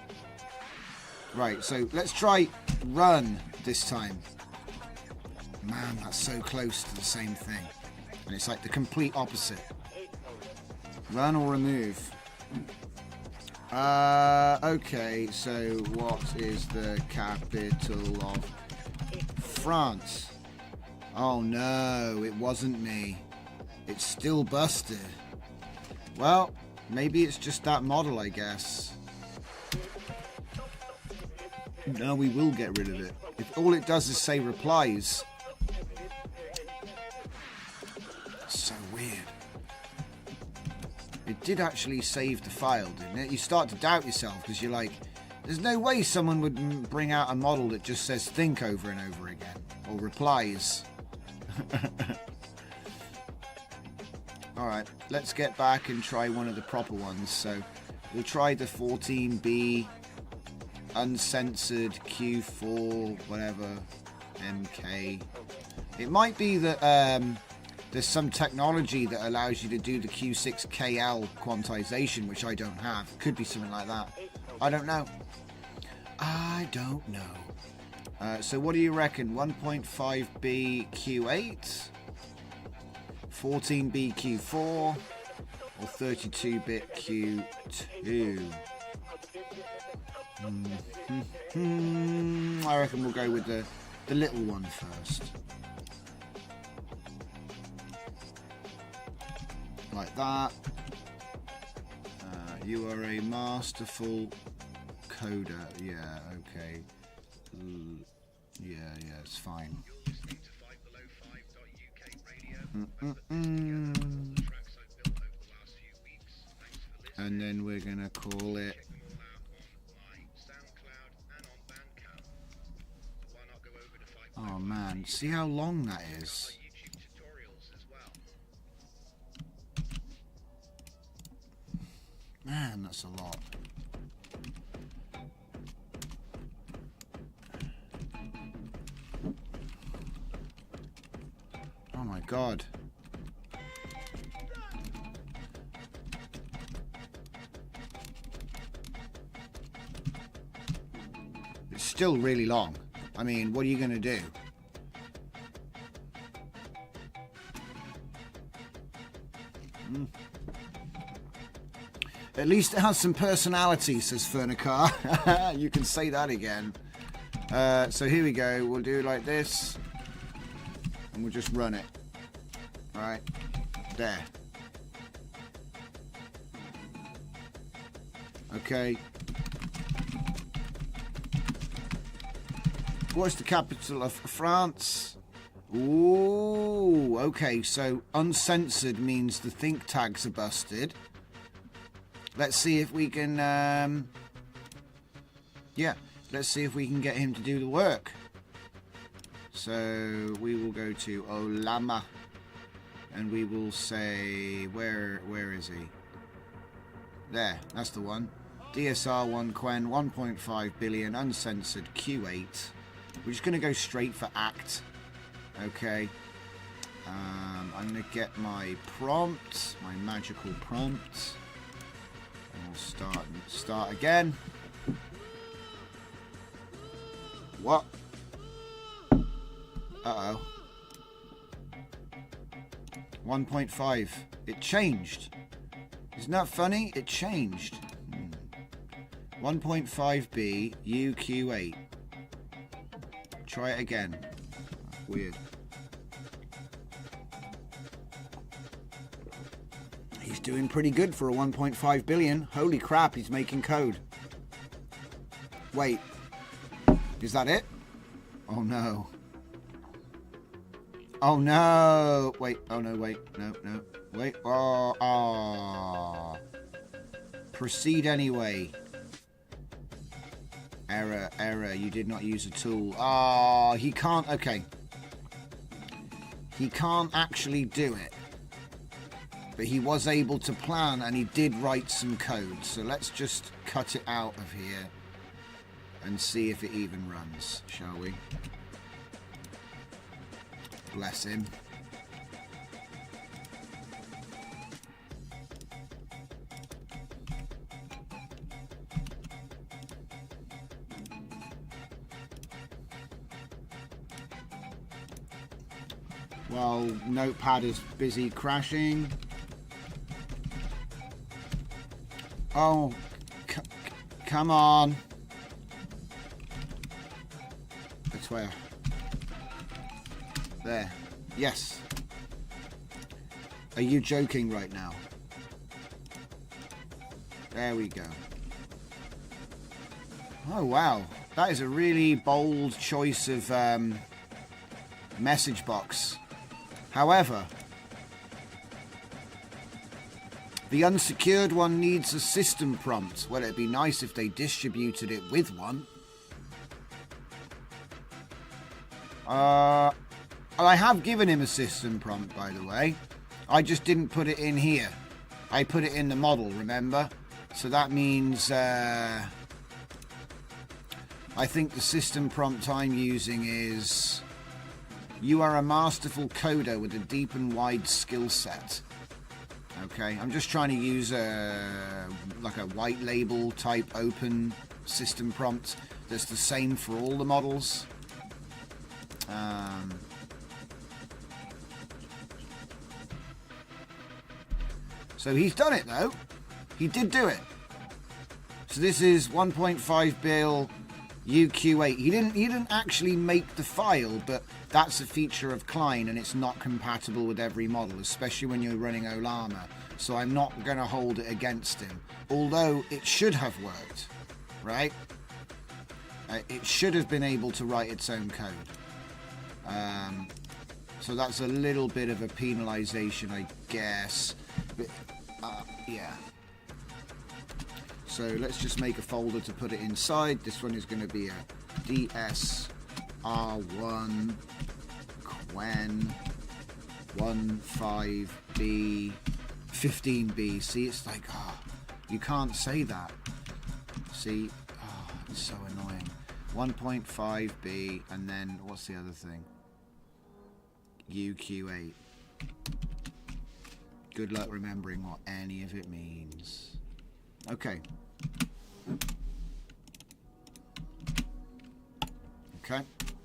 Right, so let's try run. this time. Man, that's so close to the same thing. And it's like the complete opposite. Run or remove. Okay, so what is the capital of France? Oh no, it wasn't me. It's still busted. Well, maybe it's just that model, I guess. No, we will get rid of it. If all it does is say replies. So weird. It did actually save the file, didn't it? You start to doubt yourself because you're like, there's no way someone would bring out a model that just says think over and over again. Or replies. Alright, let's get back and try one of the proper ones. So, we'll try the 14B uncensored Q4 whatever MK. It might be that there's some technology that allows you to do the Q6KL quantization, which I don't have. Could be something like that. I don't know. I don't know. So what do you reckon? 1.5B Q8, 14B Q4, or 32-bit Q2? I reckon we'll go with the little one first. Like that. You are a masterful coder. Yeah, okay. Yeah, it's fine. And then we're gonna call it oh man, see how long that is? Man, that's a lot. Oh my god. It's still really long. I mean, what are you going to do? At least it has some personality, says Fernicar. You can say that again. So here we go. We'll do like this. And we'll just run it. Right. There. Okay. What's the capital of France? Ooh, okay, so uncensored means the think tags are busted. Let's see if we can, yeah, let's see if we can get him to do the work. So we will go to Olama and we will say, where is he? There, that's the one. DSR1 Quen 1.5 billion uncensored Q8. We're just going to go straight for ACT. Okay. I'm going to get my prompt, my magical prompt. And we'll start again. What? Uh-oh. 1.5. It changed. Isn't that funny? It changed. 1.5B UQ8. Try it again. Weird. He's doing pretty good for a 1.5 billion. Holy crap, he's making code. Wait. Is that it? Oh no. Oh no. Wait. Oh no, wait. No. Wait. Oh. Proceed anyway. Error. You did not use a tool. Ah, he can't. Okay. He can't actually do it. But he was able to plan and he did write some code. So let's just cut it out of here and see if it even runs, shall we? Bless him. while Notepad is busy crashing. Oh, come on. That's where. There. Yes. Are you joking right now? There we go. Oh, wow. That is a really bold choice of message box. However, the unsecured one needs a system prompt. Well, it'd be nice if they distributed it with one. I have given him a system prompt, by the way. I just didn't put it in here. I put it in the model, remember? So that means I think the system prompt I'm using is: you are a masterful coder with a deep and wide skill set. Okay, I'm just trying to use like a white label type open system prompt that's the same for all the models. So he's done it though. He did do it. So this is 1.5 bil UQ8. He didn't actually make the file, but that's a feature of Klein, and it's not compatible with every model, especially when you're running Olama. So I'm not going to hold it against him, although it should have worked, right? It should have been able to write its own code. So that's a little bit of a penalization, I guess. But, yeah. So let's just make a folder to put it inside. This one is going to be a DSR1 Quen 15B 15B. See, it's like, you can't say that. See, it's so annoying. 1.5B, and then what's the other thing? UQ8. Good luck remembering what any of it means. Okay. Okay,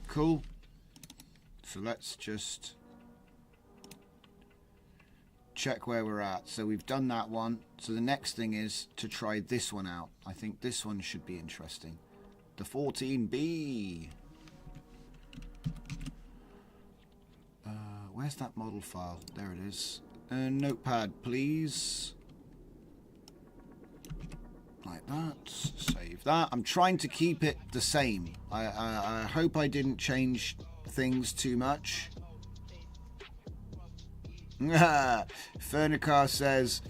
cool. So let's just check where we're at. So we've done that one. So the next thing is to try this one out. I think this one should be interesting. The 14B. Where's that model file? There it is. Notepad, please. Like that. Save that. I'm trying to keep it the same. I hope I didn't change things too much. Fernicar says,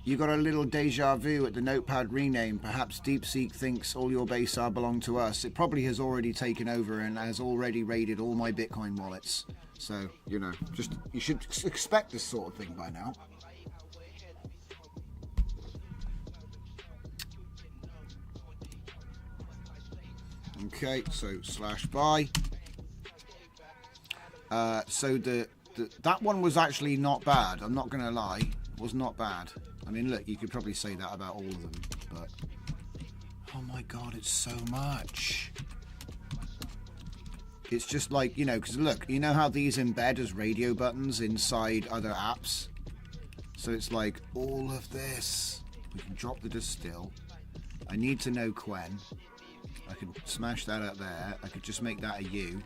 you got a little deja vu at the Notepad rename. Perhaps DeepSeek thinks all your base are belong to us. It probably has already taken over and has already raided all my Bitcoin wallets. So, you know, just you should expect this sort of thing by now. Okay, so /buy. So that one was actually not bad. I'm not going to lie. It was not bad. I mean, look, you could probably say that about all of them, but oh my god, it's so much. It's just like, you know, because look, you know how these embed as radio buttons inside other apps? So it's like all of this. We can drop the distill. I need to know Quen. I could smash that up there. I could just make that a U.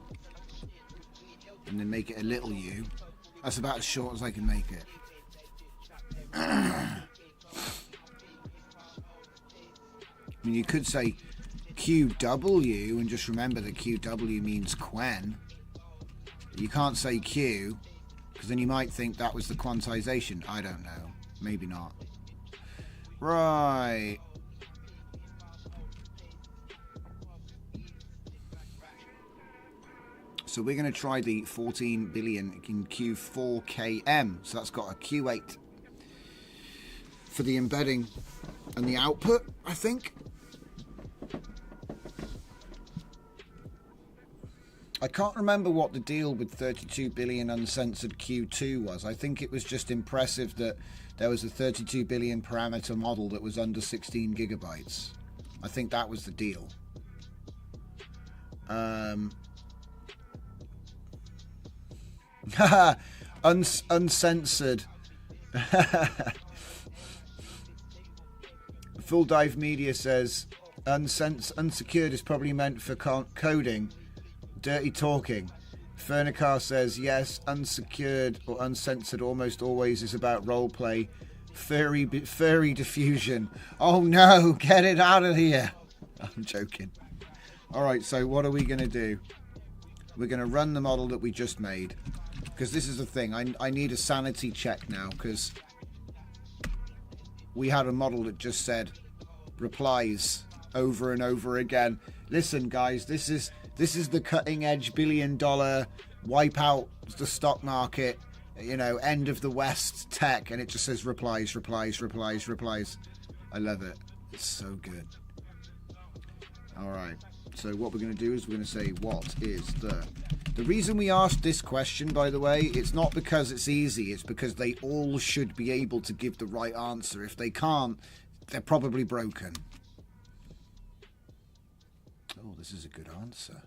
And then make it a little U. That's about as short as I can make it. I mean, you could say QW and just remember that QW means Quen. You can't say Q, because then you might think that was the quantization. I don't know. Maybe not. Right. So we're going to try the 14 billion in Q4KM. So that's got a Q8 for the embedding and the output, I think. I can't remember what the deal with 32 billion uncensored Q2 was. I think it was just impressive that there was a 32 billion parameter model that was under 16 gigabytes. I think that was the deal. Uncensored. Full Dive Media says unsecured is probably meant for coding. Dirty talking. Fernicar says yes, unsecured or uncensored almost always is about roleplay. Furry diffusion. Oh no, get it out of here. I'm joking. Alright, so what are we going to do? We're going to run the model that we just made. Because this is the thing, I need a sanity check now, because we had a model that just said replies over and over again. Listen guys, this is the cutting edge $1 billion wipe out the stock market, you know, end of the West tech, and it just says replies. I love it. It's so good. Alright, so what we're going to do is we're going to say what is the reason we asked this question, by the way, it's not because it's easy, it's because they all should be able to give the right answer. If they can't, they're probably broken. Oh, this is a good answer.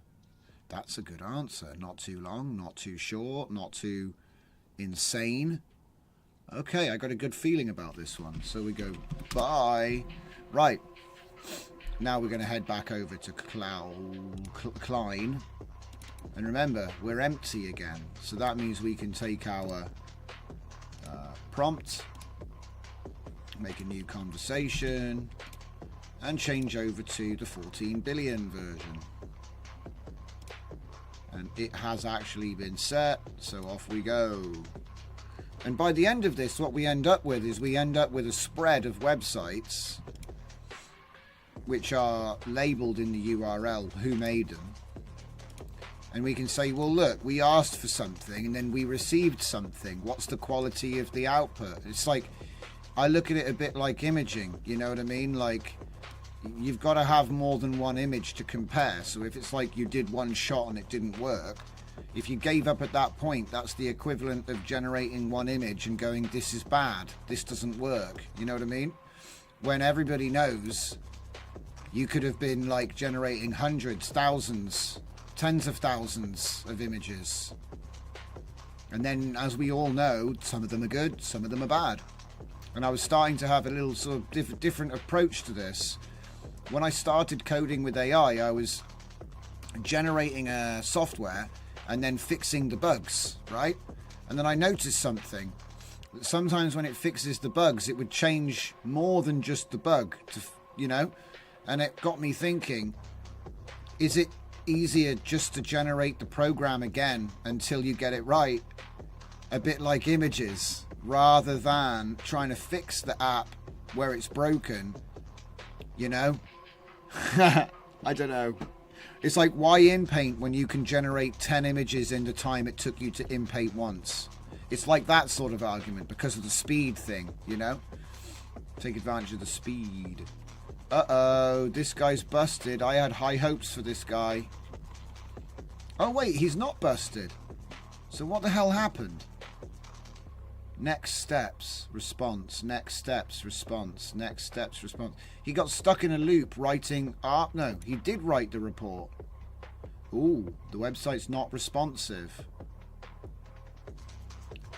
That's a good answer. Not too long, not too short, not too insane. Okay, I got a good feeling about this one. So we go, bye. Right. Now we're going to head back over to Klein. And remember, we're empty again. So that means we can take our prompt, make a new conversation, and change over to the 14 billion version. And it has actually been set, so off we go. And by the end of this, what we end up with is we end up with a spread of websites which are labeled in the URL who made them. And we can say, well, look, we asked for something and then we received something. What's the quality of the output? It's like, I look at it a bit like imaging, you know what I mean? Like, you've got to have more than one image to compare. So if it's like you did one shot and it didn't work, if you gave up at that point, that's the equivalent of generating one image and going, this is bad, this doesn't work. You know what I mean? When everybody knows you could have been like generating hundreds, thousands, tens of thousands of images. And then, as we all know, some of them are good, some of them are bad. And I was starting to have a little sort of different approach to this. When I started coding with AI, I was generating a software and then fixing the bugs, right? And then I noticed something. Sometimes when it fixes the bugs, it would change more than just the bug, you know? And it got me thinking, is it easier just to generate the program again until you get it right? A bit like images, rather than trying to fix the app where it's broken, you know? I don't know. It's like, why inpaint when you can generate 10 images in the time it took you to inpaint once? It's like that sort of argument because of the speed thing, you know? Take advantage of the speed. Uh-oh, this guy's busted. I had high hopes for this guy. Oh, wait, he's not busted. So what the hell happened? Next steps, response. Next steps, response. Next steps, response. He got stuck in a loop writing... no, he did write the report. Ooh, the website's not responsive.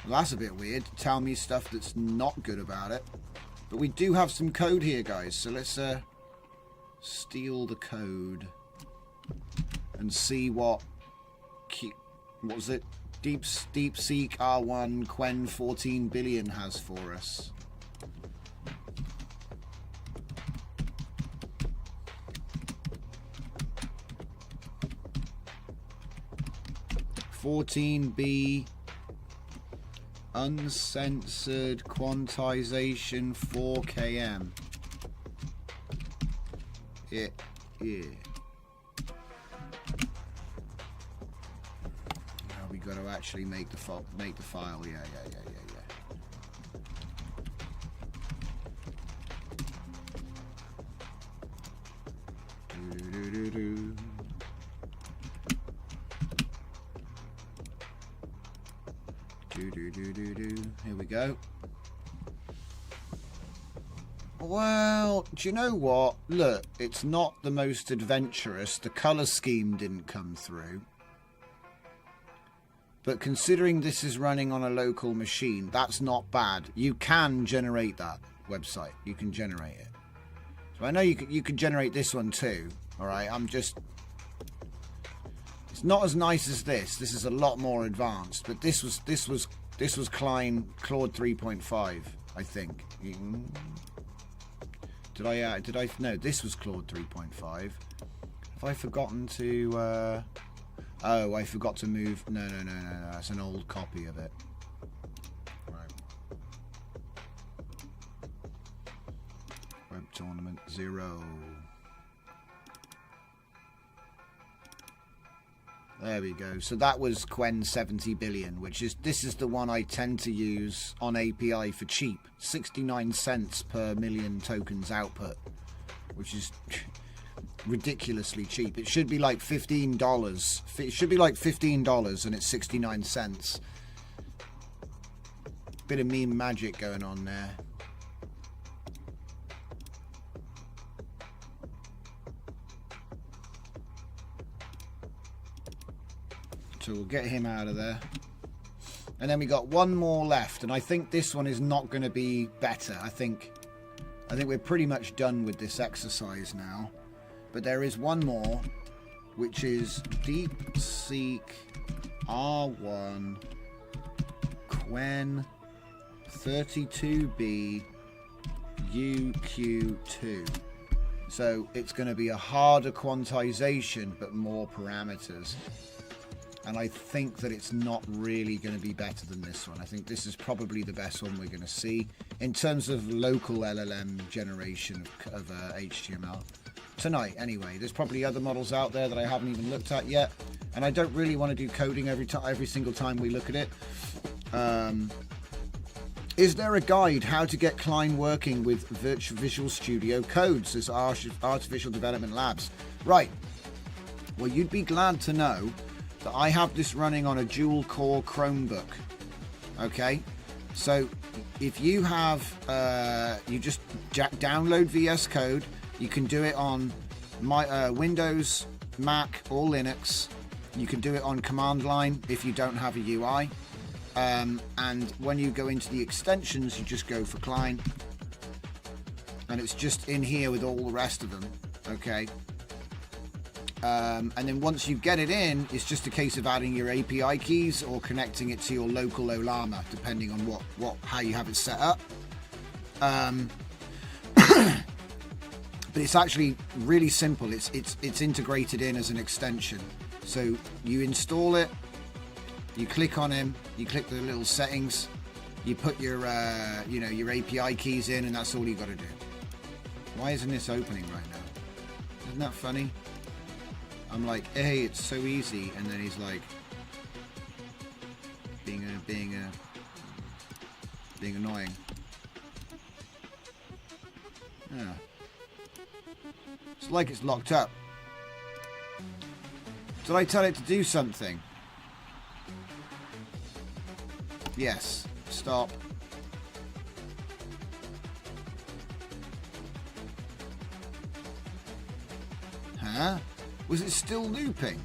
Well, that's a bit weird. Tell me stuff that's not good about it. But we do have some code here, guys. So let's steal the code and see what was it? deepseek R1 Quen 14 billion has for us. (14B) uncensored quantization 4km. Yeah. Now we got to actually make the file. Yeah. Here we go. Well, do you know what? Look, it's not the most adventurous. The colour scheme didn't come through. But considering this is running on a local machine, that's not bad. You can generate that website. You can generate it. So I know you could generate this one too. All right, it's not as nice as this. This is a lot more advanced. But this was Claude 3.5, I think. Did I? No, this was Claude 3.5. Have I forgotten to? Oh, I forgot to move. No. That's an old copy of it. Right. Web Tournament 0. There we go. So that was Quen 70 billion, this is the one I tend to use on API for cheap. 69 cents per million tokens output, which is ridiculously cheap. It should be like $15. It should be like $15 and it's 69 cents. Bit of meme magic going on there. So we'll get him out of there. And then we got one more left, and I think this one is not going to be better. I think we're pretty much done with this exercise now. But there is one more, which is deepseek R1 Quen 32B UQ2. So it's going to be a harder quantization, but more parameters. And I think that it's not really going to be better than this one. I think this is probably the best one we're going to see in terms of local LLM generation of HTML. Tonight, anyway. There's probably other models out there that I haven't even looked at yet, and I don't really want to do coding every single time we look at it. Is there a guide how to get Klein working with Visual Studio Codes as Artificial Development Labs? Right. Well, you'd be glad to know that I have this running on a dual core Chromebook. Okay, so if you have you just download VS Code. You can do it on my Windows, Mac, or Linux. You can do it on command line if you don't have a UI. And when you go into the extensions, you just go for Klein. And it's just in here with all the rest of them. Okay. And then once you get it in, it's just a case of adding your API keys or connecting it to your local Olama, depending on how you have it set up. But it's actually really simple. It's integrated in as an extension. So you install it, you click on him, you click the little settings, you put your your API keys in, and that's all you got to do. Why isn't this opening right now? Isn't that funny? I'm like, hey, it's so easy, and then he's like, being annoying. Yeah. It's like it's locked up. Did I tell it to do something? Yes. Stop. Huh? Was it still looping?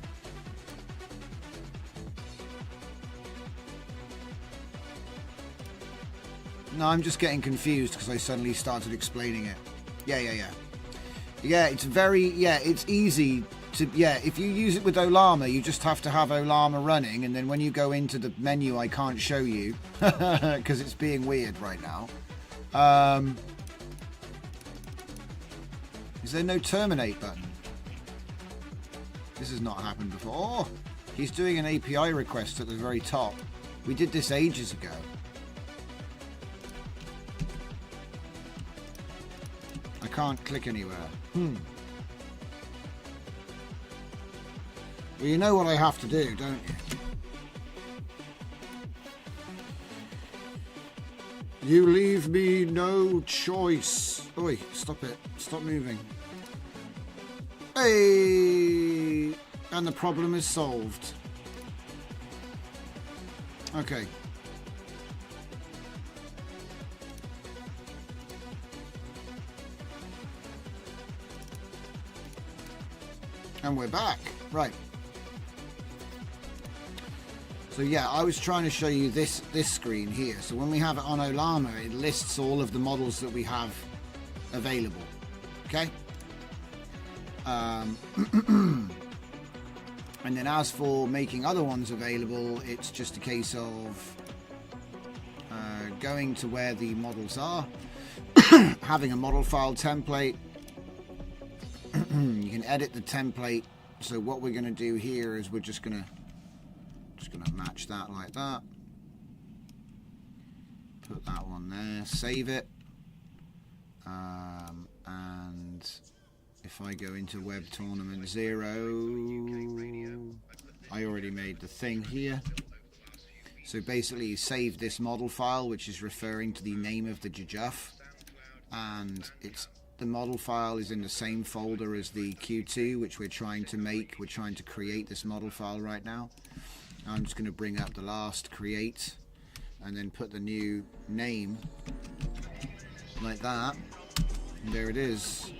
No, I'm just getting confused because I suddenly started explaining it. Yeah, it's it's easy to, if you use it with Olama, you just have to have Olama running, and then when you go into the menu, I can't show you because it's being weird right now. Is there no terminate button? This has not happened before. Oh, he's doing an API request at the very top. We did this ages ago. I can't click anywhere. Well, you know what I have to do, don't you? You leave me no choice. Oi, stop it. Stop moving. Hey! And the problem is solved. Okay. And we're back. Right. So yeah, I was trying to show you this screen here. So when we have it on Olama, it lists all of the models that we have available. Okay. And then as for making other ones available, it's just a case of going to where the models are, having a model file template. You can edit the template. So what we're going to do here is we're just going to match that like that. Put that one there. Save it. And if I go into Web Tournament 0, I already made the thing here. So basically you save this model file, which is referring to the name of the jujuf, and the model file is in the same folder as the Q2, which we're trying to make. We're trying to create this model file right now. I'm just going to bring up the last create and then put the new name like that. And there it is.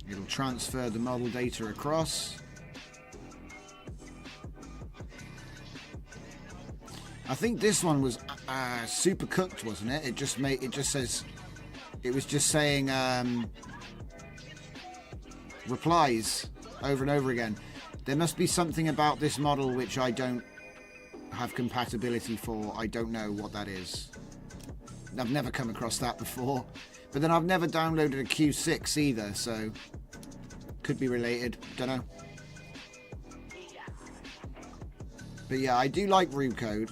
It'll transfer the model data across. I think this one was super cooked, wasn't it? It just says, it was just saying replies over and over again. There must be something about this model which I don't have compatibility for. I don't know what that is. I've never come across that before. But then I've never downloaded a Q6 either, so could be related. Don't know. But yeah, I do like RuCode.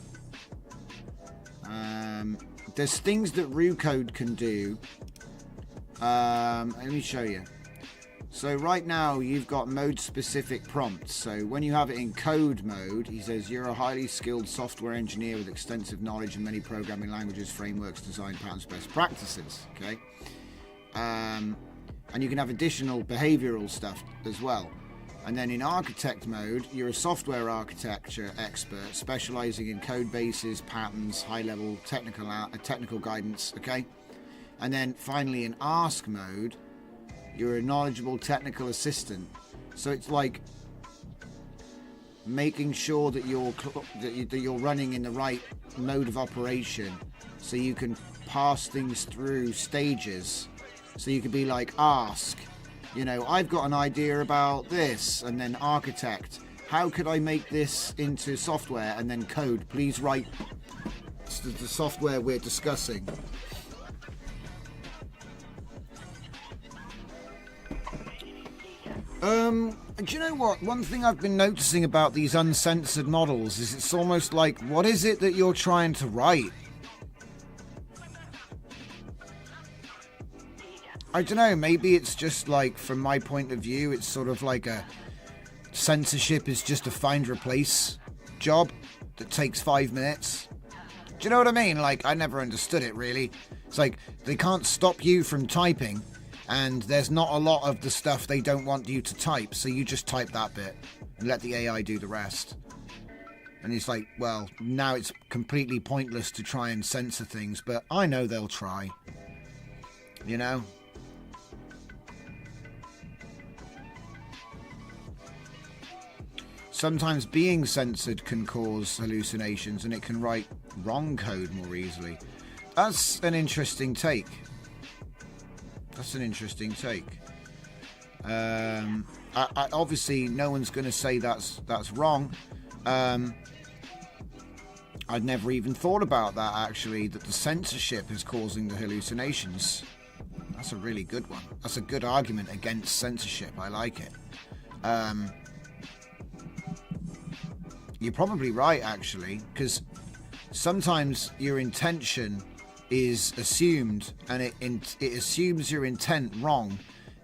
There's things that RuCode can do. Let me show you. So right now you've got mode-specific prompts. So when you have it in code mode, he says you're a highly skilled software engineer with extensive knowledge in many programming languages, frameworks, design patterns, best practices. Okay, and you can have additional behavioral stuff as well. And then in architect mode, you're a software architecture expert specializing in code bases, patterns, high-level technical guidance. Okay, and then finally in ask mode, you're a knowledgeable technical assistant. So it's like making sure that you're running in the right mode of operation, so you can pass things through stages. So you could be like, ask, you know, I've got an idea about this, and then architect, how could I make this into software, and then code, please write the software we're discussing. Do you know what? One thing I've been noticing about these uncensored models is it's almost like, what is it that you're trying to write? I don't know, maybe it's just like, from my point of view, it's sort of like a censorship is just a find replace job that takes 5 minutes. Do you know what I mean? Like, I never understood it really. It's like, they can't stop you from typing, and there's not a lot of the stuff they don't want you to type, so you just type that bit and let the AI do the rest. And it's like, well, now it's completely pointless to try and censor things, but I know they'll try. You know? Sometimes being censored can cause hallucinations, and it can write wrong code more easily. That's an interesting take. That's an interesting take. Obviously, no one's going to say that's wrong. I'd never even thought about that, actually, that the censorship is causing the hallucinations. That's a really good one. That's a good argument against censorship. I like it. You're probably right, actually, because sometimes your intention is assumed, and it assumes your intent wrong,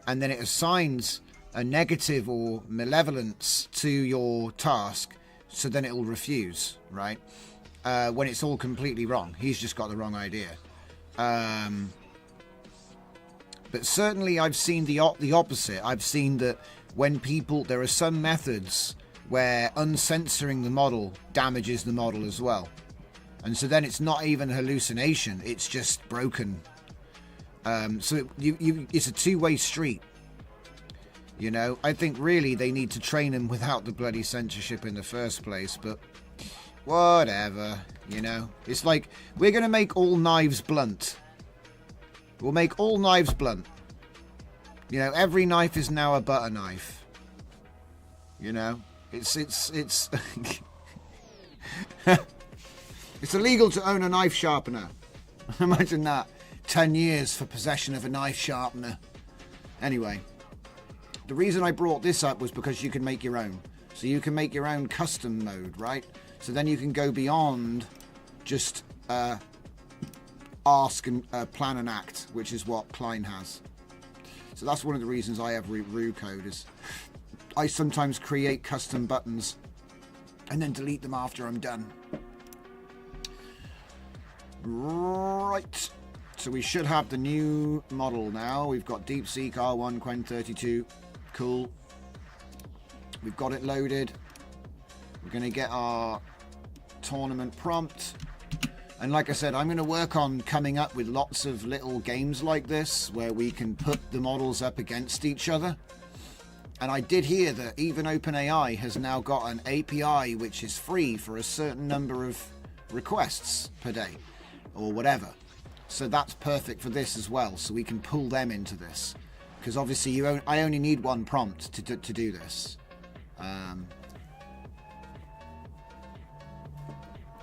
and then it assigns a negative or malevolence to your task, so then it will refuse, right? When it's all completely wrong. He's just got the wrong idea. But certainly I've seen the opposite. I've seen that when there are some methods where uncensoring the model damages the model as well. And so then it's not even hallucination, it's just broken. So it's a two-way street. You know, I think really they need to train him without the bloody censorship in the first place, but whatever, you know. It's like, we're going to make all knives blunt. We'll make all knives blunt. You know, every knife is now a butter knife. You know, it's it's illegal to own a knife sharpener. Imagine that. 10 years for possession of a knife sharpener. Anyway, the reason I brought this up was because you can make your own. So you can make your own custom mode, right? So then you can go beyond just ask and plan and act, which is what Klein has. So that's one of the reasons I have RU code, is I sometimes create custom buttons and then delete them after I'm done. Right. So we should have the new model now. We've got deepseek R1 Quen 32. Cool. We've got it loaded. We're going to get our tournament prompt. And like I said, I'm going to work on coming up with lots of little games like this where we can put the models up against each other. And I did hear that even OpenAI has now got an API which is free for a certain number of requests per day or whatever. So that's perfect for this as well. So we can pull them into this. Because obviously I only need one prompt to do this.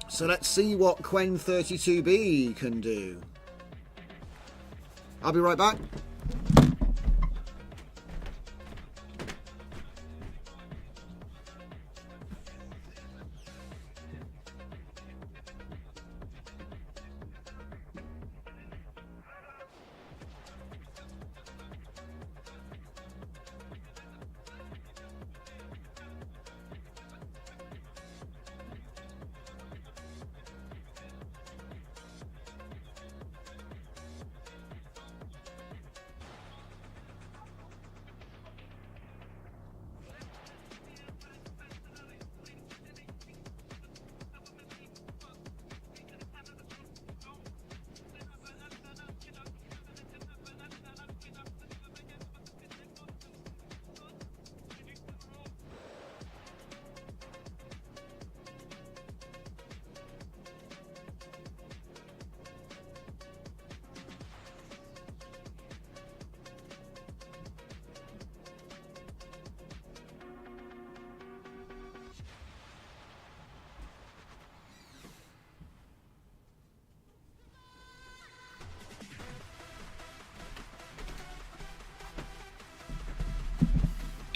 So let's see what Quen 32B can do. I'll be right back.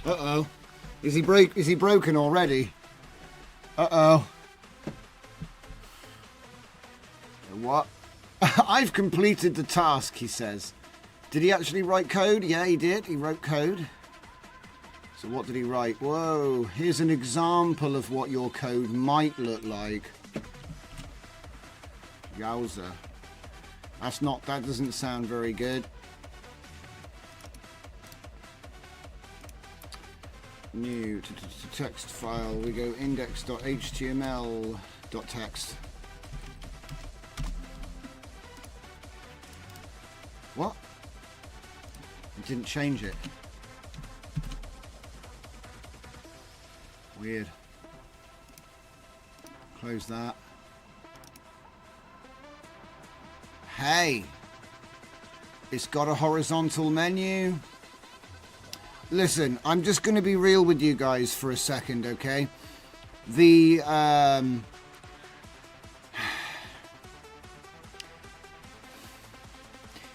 Uh-oh. Is he broken already? Uh-oh. What? I've completed the task, he says. Did he actually write code? Yeah, he did. He wrote code. So what did he write? Whoa. Here's an example of what your code might look like. Yowza. That doesn't sound very good. New to text file, we go index.html.text. What? It didn't change it. Weird. Close that. Hey! It's got a horizontal menu. Listen, I'm just going to be real with you guys for a second, okay? The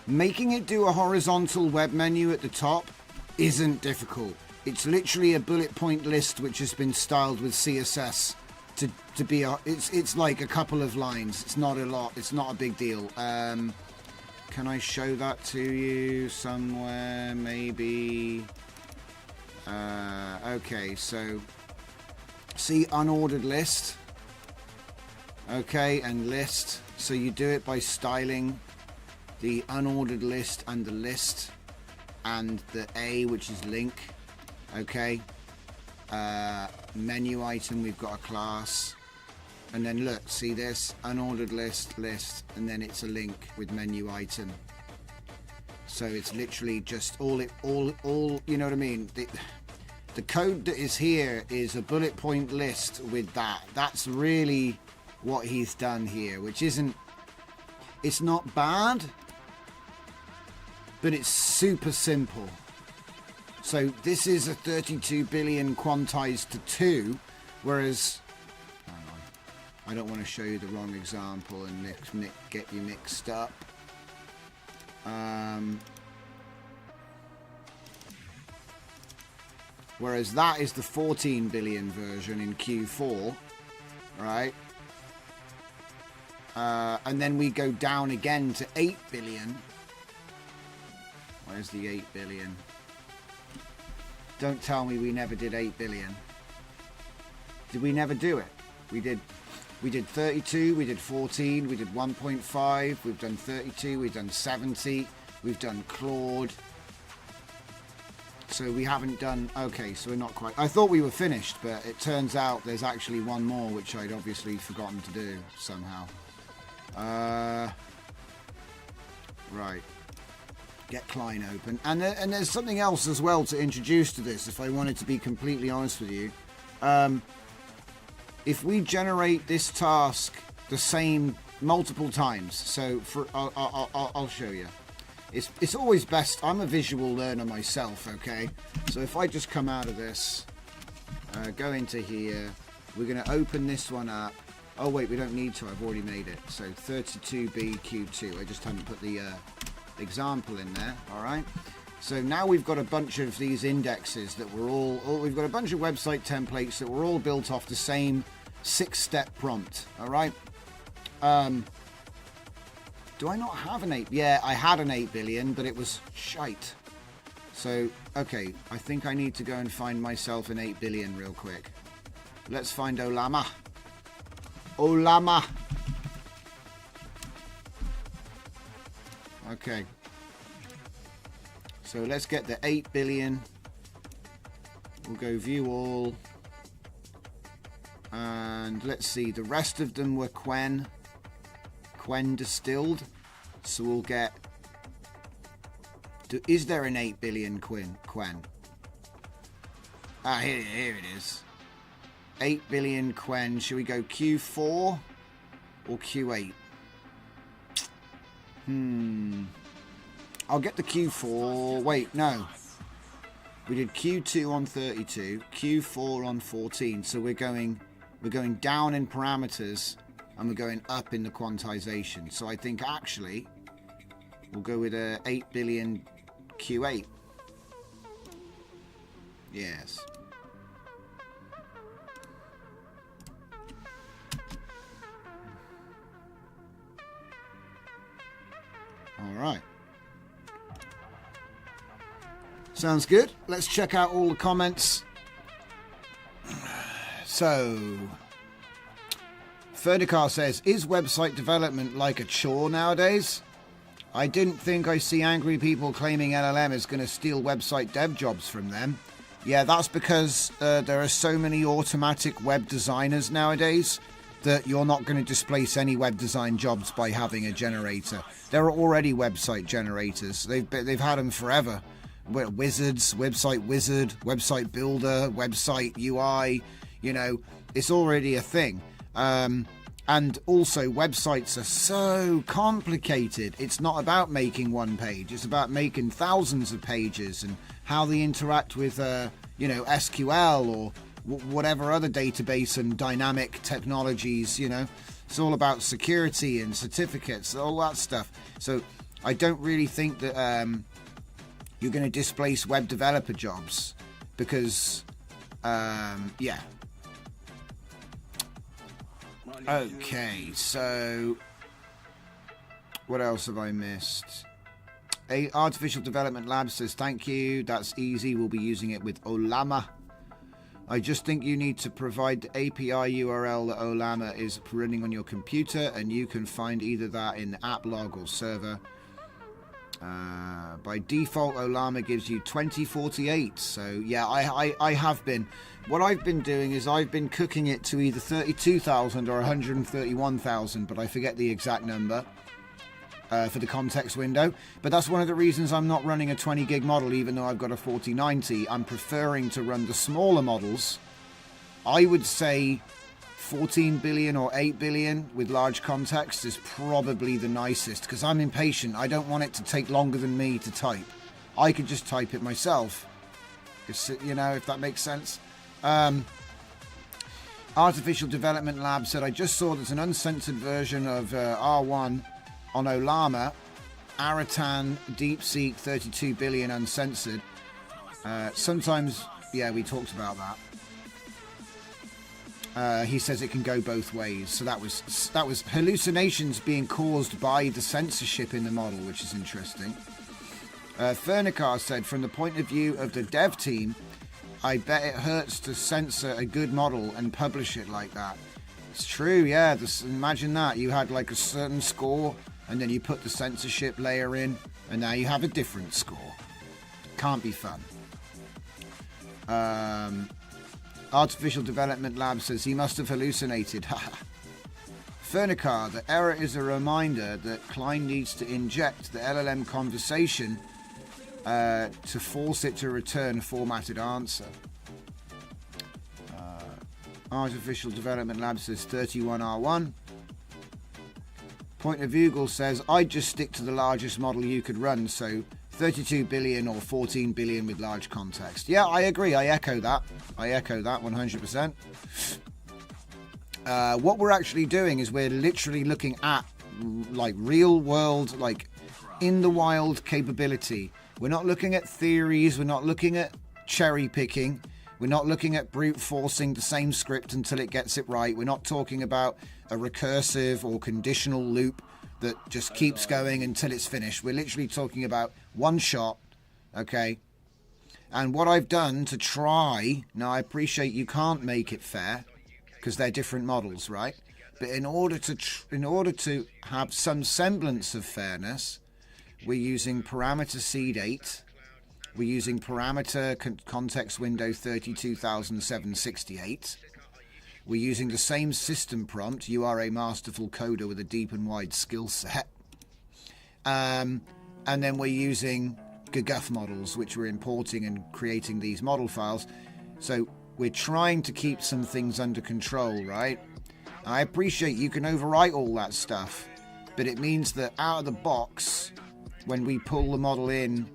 making it do a horizontal web menu at the top isn't difficult. It's literally a bullet point list which has been styled with CSS to be a, it's like a couple of lines. It's not a lot. It's not a big deal. Can I show that to you somewhere? Maybe. Okay, so see unordered list. Okay, and list. So you do it by styling the unordered list and the list and the A, which is link. Okay. Menu item, we've got a class. And then look, see this? Unordered list, and then it's a link with menu item. So it's literally just all, you know what I mean? The code that is here is a bullet point list with that. That's really what he's done here, which isn't, it's not bad, but it's super simple. So this is a 32 billion quantized to 2, whereas, hang on, I don't want to show you the wrong example and get you mixed up. Whereas that is the 14 billion version in Q4, right? And then we go down again to 8 billion. Where's the 8 billion? Don't tell me we never did 8 billion. Did we never do it? We did 32, we did 14, we did 1.5, we've done 32, we've done 70, we've done Claude. So we haven't done, okay, so we're not quite, I thought we were finished, but it turns out there's actually one more, which I'd obviously forgotten to do somehow. Right. Get Klein open. And there's something else as well to introduce to this, if I wanted to be completely honest with you. If we generate this task the same multiple times, so for I'll show you. It's always best. I'm a visual learner myself, okay? So if I just come out of this, go into here, we're going to open this one up. Oh wait, we don't need to. I've already made it. So 32BQ2. I just haven't put the example in there. All right. So now we've got a bunch of these indexes that we're all we've got a bunch of website templates that were all built off the same 6-step prompt. All right. Do I not have an 8? Yeah, I had an 8 billion, but it was shite. So, okay, I think I need to go and find myself an 8 billion real quick. Let's find Olama. Olama. Okay. So let's get the 8 billion. We'll go view all. And let's see, the rest of them were Quen distilled. So we'll get... Is there an 8 billion Quen? Ah, here it is. 8 billion Quen. Should we go Q4 or Q8? I'll get the Q4. Wait, no. We did Q2 on 32, Q4 on 14. So we're going down in parameters and we're going up in the quantization. So I think actually we'll go with a 8 billion Q8. Yes. All right. Sounds good. Let's check out all the comments. So, Ferdicar says, is website development like a chore nowadays? I didn't think I see angry people claiming LLM is going to steal website dev jobs from them. Yeah, that's because there are so many automatic web designers nowadays that you're not going to displace any web design jobs by having a generator. There are already website generators. They've had them forever. Wizards, website wizard, website builder, website UI, you know, it's already a thing. And also websites are so complicated. It's not about making one page. It's about making thousands of pages and how they interact with, you know, SQL or whatever other database and dynamic technologies, you know. It's all about security and certificates, all that stuff. So I don't really think that you're going to displace web developer jobs because, yeah. Okay, so what else have I missed? Artificial Development Lab says, thank you. That's easy. We'll be using it with Olama. I just think you need to provide the API URL that Olama is running on your computer, and you can find either that in the app log or server. By default, Olama gives you 2048. So yeah, I have been. What I've been doing is I've been cooking it to either 32,000 or 131,000, but I forget the exact number. for the context window. But that's one of the reasons I'm not running a 20 gig model, even though I've got a 4090. I'm preferring to run the smaller models. I would say 14 billion or 8 billion with large context is probably the nicest, because I'm impatient. I don't want it to take longer than me to type. I could just type it myself, you know, if that makes sense. Artificial Development Lab said, I just saw there's an uncensored version of R1 on Olama, Aratan, DeepSeek, 32 billion uncensored. Sometimes, yeah, we talked about that. He says it can go both ways. So that was hallucinations being caused by the censorship in the model, which is interesting. Fernicar said, from the point of view of the dev team, I bet it hurts to censor a good model and publish it like that. It's true, yeah. Imagine that. You had like a certain score, and then you put the censorship layer in, and now you have a different score. Can't be fun. Artificial Development Lab says he must have hallucinated. Fernicar, the error is a reminder that Klein needs to inject the LLM conversation to force it to return a formatted answer. Artificial Development Lab says 31R1. Point of Google says, I'd just stick to the largest model you could run, so 32 billion or 14 billion with large context. Yeah, I agree. I echo that 100%. What we're actually doing is we're literally looking at like real world, like in the wild capability. We're not looking at theories. We're not looking at cherry picking. We're not looking at brute forcing the same script until it gets it right. We're not talking about a recursive or conditional loop that just keeps going until it's finished. We're literally talking about one shot, okay? And what I've done to try, now I appreciate you can't make it fair because they're different models, right? But in order to have some semblance of fairness, we're using parameter seed 8. We're using parameter context window 32,768. We're using the same system prompt. You are a masterful coder with a deep and wide skill set. And then we're using GGUF models, which we're importing and creating these model files. So we're trying to keep some things under control, right? I appreciate you can overwrite all that stuff, but it means that out of the box, when we pull the model in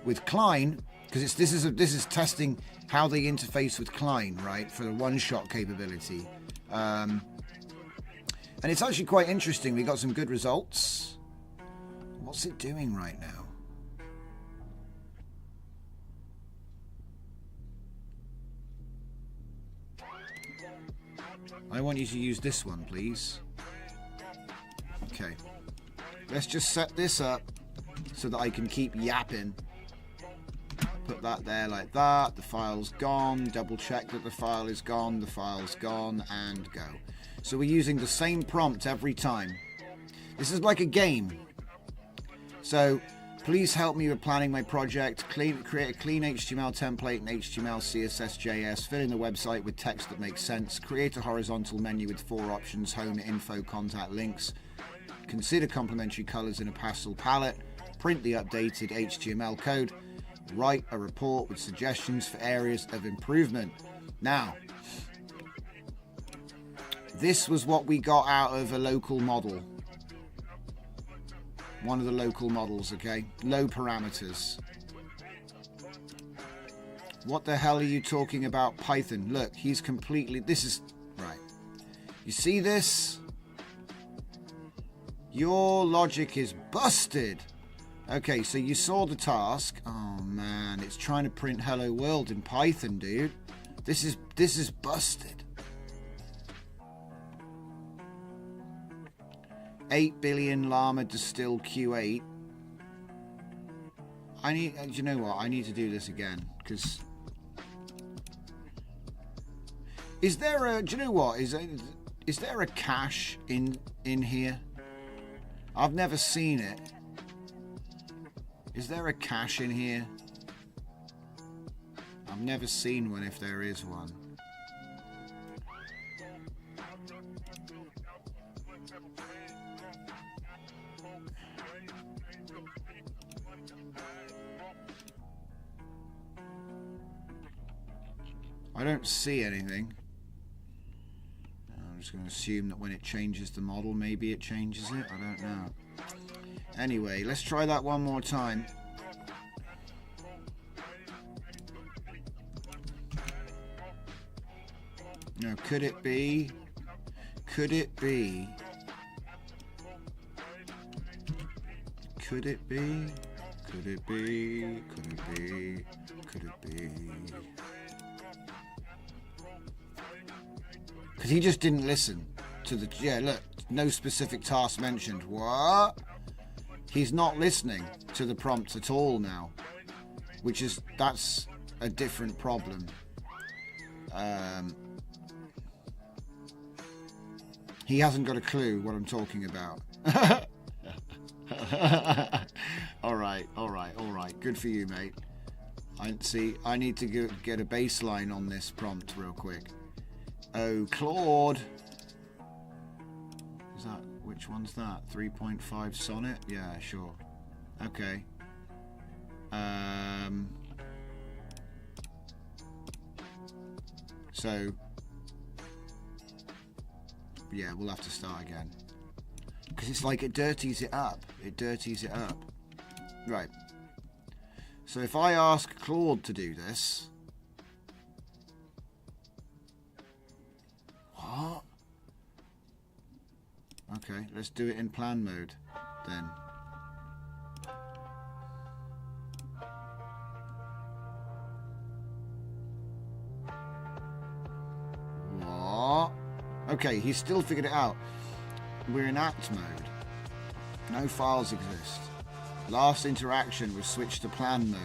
with Klein, because this is testing how they interface with Klein, right, for the one-shot capability. And it's actually quite interesting. We got some good results. What's it doing right now? I want you to use this one, please. Okay. Let's just set this up so that I can keep yapping. Put that there like that. The file's gone. Double check that the file is gone. The file's gone, and go. So we're using the same prompt every time. This is like a game. So please help me with planning my project. Create a clean HTML template and HTML, CSS, JS. Fill in the website with text that makes sense. Create a horizontal menu with 4 options: home, info, contact, links. Consider complementary colors in a pastel palette. Print the updated HTML code. Write a report with suggestions for areas of improvement. Now, this was what we got out of a local model. One of the local models, okay? Low parameters. What the hell are you talking about, Python? Look, he's completely... This is... Right. You see this? Your logic is busted. Okay, so you saw the task. Oh man, it's trying to print hello world in Python, dude. This is busted. 8 billion llama distill Q8. You know what? I need to do this again, because is there a, do you know what? Is there a cache in here? I've never seen it. Is there a cache in here? I've never seen one if there is one. I don't see anything. I'm just going to assume that when it changes the model, maybe it changes it. I don't know. Anyway, let's try that one more time. Now, could it be? Could it be? Could it be? Could it be? Could it be? Could it be? Because he just didn't listen to the... Yeah, look, no specific task mentioned. What? He's not listening to the prompt at all now. Which is... That's a different problem. He hasn't got a clue what I'm talking about. Alright. Good for you, mate. I need to get a baseline on this prompt real quick. Oh, Claude. Is that... Which one's that? 3.5 sonnet? Yeah, sure. Okay. So... Yeah, we'll have to start again. Because it's like it dirties it up. It dirties it up. Right. So if I ask Claude to do this... What? Okay, let's do it in plan mode then. What? Okay, he's still figured it out. We're in act mode. No files exist. Last interaction was switched to plan mode.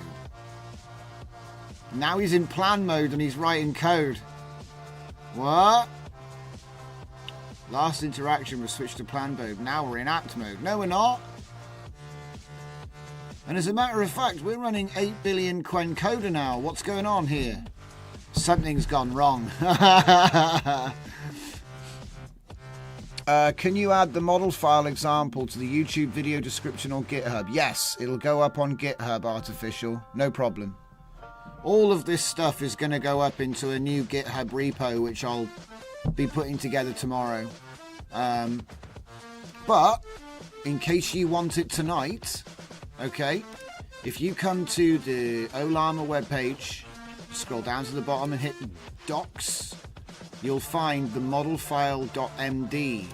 Now he's in plan mode and he's writing code. What? Last interaction was switched to plan mode. Now we're in act mode. No, we're not. And as a matter of fact, we're running 8 billion quencoder now. What's going on here? Something's gone wrong. Can you add the model file example to the YouTube video description on GitHub? Yes, it'll go up on GitHub, Artificial. No problem. All of this stuff is going to go up into a new GitHub repo, which I'll be putting together tomorrow. But, in case you want it tonight, okay, if you come to the Ollama webpage, scroll down to the bottom and hit docs, you'll find the modelfile.md.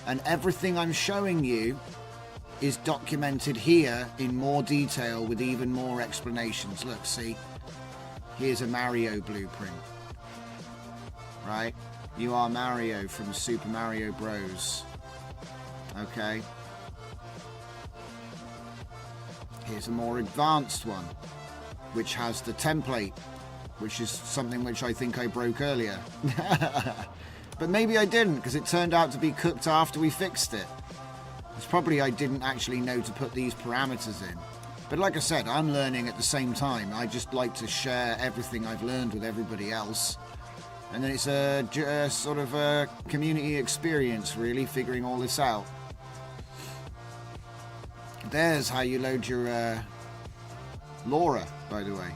And everything I'm showing you is documented here in more detail with even more explanations. Look, see? Here's a Mario blueprint. Right? You are Mario from Super Mario Bros. Okay? Here's a more advanced one, which has the template, which is something which I think I broke earlier. But maybe I didn't, because it turned out to be cooked after we fixed it. It's probably I didn't actually know to put these parameters in. But like I said, I'm learning at the same time. I just like to share everything I've learned with everybody else. And then it's a sort of a community experience, really, figuring all this out. There's how you load your LoRa, by the way.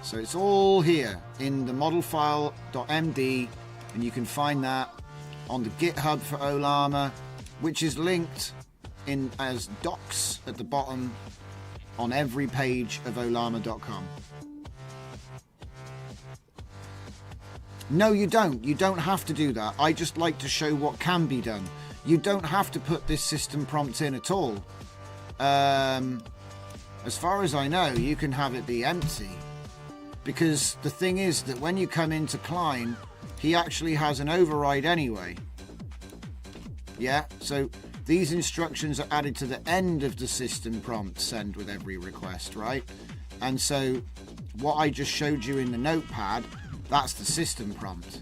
So it's all here in the modelfile.md, and you can find that on the GitHub for Ollama, which is linked in as docs at the bottom on every page of ollama.com. No, you don't. You don't have to do that. I just like to show what can be done. You don't have to put this system prompt in at all. As far as I know, you can have it be empty. Because the thing is that when you come into Klein, he actually has an override anyway. Yeah, so these instructions are added to the end of the system prompt send with every request, right? And so what I just showed you in the notepad, that's the system prompt.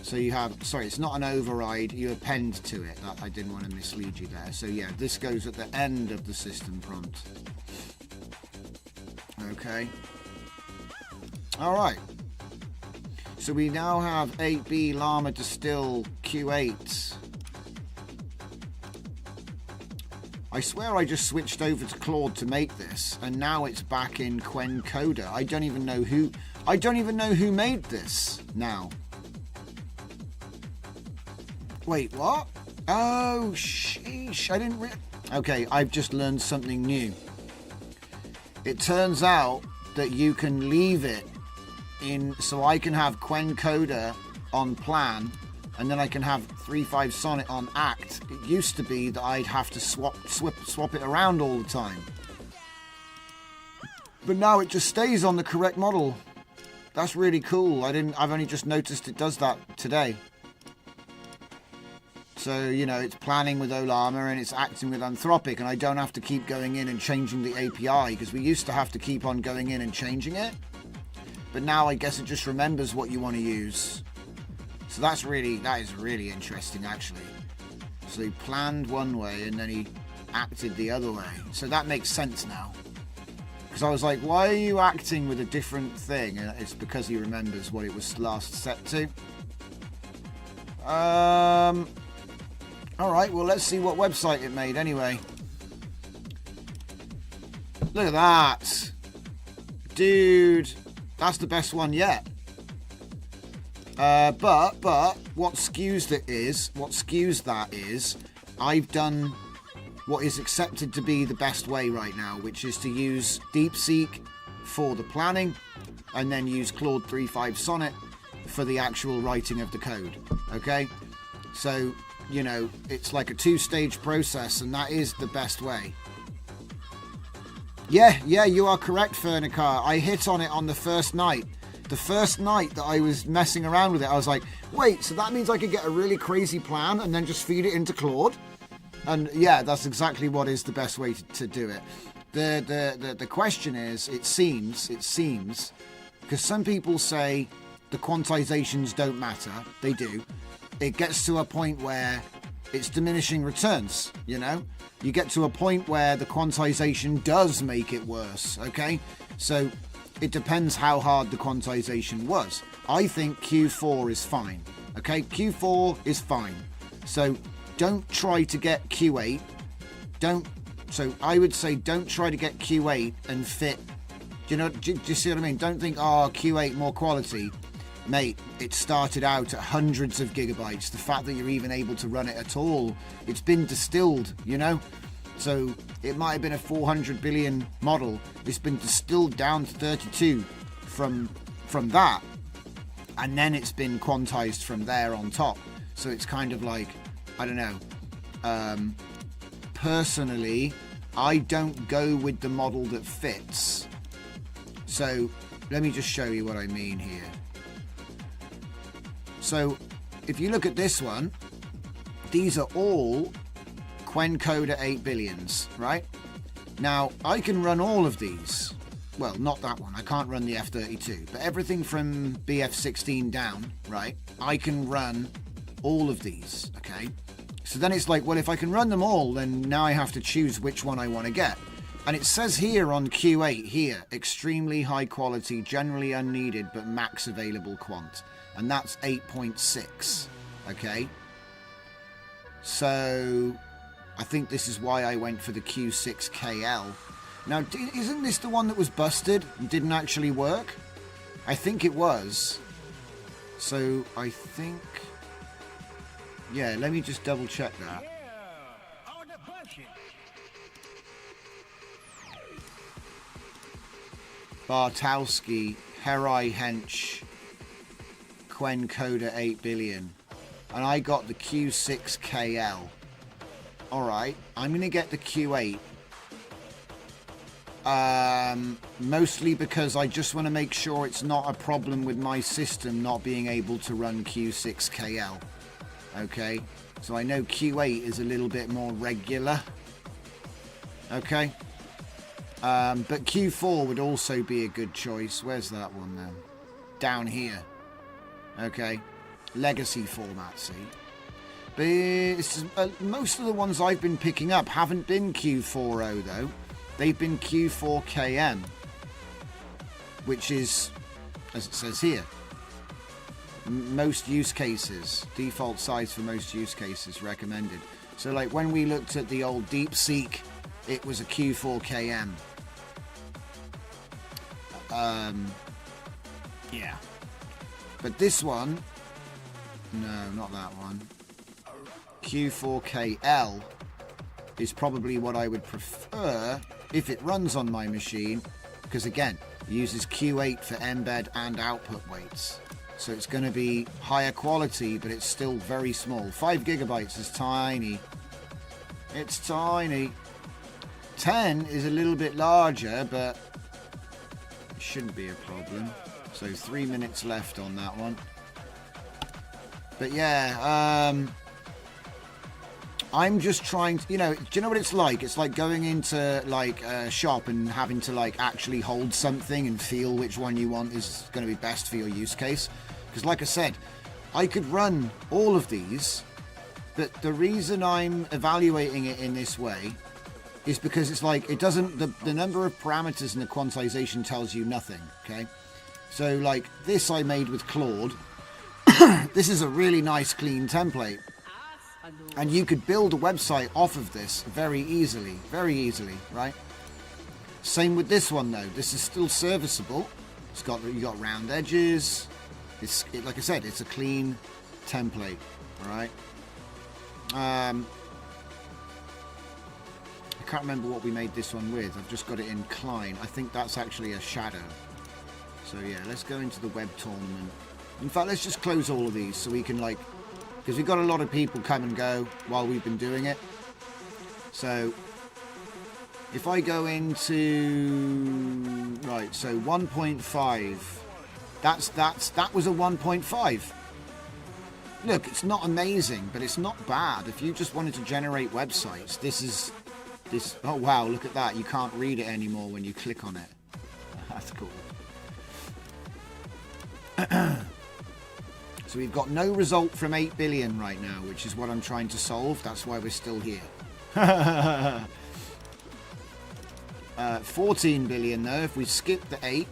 So you have, sorry, it's not an override, you append to it. I didn't want to mislead you there. So yeah, this goes at the end of the system prompt. Okay. All right. So we now have 8B Llama Distill Q8. I swear I just switched over to Claude to make this, and now it's back in Quencoder. I don't even know who made this now. Wait, what? Oh, sheesh. I didn't Okay, I've just learned something new. It turns out that you can leave it in, so I can have Quencoder on plan, and then I can have 3.5 Sonnet on act. It used to be that I'd have to swap it around all the time. But now it just stays on the correct model. That's really cool. I've only just noticed it does that today. So, you know, it's planning with Olama and it's acting with Anthropic, and I don't have to keep going in and changing the API, because we used to have to keep on going in and changing it. But now I guess it just remembers what you want to use. So that is really interesting, actually. So he planned one way and then he acted the other way. So that makes sense now. Because I was like, why are you acting with a different thing? And it's because he remembers what it was last set to. Alright, well, let's see what website it made anyway. Look at that. Dude, that's the best one yet. But what skews that is, I've done what is accepted to be the best way right now, which is to use DeepSeek for the planning and then use Claude 3.5 Sonnet for the actual writing of the code. Okay? So, you know, it's like a two-stage process, and that is the best way. Yeah, you are correct, Fernicar. I hit on it on the first night. The first night that I was messing around with it, I was like, wait, so that means I could get a really crazy plan and then just feed it into Claude? And yeah, that's exactly what is the best way to do it. The question is, it seems, because some people say the quantizations don't matter. They do. It gets to a point where it's diminishing returns, you know? You get to a point where the quantization does make it worse, okay? So it depends how hard the quantization was. I think Q4 is fine, okay? Q4 is fine. So don't try to get Q8. So I would say don't try to get Q8 and fit. Do you see what I mean? Don't think, oh, Q8 more quality. Mate, it started out at hundreds of gigabytes. The fact that you're even able to run it at all, it's been distilled, you know? So it might have been a 400 billion model. It's been distilled down to 32 from that. And then it's been quantized from there on top. So it's kind of like, I don't know. Personally, I don't go with the model that fits. So let me just show you what I mean here. So if you look at this one, these are all Quencoder 8 billions, right? Now, I can run all of these. Well, not that one. I can't run the F32. But everything from BF16 down, right? I can run all of these, okay? So then it's like, well, if I can run them all, then now I have to choose which one I want to get. And it says here on Q8, here, extremely high quality, generally unneeded, but max available quant. And that's 8.6, okay? So I think this is why I went for the Q6KL. Now, isn't this the one that was busted and didn't actually work? I think it was. So I think... Yeah, let me just double check that. Bartowski, Herai Hench, Quencoder 8 billion. And I got the Q6KL. Alright, I'm going to get the Q8. Mostly because I just want to make sure it's not a problem with my system not being able to run Q6KL. Okay, so I know Q8 is a little bit more regular. Okay. But Q4 would also be a good choice. Where's that one then? Down here. Okay. Legacy format, see? But it's, most of the ones I've been picking up haven't been Q40 though. They've been Q4KM. Which is, as it says here, most use cases. Default size for most use cases recommended. So like when we looked at the old DeepSeek, it was a Q4KM. Yeah. But this one, no, not that one. Q4KL is probably what I would prefer if it runs on my machine, because again, it uses Q8 for embed and output weights. So it's going to be higher quality, but it's still very small. 5 gigabytes is tiny. It's tiny. 10 is a little bit larger, but it shouldn't be a problem. So 3 minutes left on that one. But yeah, I'm just trying to, do you know what it's like? It's like going into like a shop and having to like actually hold something and feel which one you want is going to be best for your use case. Because like I said, I could run all of these, but the reason I'm evaluating it in this way is because it's like, it doesn't, the number of parameters in the quantization tells you nothing, okay? So like this I made with Claude. This is a really nice clean template. And you could build a website off of this very easily, right? Same with this one though. This is still serviceable. You got round edges. Like I said, it's a clean template, all right? I can't remember what we made this one with. I've just got it in Klein. I think that's actually a shadow. So yeah, let's go into the web tournament. In fact, let's just close all of these so we can like, because we've got a lot of people come and go while we've been doing it. So if I go into, right, so 1.5, that was a 1.5. Look, it's not amazing, but it's not bad. If you just wanted to generate websites, this, oh wow, look at that. You can't read it anymore when you click on it. That's cool. So we've got no result from 8 billion right now, which is what I'm trying to solve. That's why we're still here. 14 billion though, if we skip the 8.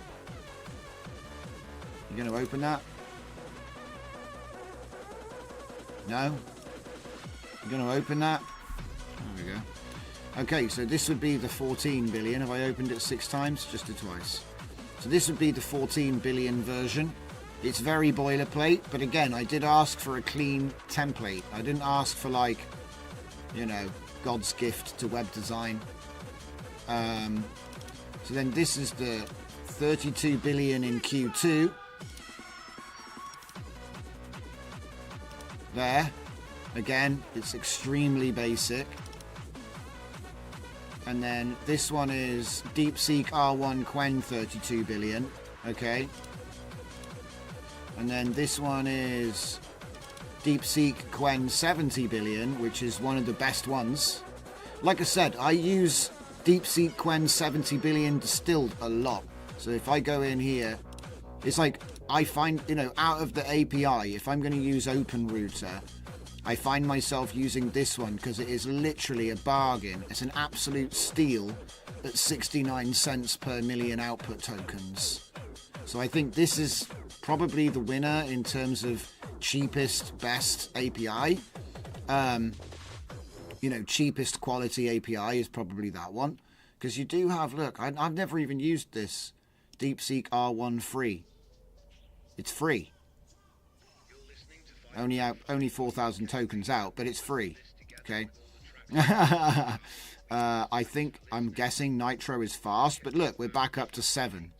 You going to open that? No? You're going to open that? There we go. Okay, so this would be the 14 billion. Have I opened it 6 times? Just did twice. So this would be the 14 billion version. It's very boilerplate, but again, I did ask for a clean template. I didn't ask for like, God's gift to web design. So then this is the 32 billion in Q2. There. Again, it's extremely basic. And then this one is DeepSeek R1 Quen 32 billion. Okay. And then this one is DeepSeek Quen 70 billion, which is one of the best ones. Like I said, I use DeepSeek Quen 70 billion distilled a lot. So if I go in here, it's like I find, out of the API, if I'm going to use OpenRouter, I find myself using this one because it is literally a bargain. It's an absolute steal at 69 cents per million output tokens. So I think this is probably the winner in terms of cheapest, best API. Cheapest quality API is probably that one. Because you do have, look, I've never even used this DeepSeek R1 free. It's free. Only 4,000 tokens out, but it's free. Okay. I'm guessing Nitro is fast, but look, we're back up to 7.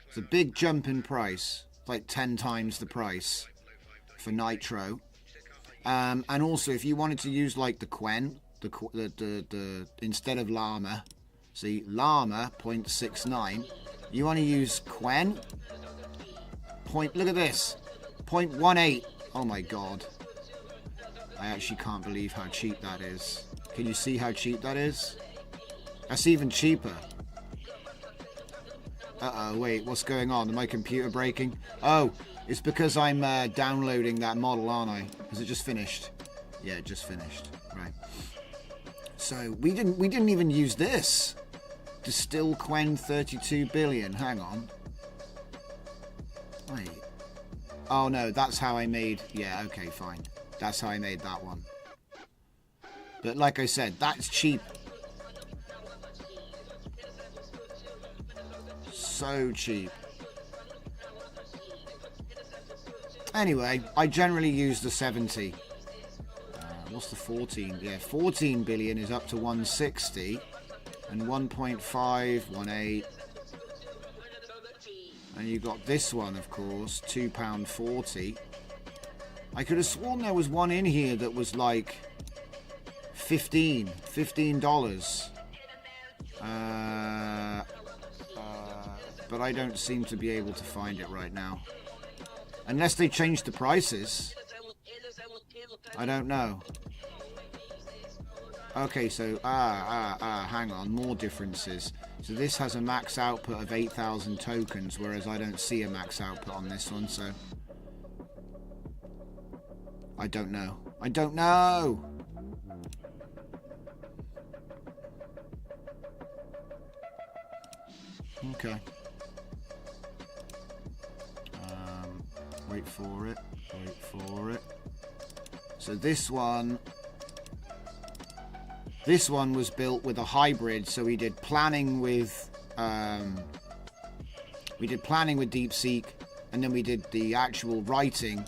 It's a big jump in price. It's like 10 times the price for Nitro. And also, if you wanted to use like the Quen, the instead of Llama, see Llama 0.69, you want to use Quen. Look at this, 0.18. Oh my god. I actually can't believe how cheap that is. Can you see how cheap that is? That's even cheaper. Uh-oh, wait, what's going on? Is my computer breaking? Oh, it's because I'm downloading that model, aren't I? Has it just finished? Yeah, it just finished. Right. So, we didn't even use this. Distill Quen 32 billion. Hang on. Wait. Oh no, that's how I made... Yeah, okay, fine. That's how I made that one. But like I said, that's cheap. So cheap. Anyway, I generally use the 70. What's the 14? Yeah, 14 billion is up to 160. And 1.518. And you've got this one, of course, £2.40. I could have sworn there was one in here that was like $15. But I don't seem to be able to find it right now. Unless they changed the prices. I don't know. Okay, so, hang on, more differences. So this has a max output of 8,000 tokens, whereas I don't see a max output on this one, so... I don't know. I don't know! Okay. Wait for it. Wait for it. So this one was built with a hybrid. So we did planning with deepseek, and then we did the actual writing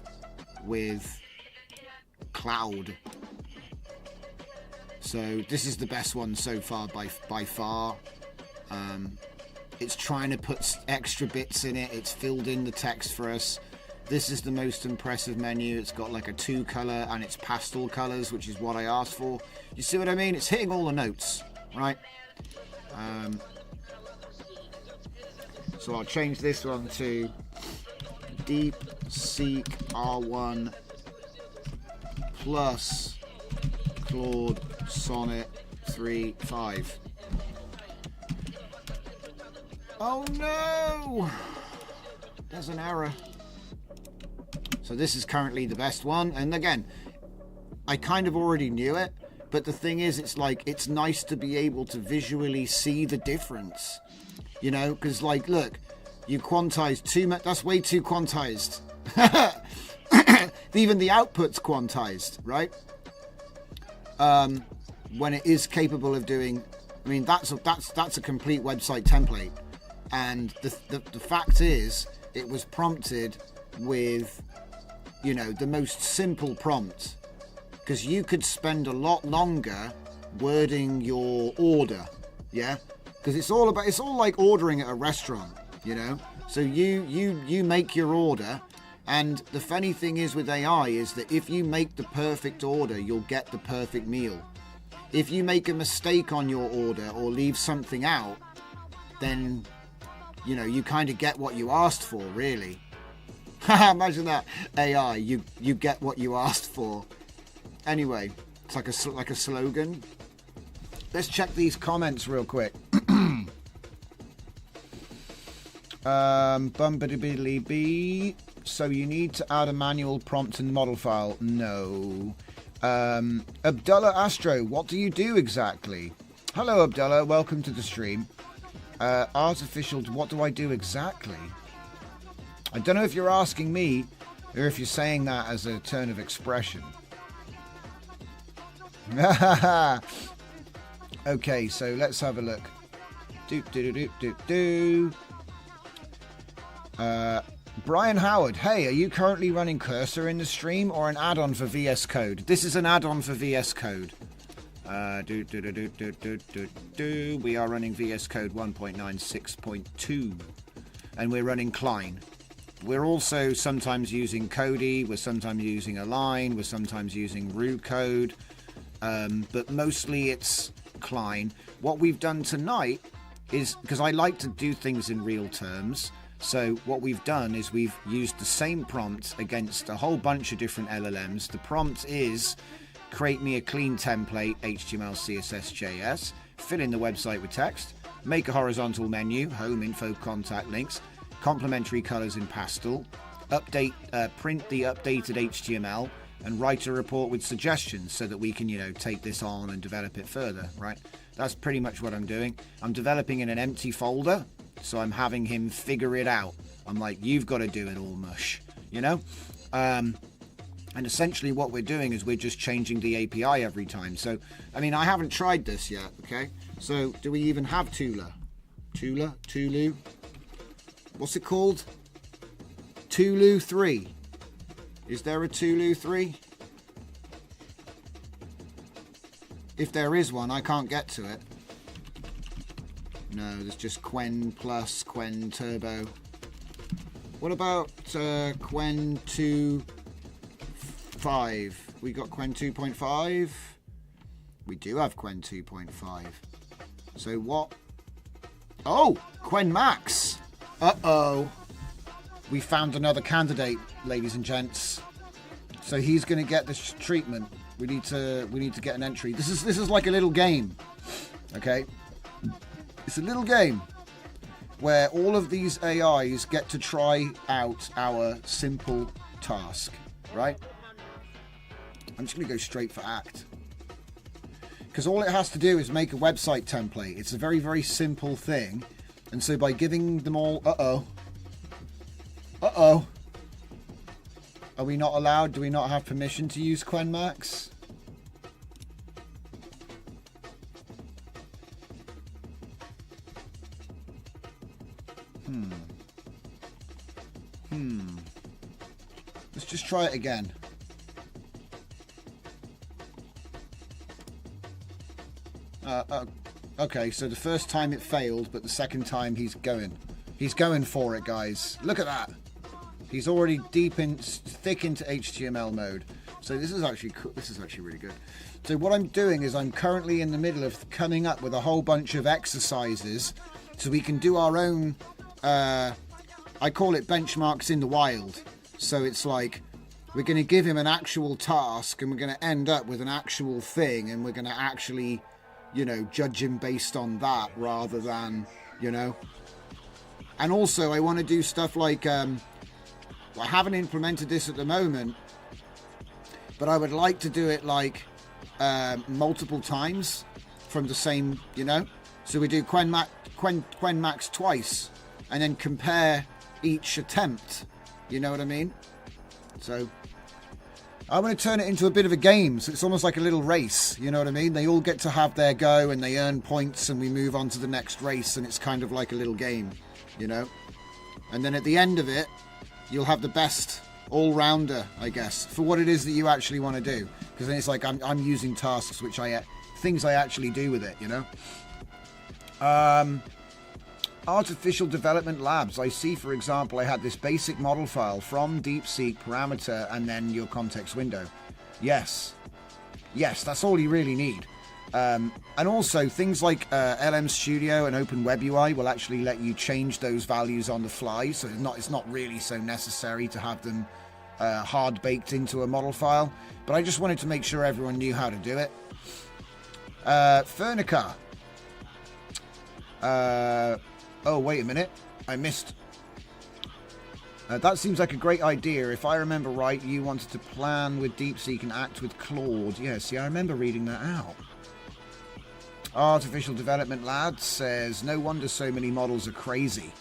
with cloud. So this is the best one so far by far. It's trying to put extra bits in it. It's filled in the text for us. This is the most impressive menu. It's got like a 2-color and it's pastel colors, which is what I asked for. You see what I mean? It's hitting all the notes, right? So I'll change this one to deepseek R1 plus Claude Sonnet 3.5. Oh no! There's an error. So this is currently the best one. And again, I kind of already knew it. But the thing is, it's like, it's nice to be able to visually see the difference. You know, because like, look, you quantized too much. That's way too quantized. Even the output's quantized, right? When it is capable of doing, I mean, that's a complete website template. And the fact is, it was prompted with, you know, the most simple prompt, because you could spend a lot longer wording your order, yeah, because it's all like ordering at a restaurant, you know. So you make your order, and the funny thing is with AI is that if you make the perfect order, you'll get the perfect meal. If you make a mistake on your order or leave something out, then, you know, you kind of get what you asked for, really. Imagine that, AI, you get what you asked for. Anyway, it's like a slogan. Let's check these comments real quick. Bumbidibidly. So you need to add a manual prompt in the model file. No. Abdullah Astro, what do you do exactly? Hello, Abdullah. Welcome to the stream. Artificial, what do I do exactly? I don't know if you're asking me or if you're saying that as a turn of expression. Okay, so let's have a look. Brian Howard, hey, are you currently running Cursor in the stream or an add-on for VS Code? This is an add-on for VS Code. We are running VS Code 1.96.2 and we're running Klein. We're also sometimes using Kodi, we're sometimes using Align, we're sometimes using Rue Code, but mostly it's Klein. What we've done tonight is, because I like to do things in real terms, so what we've done is we've used the same prompt against a whole bunch of different LLMs. The prompt is, create me a clean template, HTML, CSS, JS, fill in the website with text, make a horizontal menu, home, info, contact links, complementary colors in pastel, print the updated HTML, and write a report with suggestions so that we can, you know, take this on and develop it further, right? That's pretty much what I'm doing. I'm developing in an empty folder, so I'm having him figure it out. I'm like, you've got to do it all, mush, you know? And essentially what we're doing is we're just changing the API every time. So, I mean, I haven't tried this yet, okay? So, do we even have Tula? Tulu? What's it called? Tulu 3. Is there a Tulu 3? If there is one, I can't get to it. No, there's just Quen Plus, Quen Turbo. What about Quen 2.5? We got Quen 2.5? We do have Quen 2.5. So what? Oh, Quen Max. Uh-oh. We found another candidate, ladies and gents. So he's going to get this treatment. We need to get an entry. This is like a little game. Okay? It's a little game where all of these AIs get to try out our simple task, right? I'm just going to go straight for act. Because all it has to do is make a website template. It's a very, very simple thing. And so by giving them all... Uh-oh. Are we not allowed? Do we not have permission to use Quen Max? Let's just try it again. Okay, so the first time it failed, but the second time he's going for it, guys. Look at that. He's already thick into HTML mode. So this is actually cool. This is actually really good. So what I'm doing is I'm currently in the middle of coming up with a whole bunch of exercises so we can do our own, I call it benchmarks in the wild. So it's like we're going to give him an actual task and we're going to end up with an actual thing and we're going to actually, you know, judge him based on that rather than, you know. And also I want to do stuff like, I haven't implemented this at the moment, but I would like to do it like multiple times from the same, you know. So we do Quen Max twice and then compare each attempt. You know what I mean? So I want to turn it into a bit of a game. So it's almost like a little race. You know what I mean? They all get to have their go and they earn points and we move on to the next race and it's kind of like a little game, you know. And then at the end of it, you'll have the best all-rounder, I guess, for what it is that you actually want to do. Because then it's like I'm using tasks, things I actually do with it, you know. Artificial Development Labs. I see, for example, I had this basic model file from deepseek parameter and then your context window. Yes, that's all you really need. And also things like LM Studio and Open Web UI will actually let you change those values on the fly. So it's not really so necessary to have them hard baked into a model file. But I just wanted to make sure everyone knew how to do it. Furnica. Oh, wait a minute. I missed. That seems like a great idea. If I remember right, you wanted to plan with DeepSeek and act with Claude. Yeah, see, I remember reading that out. Artificial Development Lad says, no wonder so many models are crazy.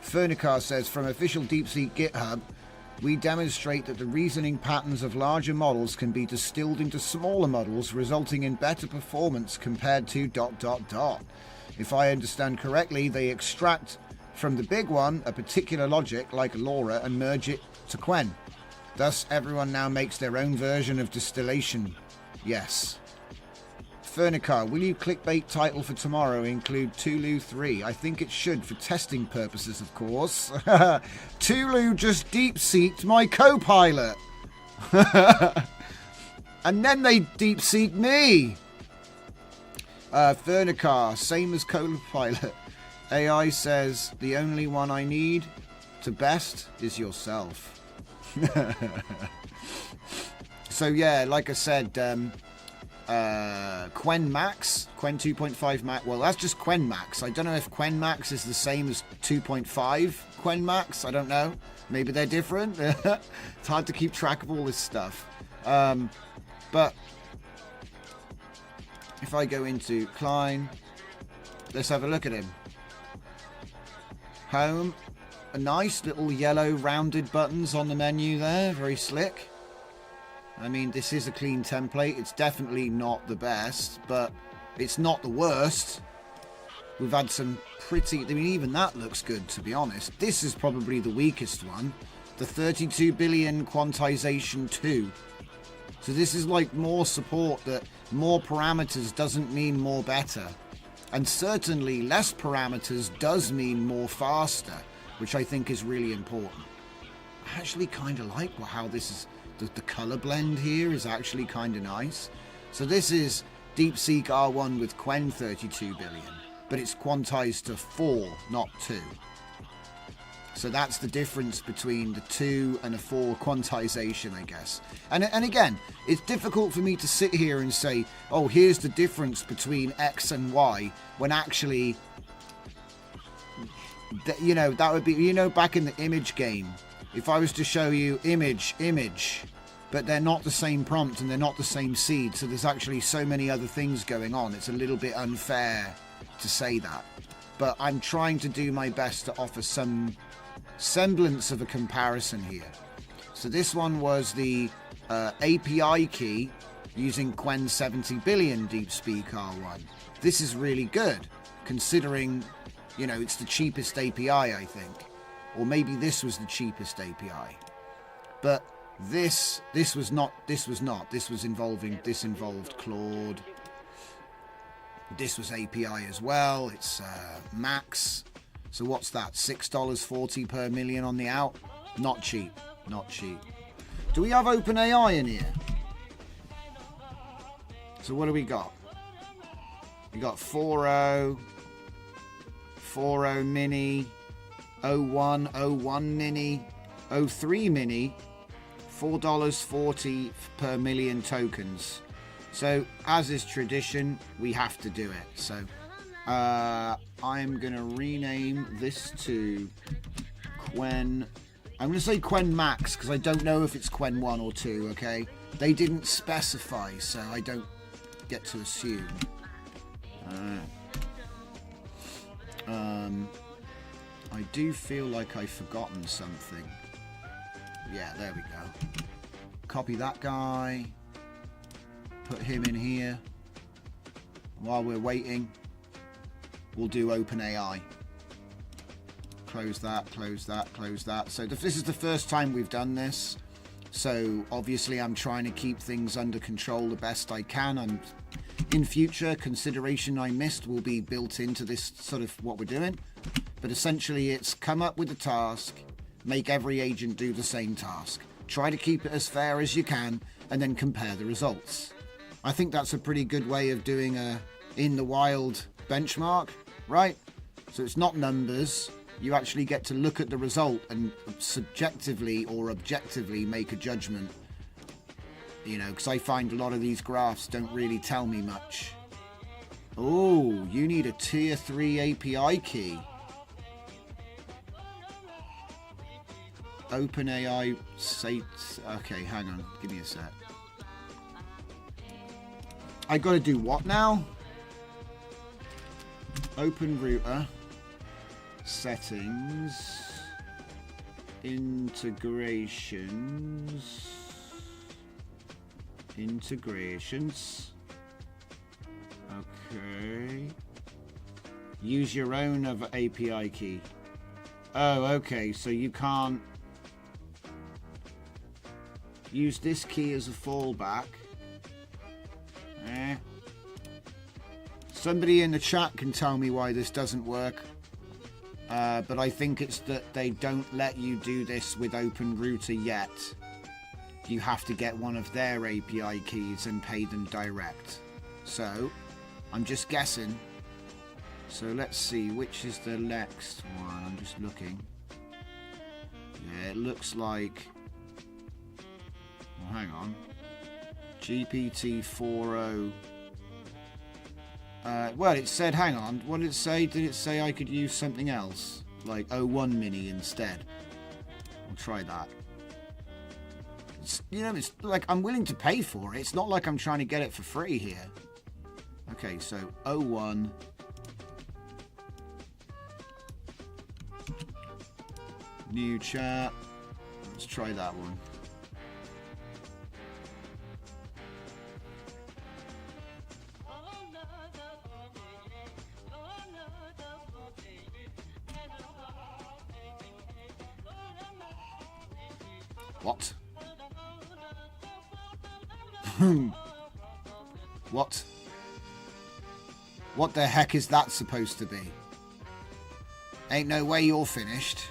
Furnicar says, from official DeepSeek GitHub, we demonstrate that the reasoning patterns of larger models can be distilled into smaller models, resulting in better performance compared to ... If I understand correctly, they extract from the big one a particular logic, like LoRa, and merge it to Quen. Thus, everyone now makes their own version of distillation. Yes. Furnicar, will you clickbait title for tomorrow include Tulu 3? I think it should, for testing purposes, of course. Tulu just deep-seeked my co-pilot. And then they deep-seeked me. Furnicar, same as co-pilot. AI says, the only one I need to best is yourself. So yeah, like I said, Quen Max, Quen 2.5 Max. Well, that's just Quen Max. I don't know if Quen Max is the same as 2.5 Quen Max. I don't know. Maybe they're different. It's hard to keep track of all this stuff. But if I go into Klein, let's have a look at him. Home, a nice little yellow rounded buttons on the menu there, very slick. I mean, this is a clean template. It's definitely not the best, but it's not the worst. We've had some pretty... I mean, even that looks good, to be honest. This is probably the weakest one. The 32 billion quantization 2. So this is like more support that more parameters doesn't mean more better. And certainly less parameters does mean more faster, which I think is really important. I actually kind of like how this is... The color blend here is actually kind of nice. So this is DeepSeek R1 with Quen 32 billion, but it's quantized to 4, not 2. So that's the difference between the 2 and a 4 quantization, I guess. And again, it's difficult for me to sit here and say, oh, here's the difference between X and Y, when actually, you know, that would be, you know, back in the image game, if I was to show you image, but they're not the same prompt and they're not the same seed, so there's actually so many other things going on, it's a little bit unfair to say that. But I'm trying to do my best to offer some semblance of a comparison here. So this one was the API key using Quen 70 billion DeepSeek R1. This is really good, considering, you know, it's the cheapest API, I think. Or maybe this was the cheapest API. But this involved Claude. This was API as well. It's max. So what's that? $6.40 per million on the out? Not cheap. Not cheap. Do we have OpenAI in here? So what do we got? We got 4.0, 4.0 mini, 0.1 mini, 0.3 mini, $4.40 per million tokens. So, as is tradition, we have to do it. So, I'm going to rename this to Quen. I'm going to say Quen Max, because I don't know if it's Quen 1 or 2, okay? They didn't specify, so I don't get to assume. I do feel like I've forgotten something. Yeah, there we go. Copy that guy. Put him in here. While we're waiting, we'll do OpenAI. Close that, close that, close that. So this is the first time we've done this. So obviously I'm trying to keep things under control the best I can. In future, consideration I missed will be built into this sort of what we're doing. But essentially it's come up with a task, make every agent do the same task. Try to keep it as fair as you can, and then compare the results. I think that's a pretty good way of doing a in the wild benchmark, right? So it's not numbers. You actually get to look at the result and subjectively or objectively make a judgment. You know, because I find a lot of these graphs don't really tell me much. Oh, you need a tier 3 API key. OpenAI say... Okay, hang on. Give me a sec. I got to do what now? Open router. Settings. Integrations. Okay. Use your own of API key. Oh, okay. So you can't use this key as a fallback. Somebody in the chat can tell me why this doesn't work. But I think it's that they don't let you do this with OpenRouter yet. You have to get one of their API keys and pay them direct. So, I'm just guessing. So let's see, which is the next one? I'm just looking. Yeah, it looks like... Well, hang on. GPT 4.0. Well, it said, hang on, what did it say? Did it say I could use something else? Like 0.1 mini instead? I'll try that. It's, you know, it's like I'm willing to pay for it. It's not like I'm trying to get it for free here. Okay, so 0.1. New chat. Let's try that one. What? What? What the heck is that supposed to be? Ain't no way you're finished.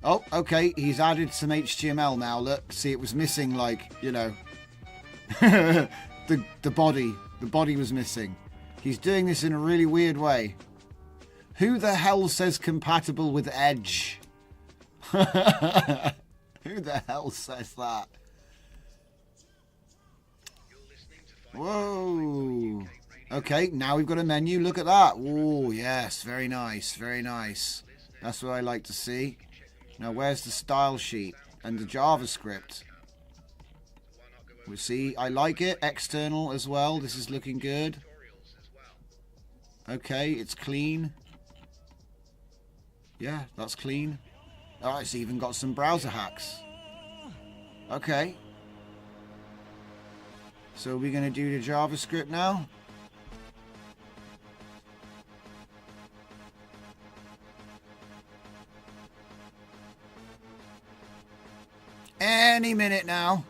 Oh, okay, he's added some HTML now. Look, see, it was missing, like, you know, the body. The body was missing. He's doing this in a really weird way. Who the hell says compatible with Edge? Who the hell says that? Whoa. Okay, now we've got a menu. Look at that. Oh, yes. Very nice. Very nice. That's what I like to see. Now, where's the style sheet and the JavaScript? We'll see. I like it. External as well. This is looking good. Okay, it's clean. Yeah, that's clean. Oh, it's even got some browser hacks. Okay. So we're going to do the JavaScript now. Any minute now.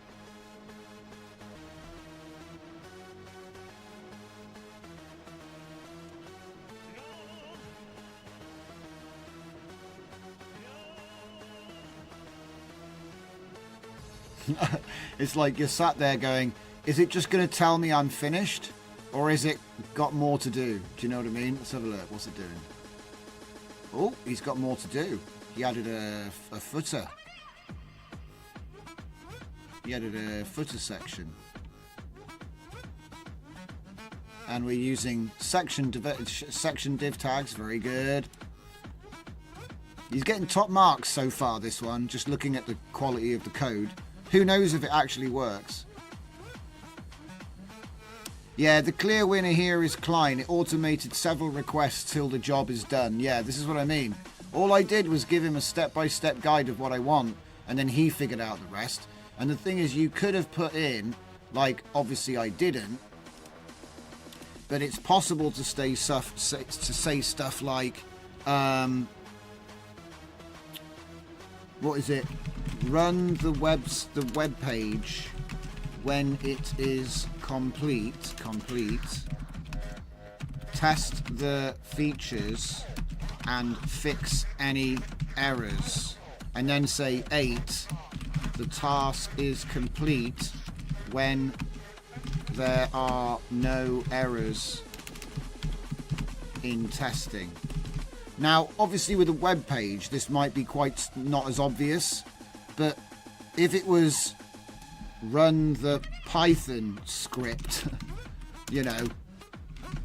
It's like you're sat there going, is it just going to tell me I'm finished? Or is it got more to do? Do you know what I mean? Let's have a look. What's it doing? Oh, he's got more to do. He added a footer. He added a footer section. And we're using section div tags. Very good. He's getting top marks so far, this one, just looking at the quality of the code. Who knows if it actually works? Yeah, the clear winner here is Klein. It automated several requests till the job is done. Yeah, this is what I mean. All I did was give him a step-by-step guide of what I want, and then he figured out the rest. And the thing is, you could have put in, like, obviously I didn't, but it's possible to say stuff like, what is it? Run the web page when it is complete. Test the features and fix any errors. And then say 8. The task is complete when there are no errors in testing. Now, obviously with a web page, this might be quite not as obvious, but if it was run the Python script, you know,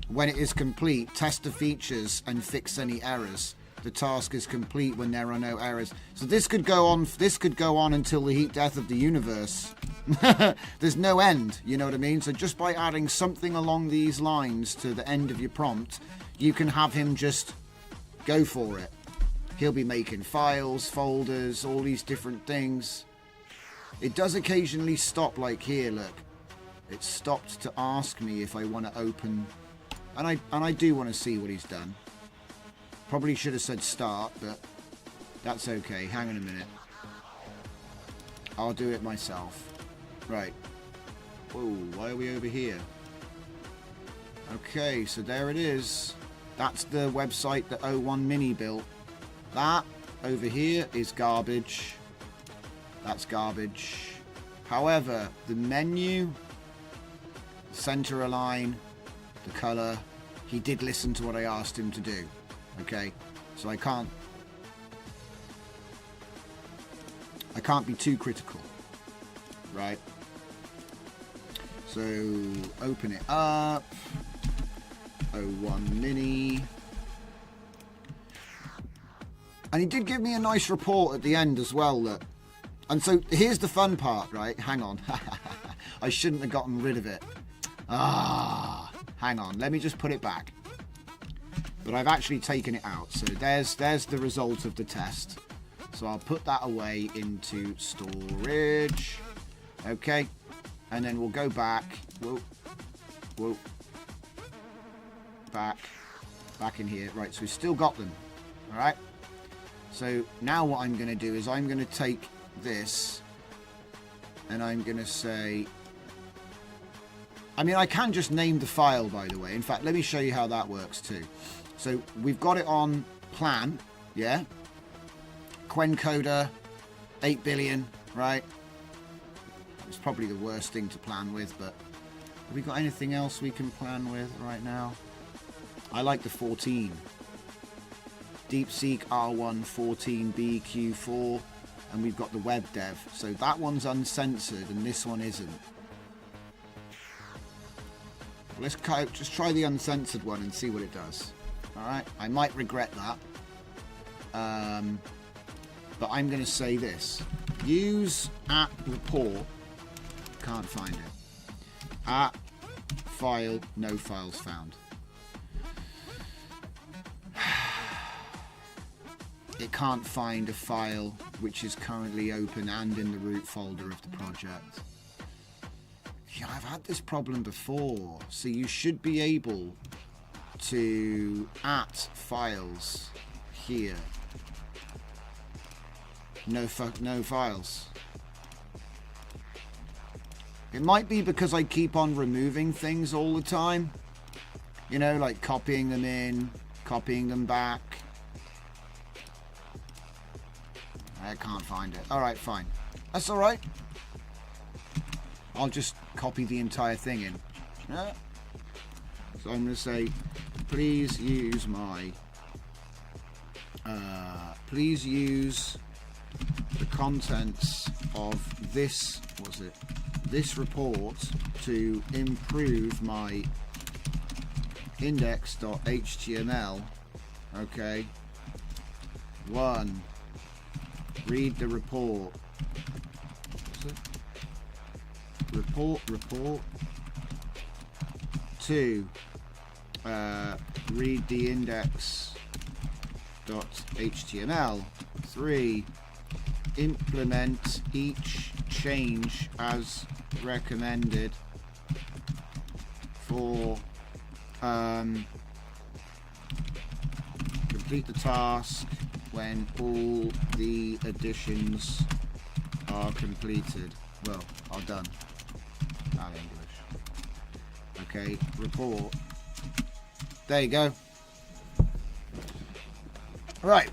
when it is complete, test the features and fix any errors. The task is complete when there are no errors. So this could go on. This could go on until the heat death of the universe. There's no end. You know what I mean? So just by adding something along these lines to the end of your prompt, you can have him just go for it. He'll be making files, folders, all these different things. It does occasionally stop, like here. Look, it stopped to ask me if I want to open, and I do want to see what he's done. Probably should have said start, but that's okay. Hang on a minute. I'll do it myself. Right. Whoa, why are we over here? Okay, so there it is. That's the website that 01 Mini built. That over here is garbage. That's garbage. However, the menu, center align, the color, he did listen to what I asked him to do. Okay, so I can't be too critical, right? So open it up. 01 Mini. And he did give me a nice report at the end as well, look. And so here's the fun part, right? Hang on. I shouldn't have gotten rid of it. Hang on. Let me just put it back. But I've actually taken it out. So there's the result of the test. So I'll put that away into storage. Okay. And then we'll go back. Whoa. Back in here. Right, so we've still got them. All right. So now what I'm going to do is I'm going to take this and I'm going to say... I mean, I can just name the file, by the way. In fact, let me show you how that works too. So we've got it on plan, yeah? Quencoder, 8 billion, right? It's probably the worst thing to plan with, but have we got anything else we can plan with right now? I like the 14. DeepSeek R1 14B Q4, and we've got the web dev. So that one's uncensored and this one isn't. Let's just try the uncensored one and see what it does. Alright, I might regret that. But I'm going to say this. Use at report. Can't find it. At file, no files found. It can't find a file which is currently open and in the root folder of the project. Yeah, I've had this problem before. So you should be able to at files here. No files. It might be because I keep on removing things all the time. You know, like copying them in, copying them back. I can't find it. Alright, fine. That's alright. I'll just copy the entire thing in. Yeah. So I'm going to say, please use my... please use the contents of this, what's it? This report to improve my index.html. Okay. 1. Read the report. What's it? Report. 2. Read the index.html. 3. Implement each change as recommended. 4. Complete the task when all the additions are completed. Well, are done. Not English. Okay, report. There you go. Right.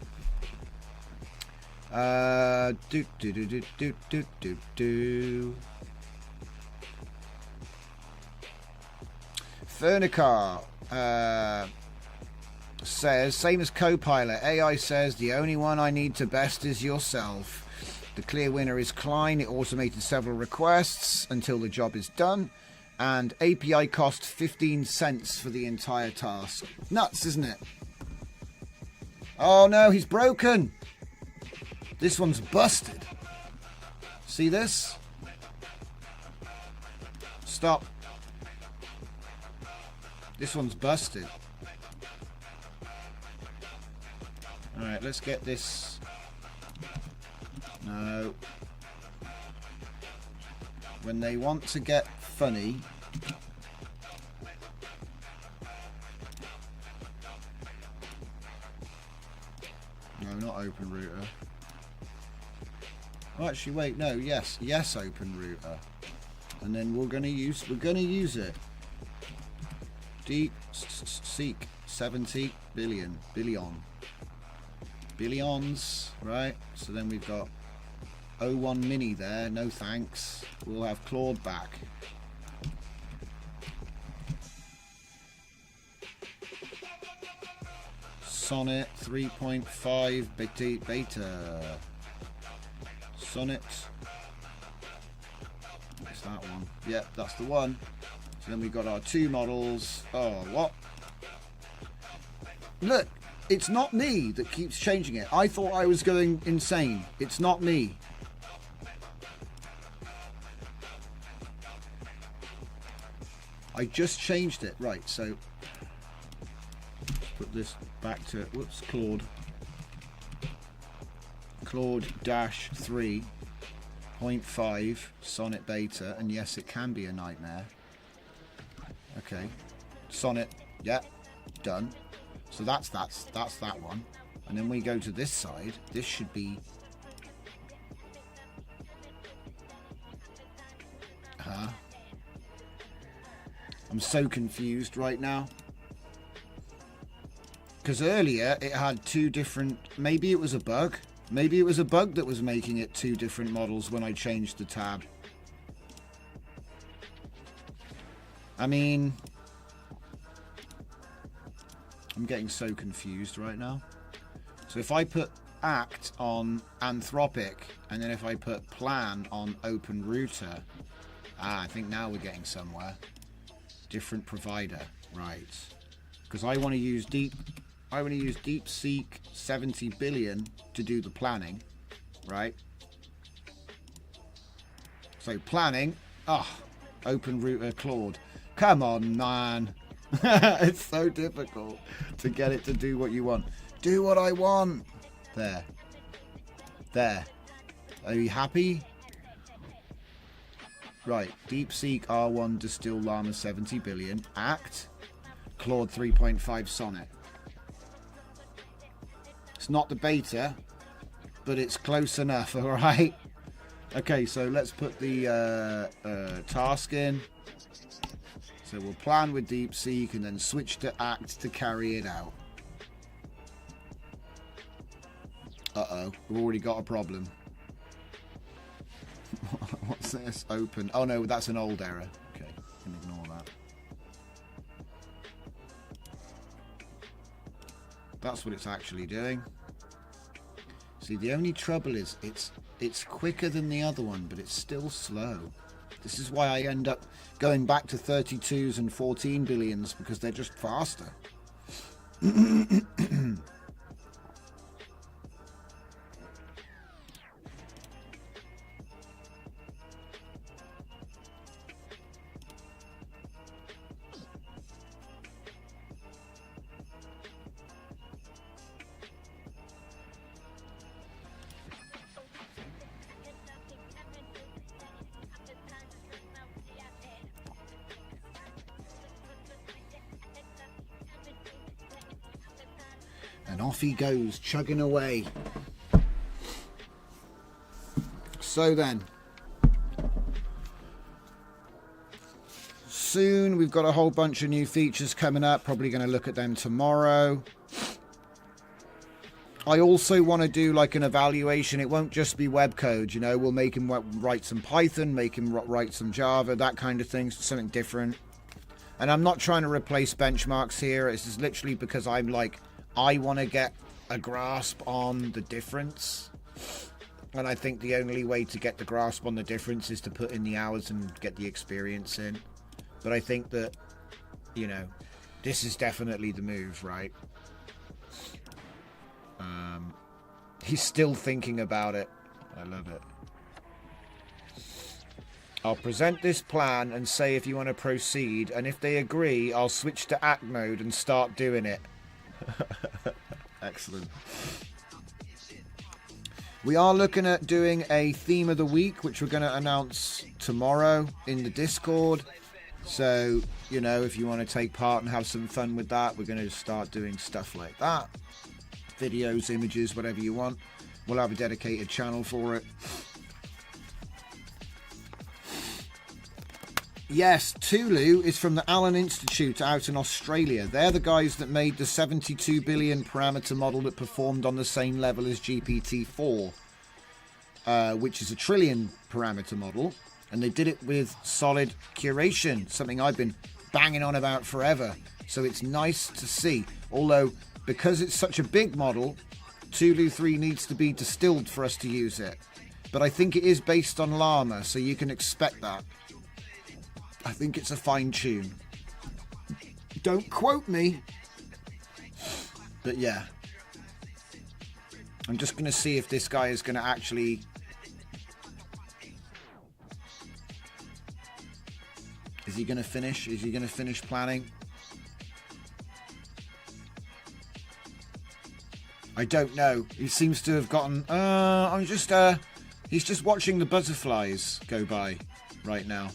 Fernicar says, same as Copilot. AI says the only one I need to best is yourself. The clear winner is Klein. It automated several requests until the job is done. And API cost 15 cents for the entire task. Nuts, isn't it? Oh no, he's broken. This one's busted. See this? Stop. This one's busted. Alright, let's get this. No. When they want to get funny. No, not open router. Oh, actually, wait, no, yes, open router. And then we're gonna use it. deepseek 70 billions, right? So then we've got 01 mini there, no thanks. We'll have Claude back. Sonnet 3.5 beta. Sonnet. What's that one? Yep, that's the one. So then we've got our 2 models. Oh, what? Look, it's not me that keeps changing it. I thought I was going insane. It's not me. I just changed it. Right, so put this back to, whoops, Claude dash 3.5 Sonnet beta, and yes, it can be a nightmare. Okay, Sonnet, yeah, done. So that's that one. And then we go to this side. This should be... I'm so confused right now. Because earlier it had two different... Maybe it was a bug. Maybe it was a bug that was making it two different models when I changed the tab. I mean... I'm getting so confused right now. So if I put act on Anthropic, and then if I put plan on Open Router... I think now we're getting somewhere. Different provider, right? Because I want to use deepseek 70 billion to do the planning, right? So planning, Open Router Claude. Come on, man. It's so difficult to get it to do what you want. Do what I want. There. Are you happy? Right, DeepSeek R1 Distill Llama 70 billion. Act. Claude 3.5 Sonnet. It's not the beta, but it's close enough, alright? Okay, so let's put the task in. So we'll plan with DeepSeek and then switch to Act to carry it out. Uh-oh, we've already got a problem. What's this? Open. Oh no, that's an old error. Okay, can ignore that. That's what it's actually doing. See, the only trouble is it's quicker than the other one, but it's still slow. This is why I end up going back to 32s and 14 billions, because they're just faster. And off he goes, chugging away. So then, soon we've got a whole bunch of new features coming up. Probably going to look at them tomorrow. I also want to do like an evaluation. It won't just be web code, you know. We'll make him write some Python, make him write some Java, that kind of thing, something different. And I'm not trying to replace benchmarks here. It's just literally because I'm like, I want to get a grasp on the difference. And I think the only way to get the grasp on the difference is to put in the hours and get the experience in. But I think that, you know, this is definitely the move, right? He's still thinking about it. I love it. I'll present this plan and say if you want to proceed. And if they agree, I'll switch to act mode and start doing it. Excellent. We are looking at doing a theme of the week, which we're going to announce tomorrow in the Discord. So, you know, if you want to take part and have some fun with that, we're going to start doing stuff like that. Videos, images, whatever you want. We'll have a dedicated channel for it. Yes, Tulu is from the Allen Institute out in Australia. They're the guys that made the 72 billion parameter model that performed on the same level as GPT-4, which is a trillion parameter model. And they did it with solid curation, something I've been banging on about forever. So it's nice to see. Although, because it's such a big model, Tulu 3 needs to be distilled for us to use it. But I think it is based on Llama, so you can expect that. I think it's a fine tune. Don't quote me. But yeah. I'm just going to see if this guy is going to actually... Is he going to finish? Is he going to finish planning? I don't know. He seems to have gotten... he's just watching the butterflies go by right now.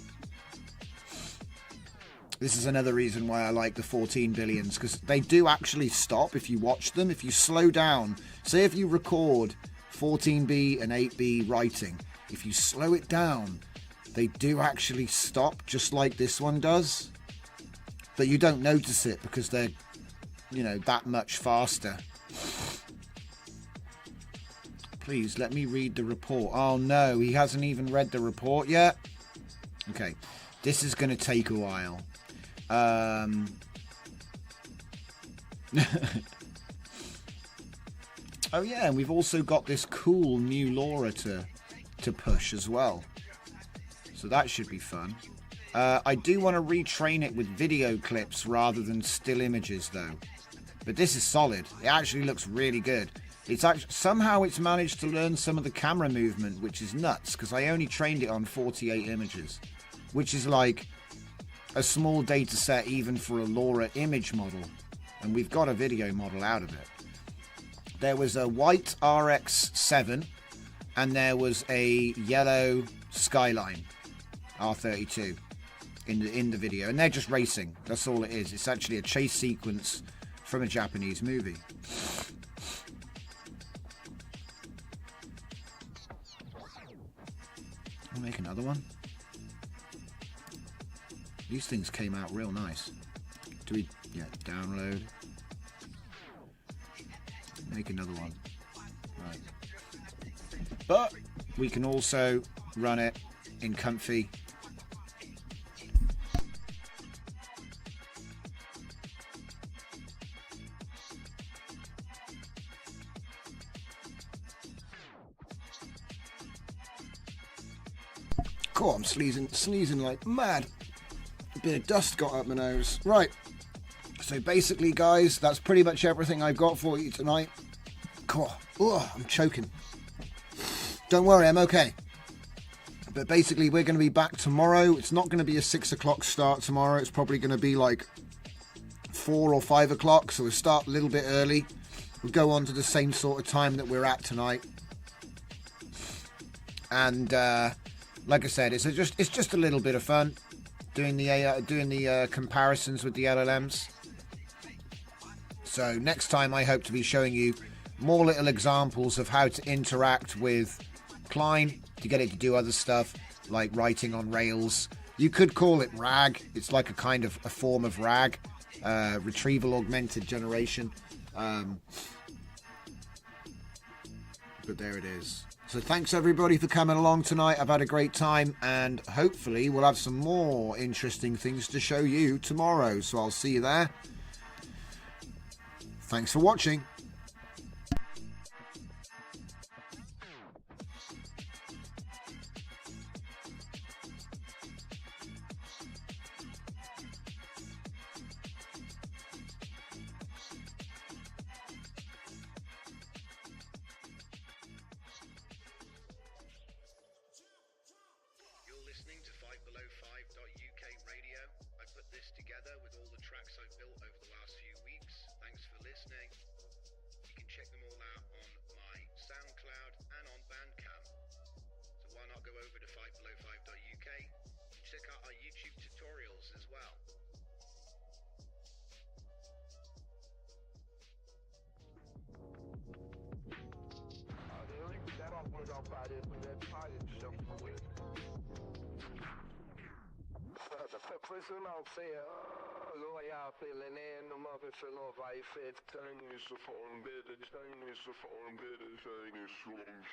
This is another reason why I like the 14 billions, because they do actually stop if you watch them. If you slow down, say if you record 14B and 8B writing, if you slow it down, they do actually stop, just like this one does. But you don't notice it because they're, you know, that much faster. Please let me read the report. Oh no, he hasn't even read the report yet. Okay, this is going to take a while. Oh yeah, and we've also got this cool new Laura to push as well. So that should be fun. I do want to retrain it with video clips rather than still images though. But this is solid. It actually looks really good. It's actually, somehow it's managed to learn some of the camera movement, which is nuts, because I only trained it on 48 images, which is like a small data set even for a LoRa image model, and we've got a video model out of it. There was a white RX7 and there was a yellow Skyline R32 in the video, and they're just racing. That's all it is. It's actually a chase sequence from a Japanese movie. I'll make another one. These things came out real nice. Do we, yeah, download. Make another one. Right. But we can also run it in comfy. Cool, I'm sneezing like mad. A bit of dust got up my nose. Right. So basically, guys, that's pretty much everything I've got for you tonight. Cool. Oh, I'm choking. Don't worry, I'm okay. But basically, we're going to be back tomorrow. It's not going to be a 6 o'clock start tomorrow. It's probably going to be like 4 or 5 o'clock. So we'll start a little bit early. We'll go on to the same sort of time that we're at tonight. And like I said, it's just a little bit of fun doing the comparisons with the LLMs. So next time I hope to be showing you more little examples of how to interact with Klein to get it to do other stuff like writing on Rails. You could call it RAG. It's like a form of RAG, retrieval augmented generation. But there it is. So thanks everybody for coming along tonight. I've had a great time, and hopefully we'll have some more interesting things to show you tomorrow. So I'll see you there. Thanks for watching. Listening to 5below5.uk radio. I put this together with all the tracks I've built over the last few weeks. Thanks for listening. You can check them all out on my SoundCloud and on Bandcamp. So why not go over to 5below5.uk and check out our YouTube tutorials as well. Prison out there, loyal feeling in the mother to love I fit. Chinese phone better, Chinese phone better, Chinese phone better.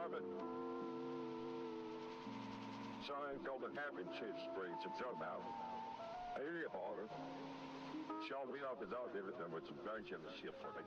of it. Sign called the Championship Street, it's a drug house. Area order. Shall we off his out everything with some bunch of the shit for me.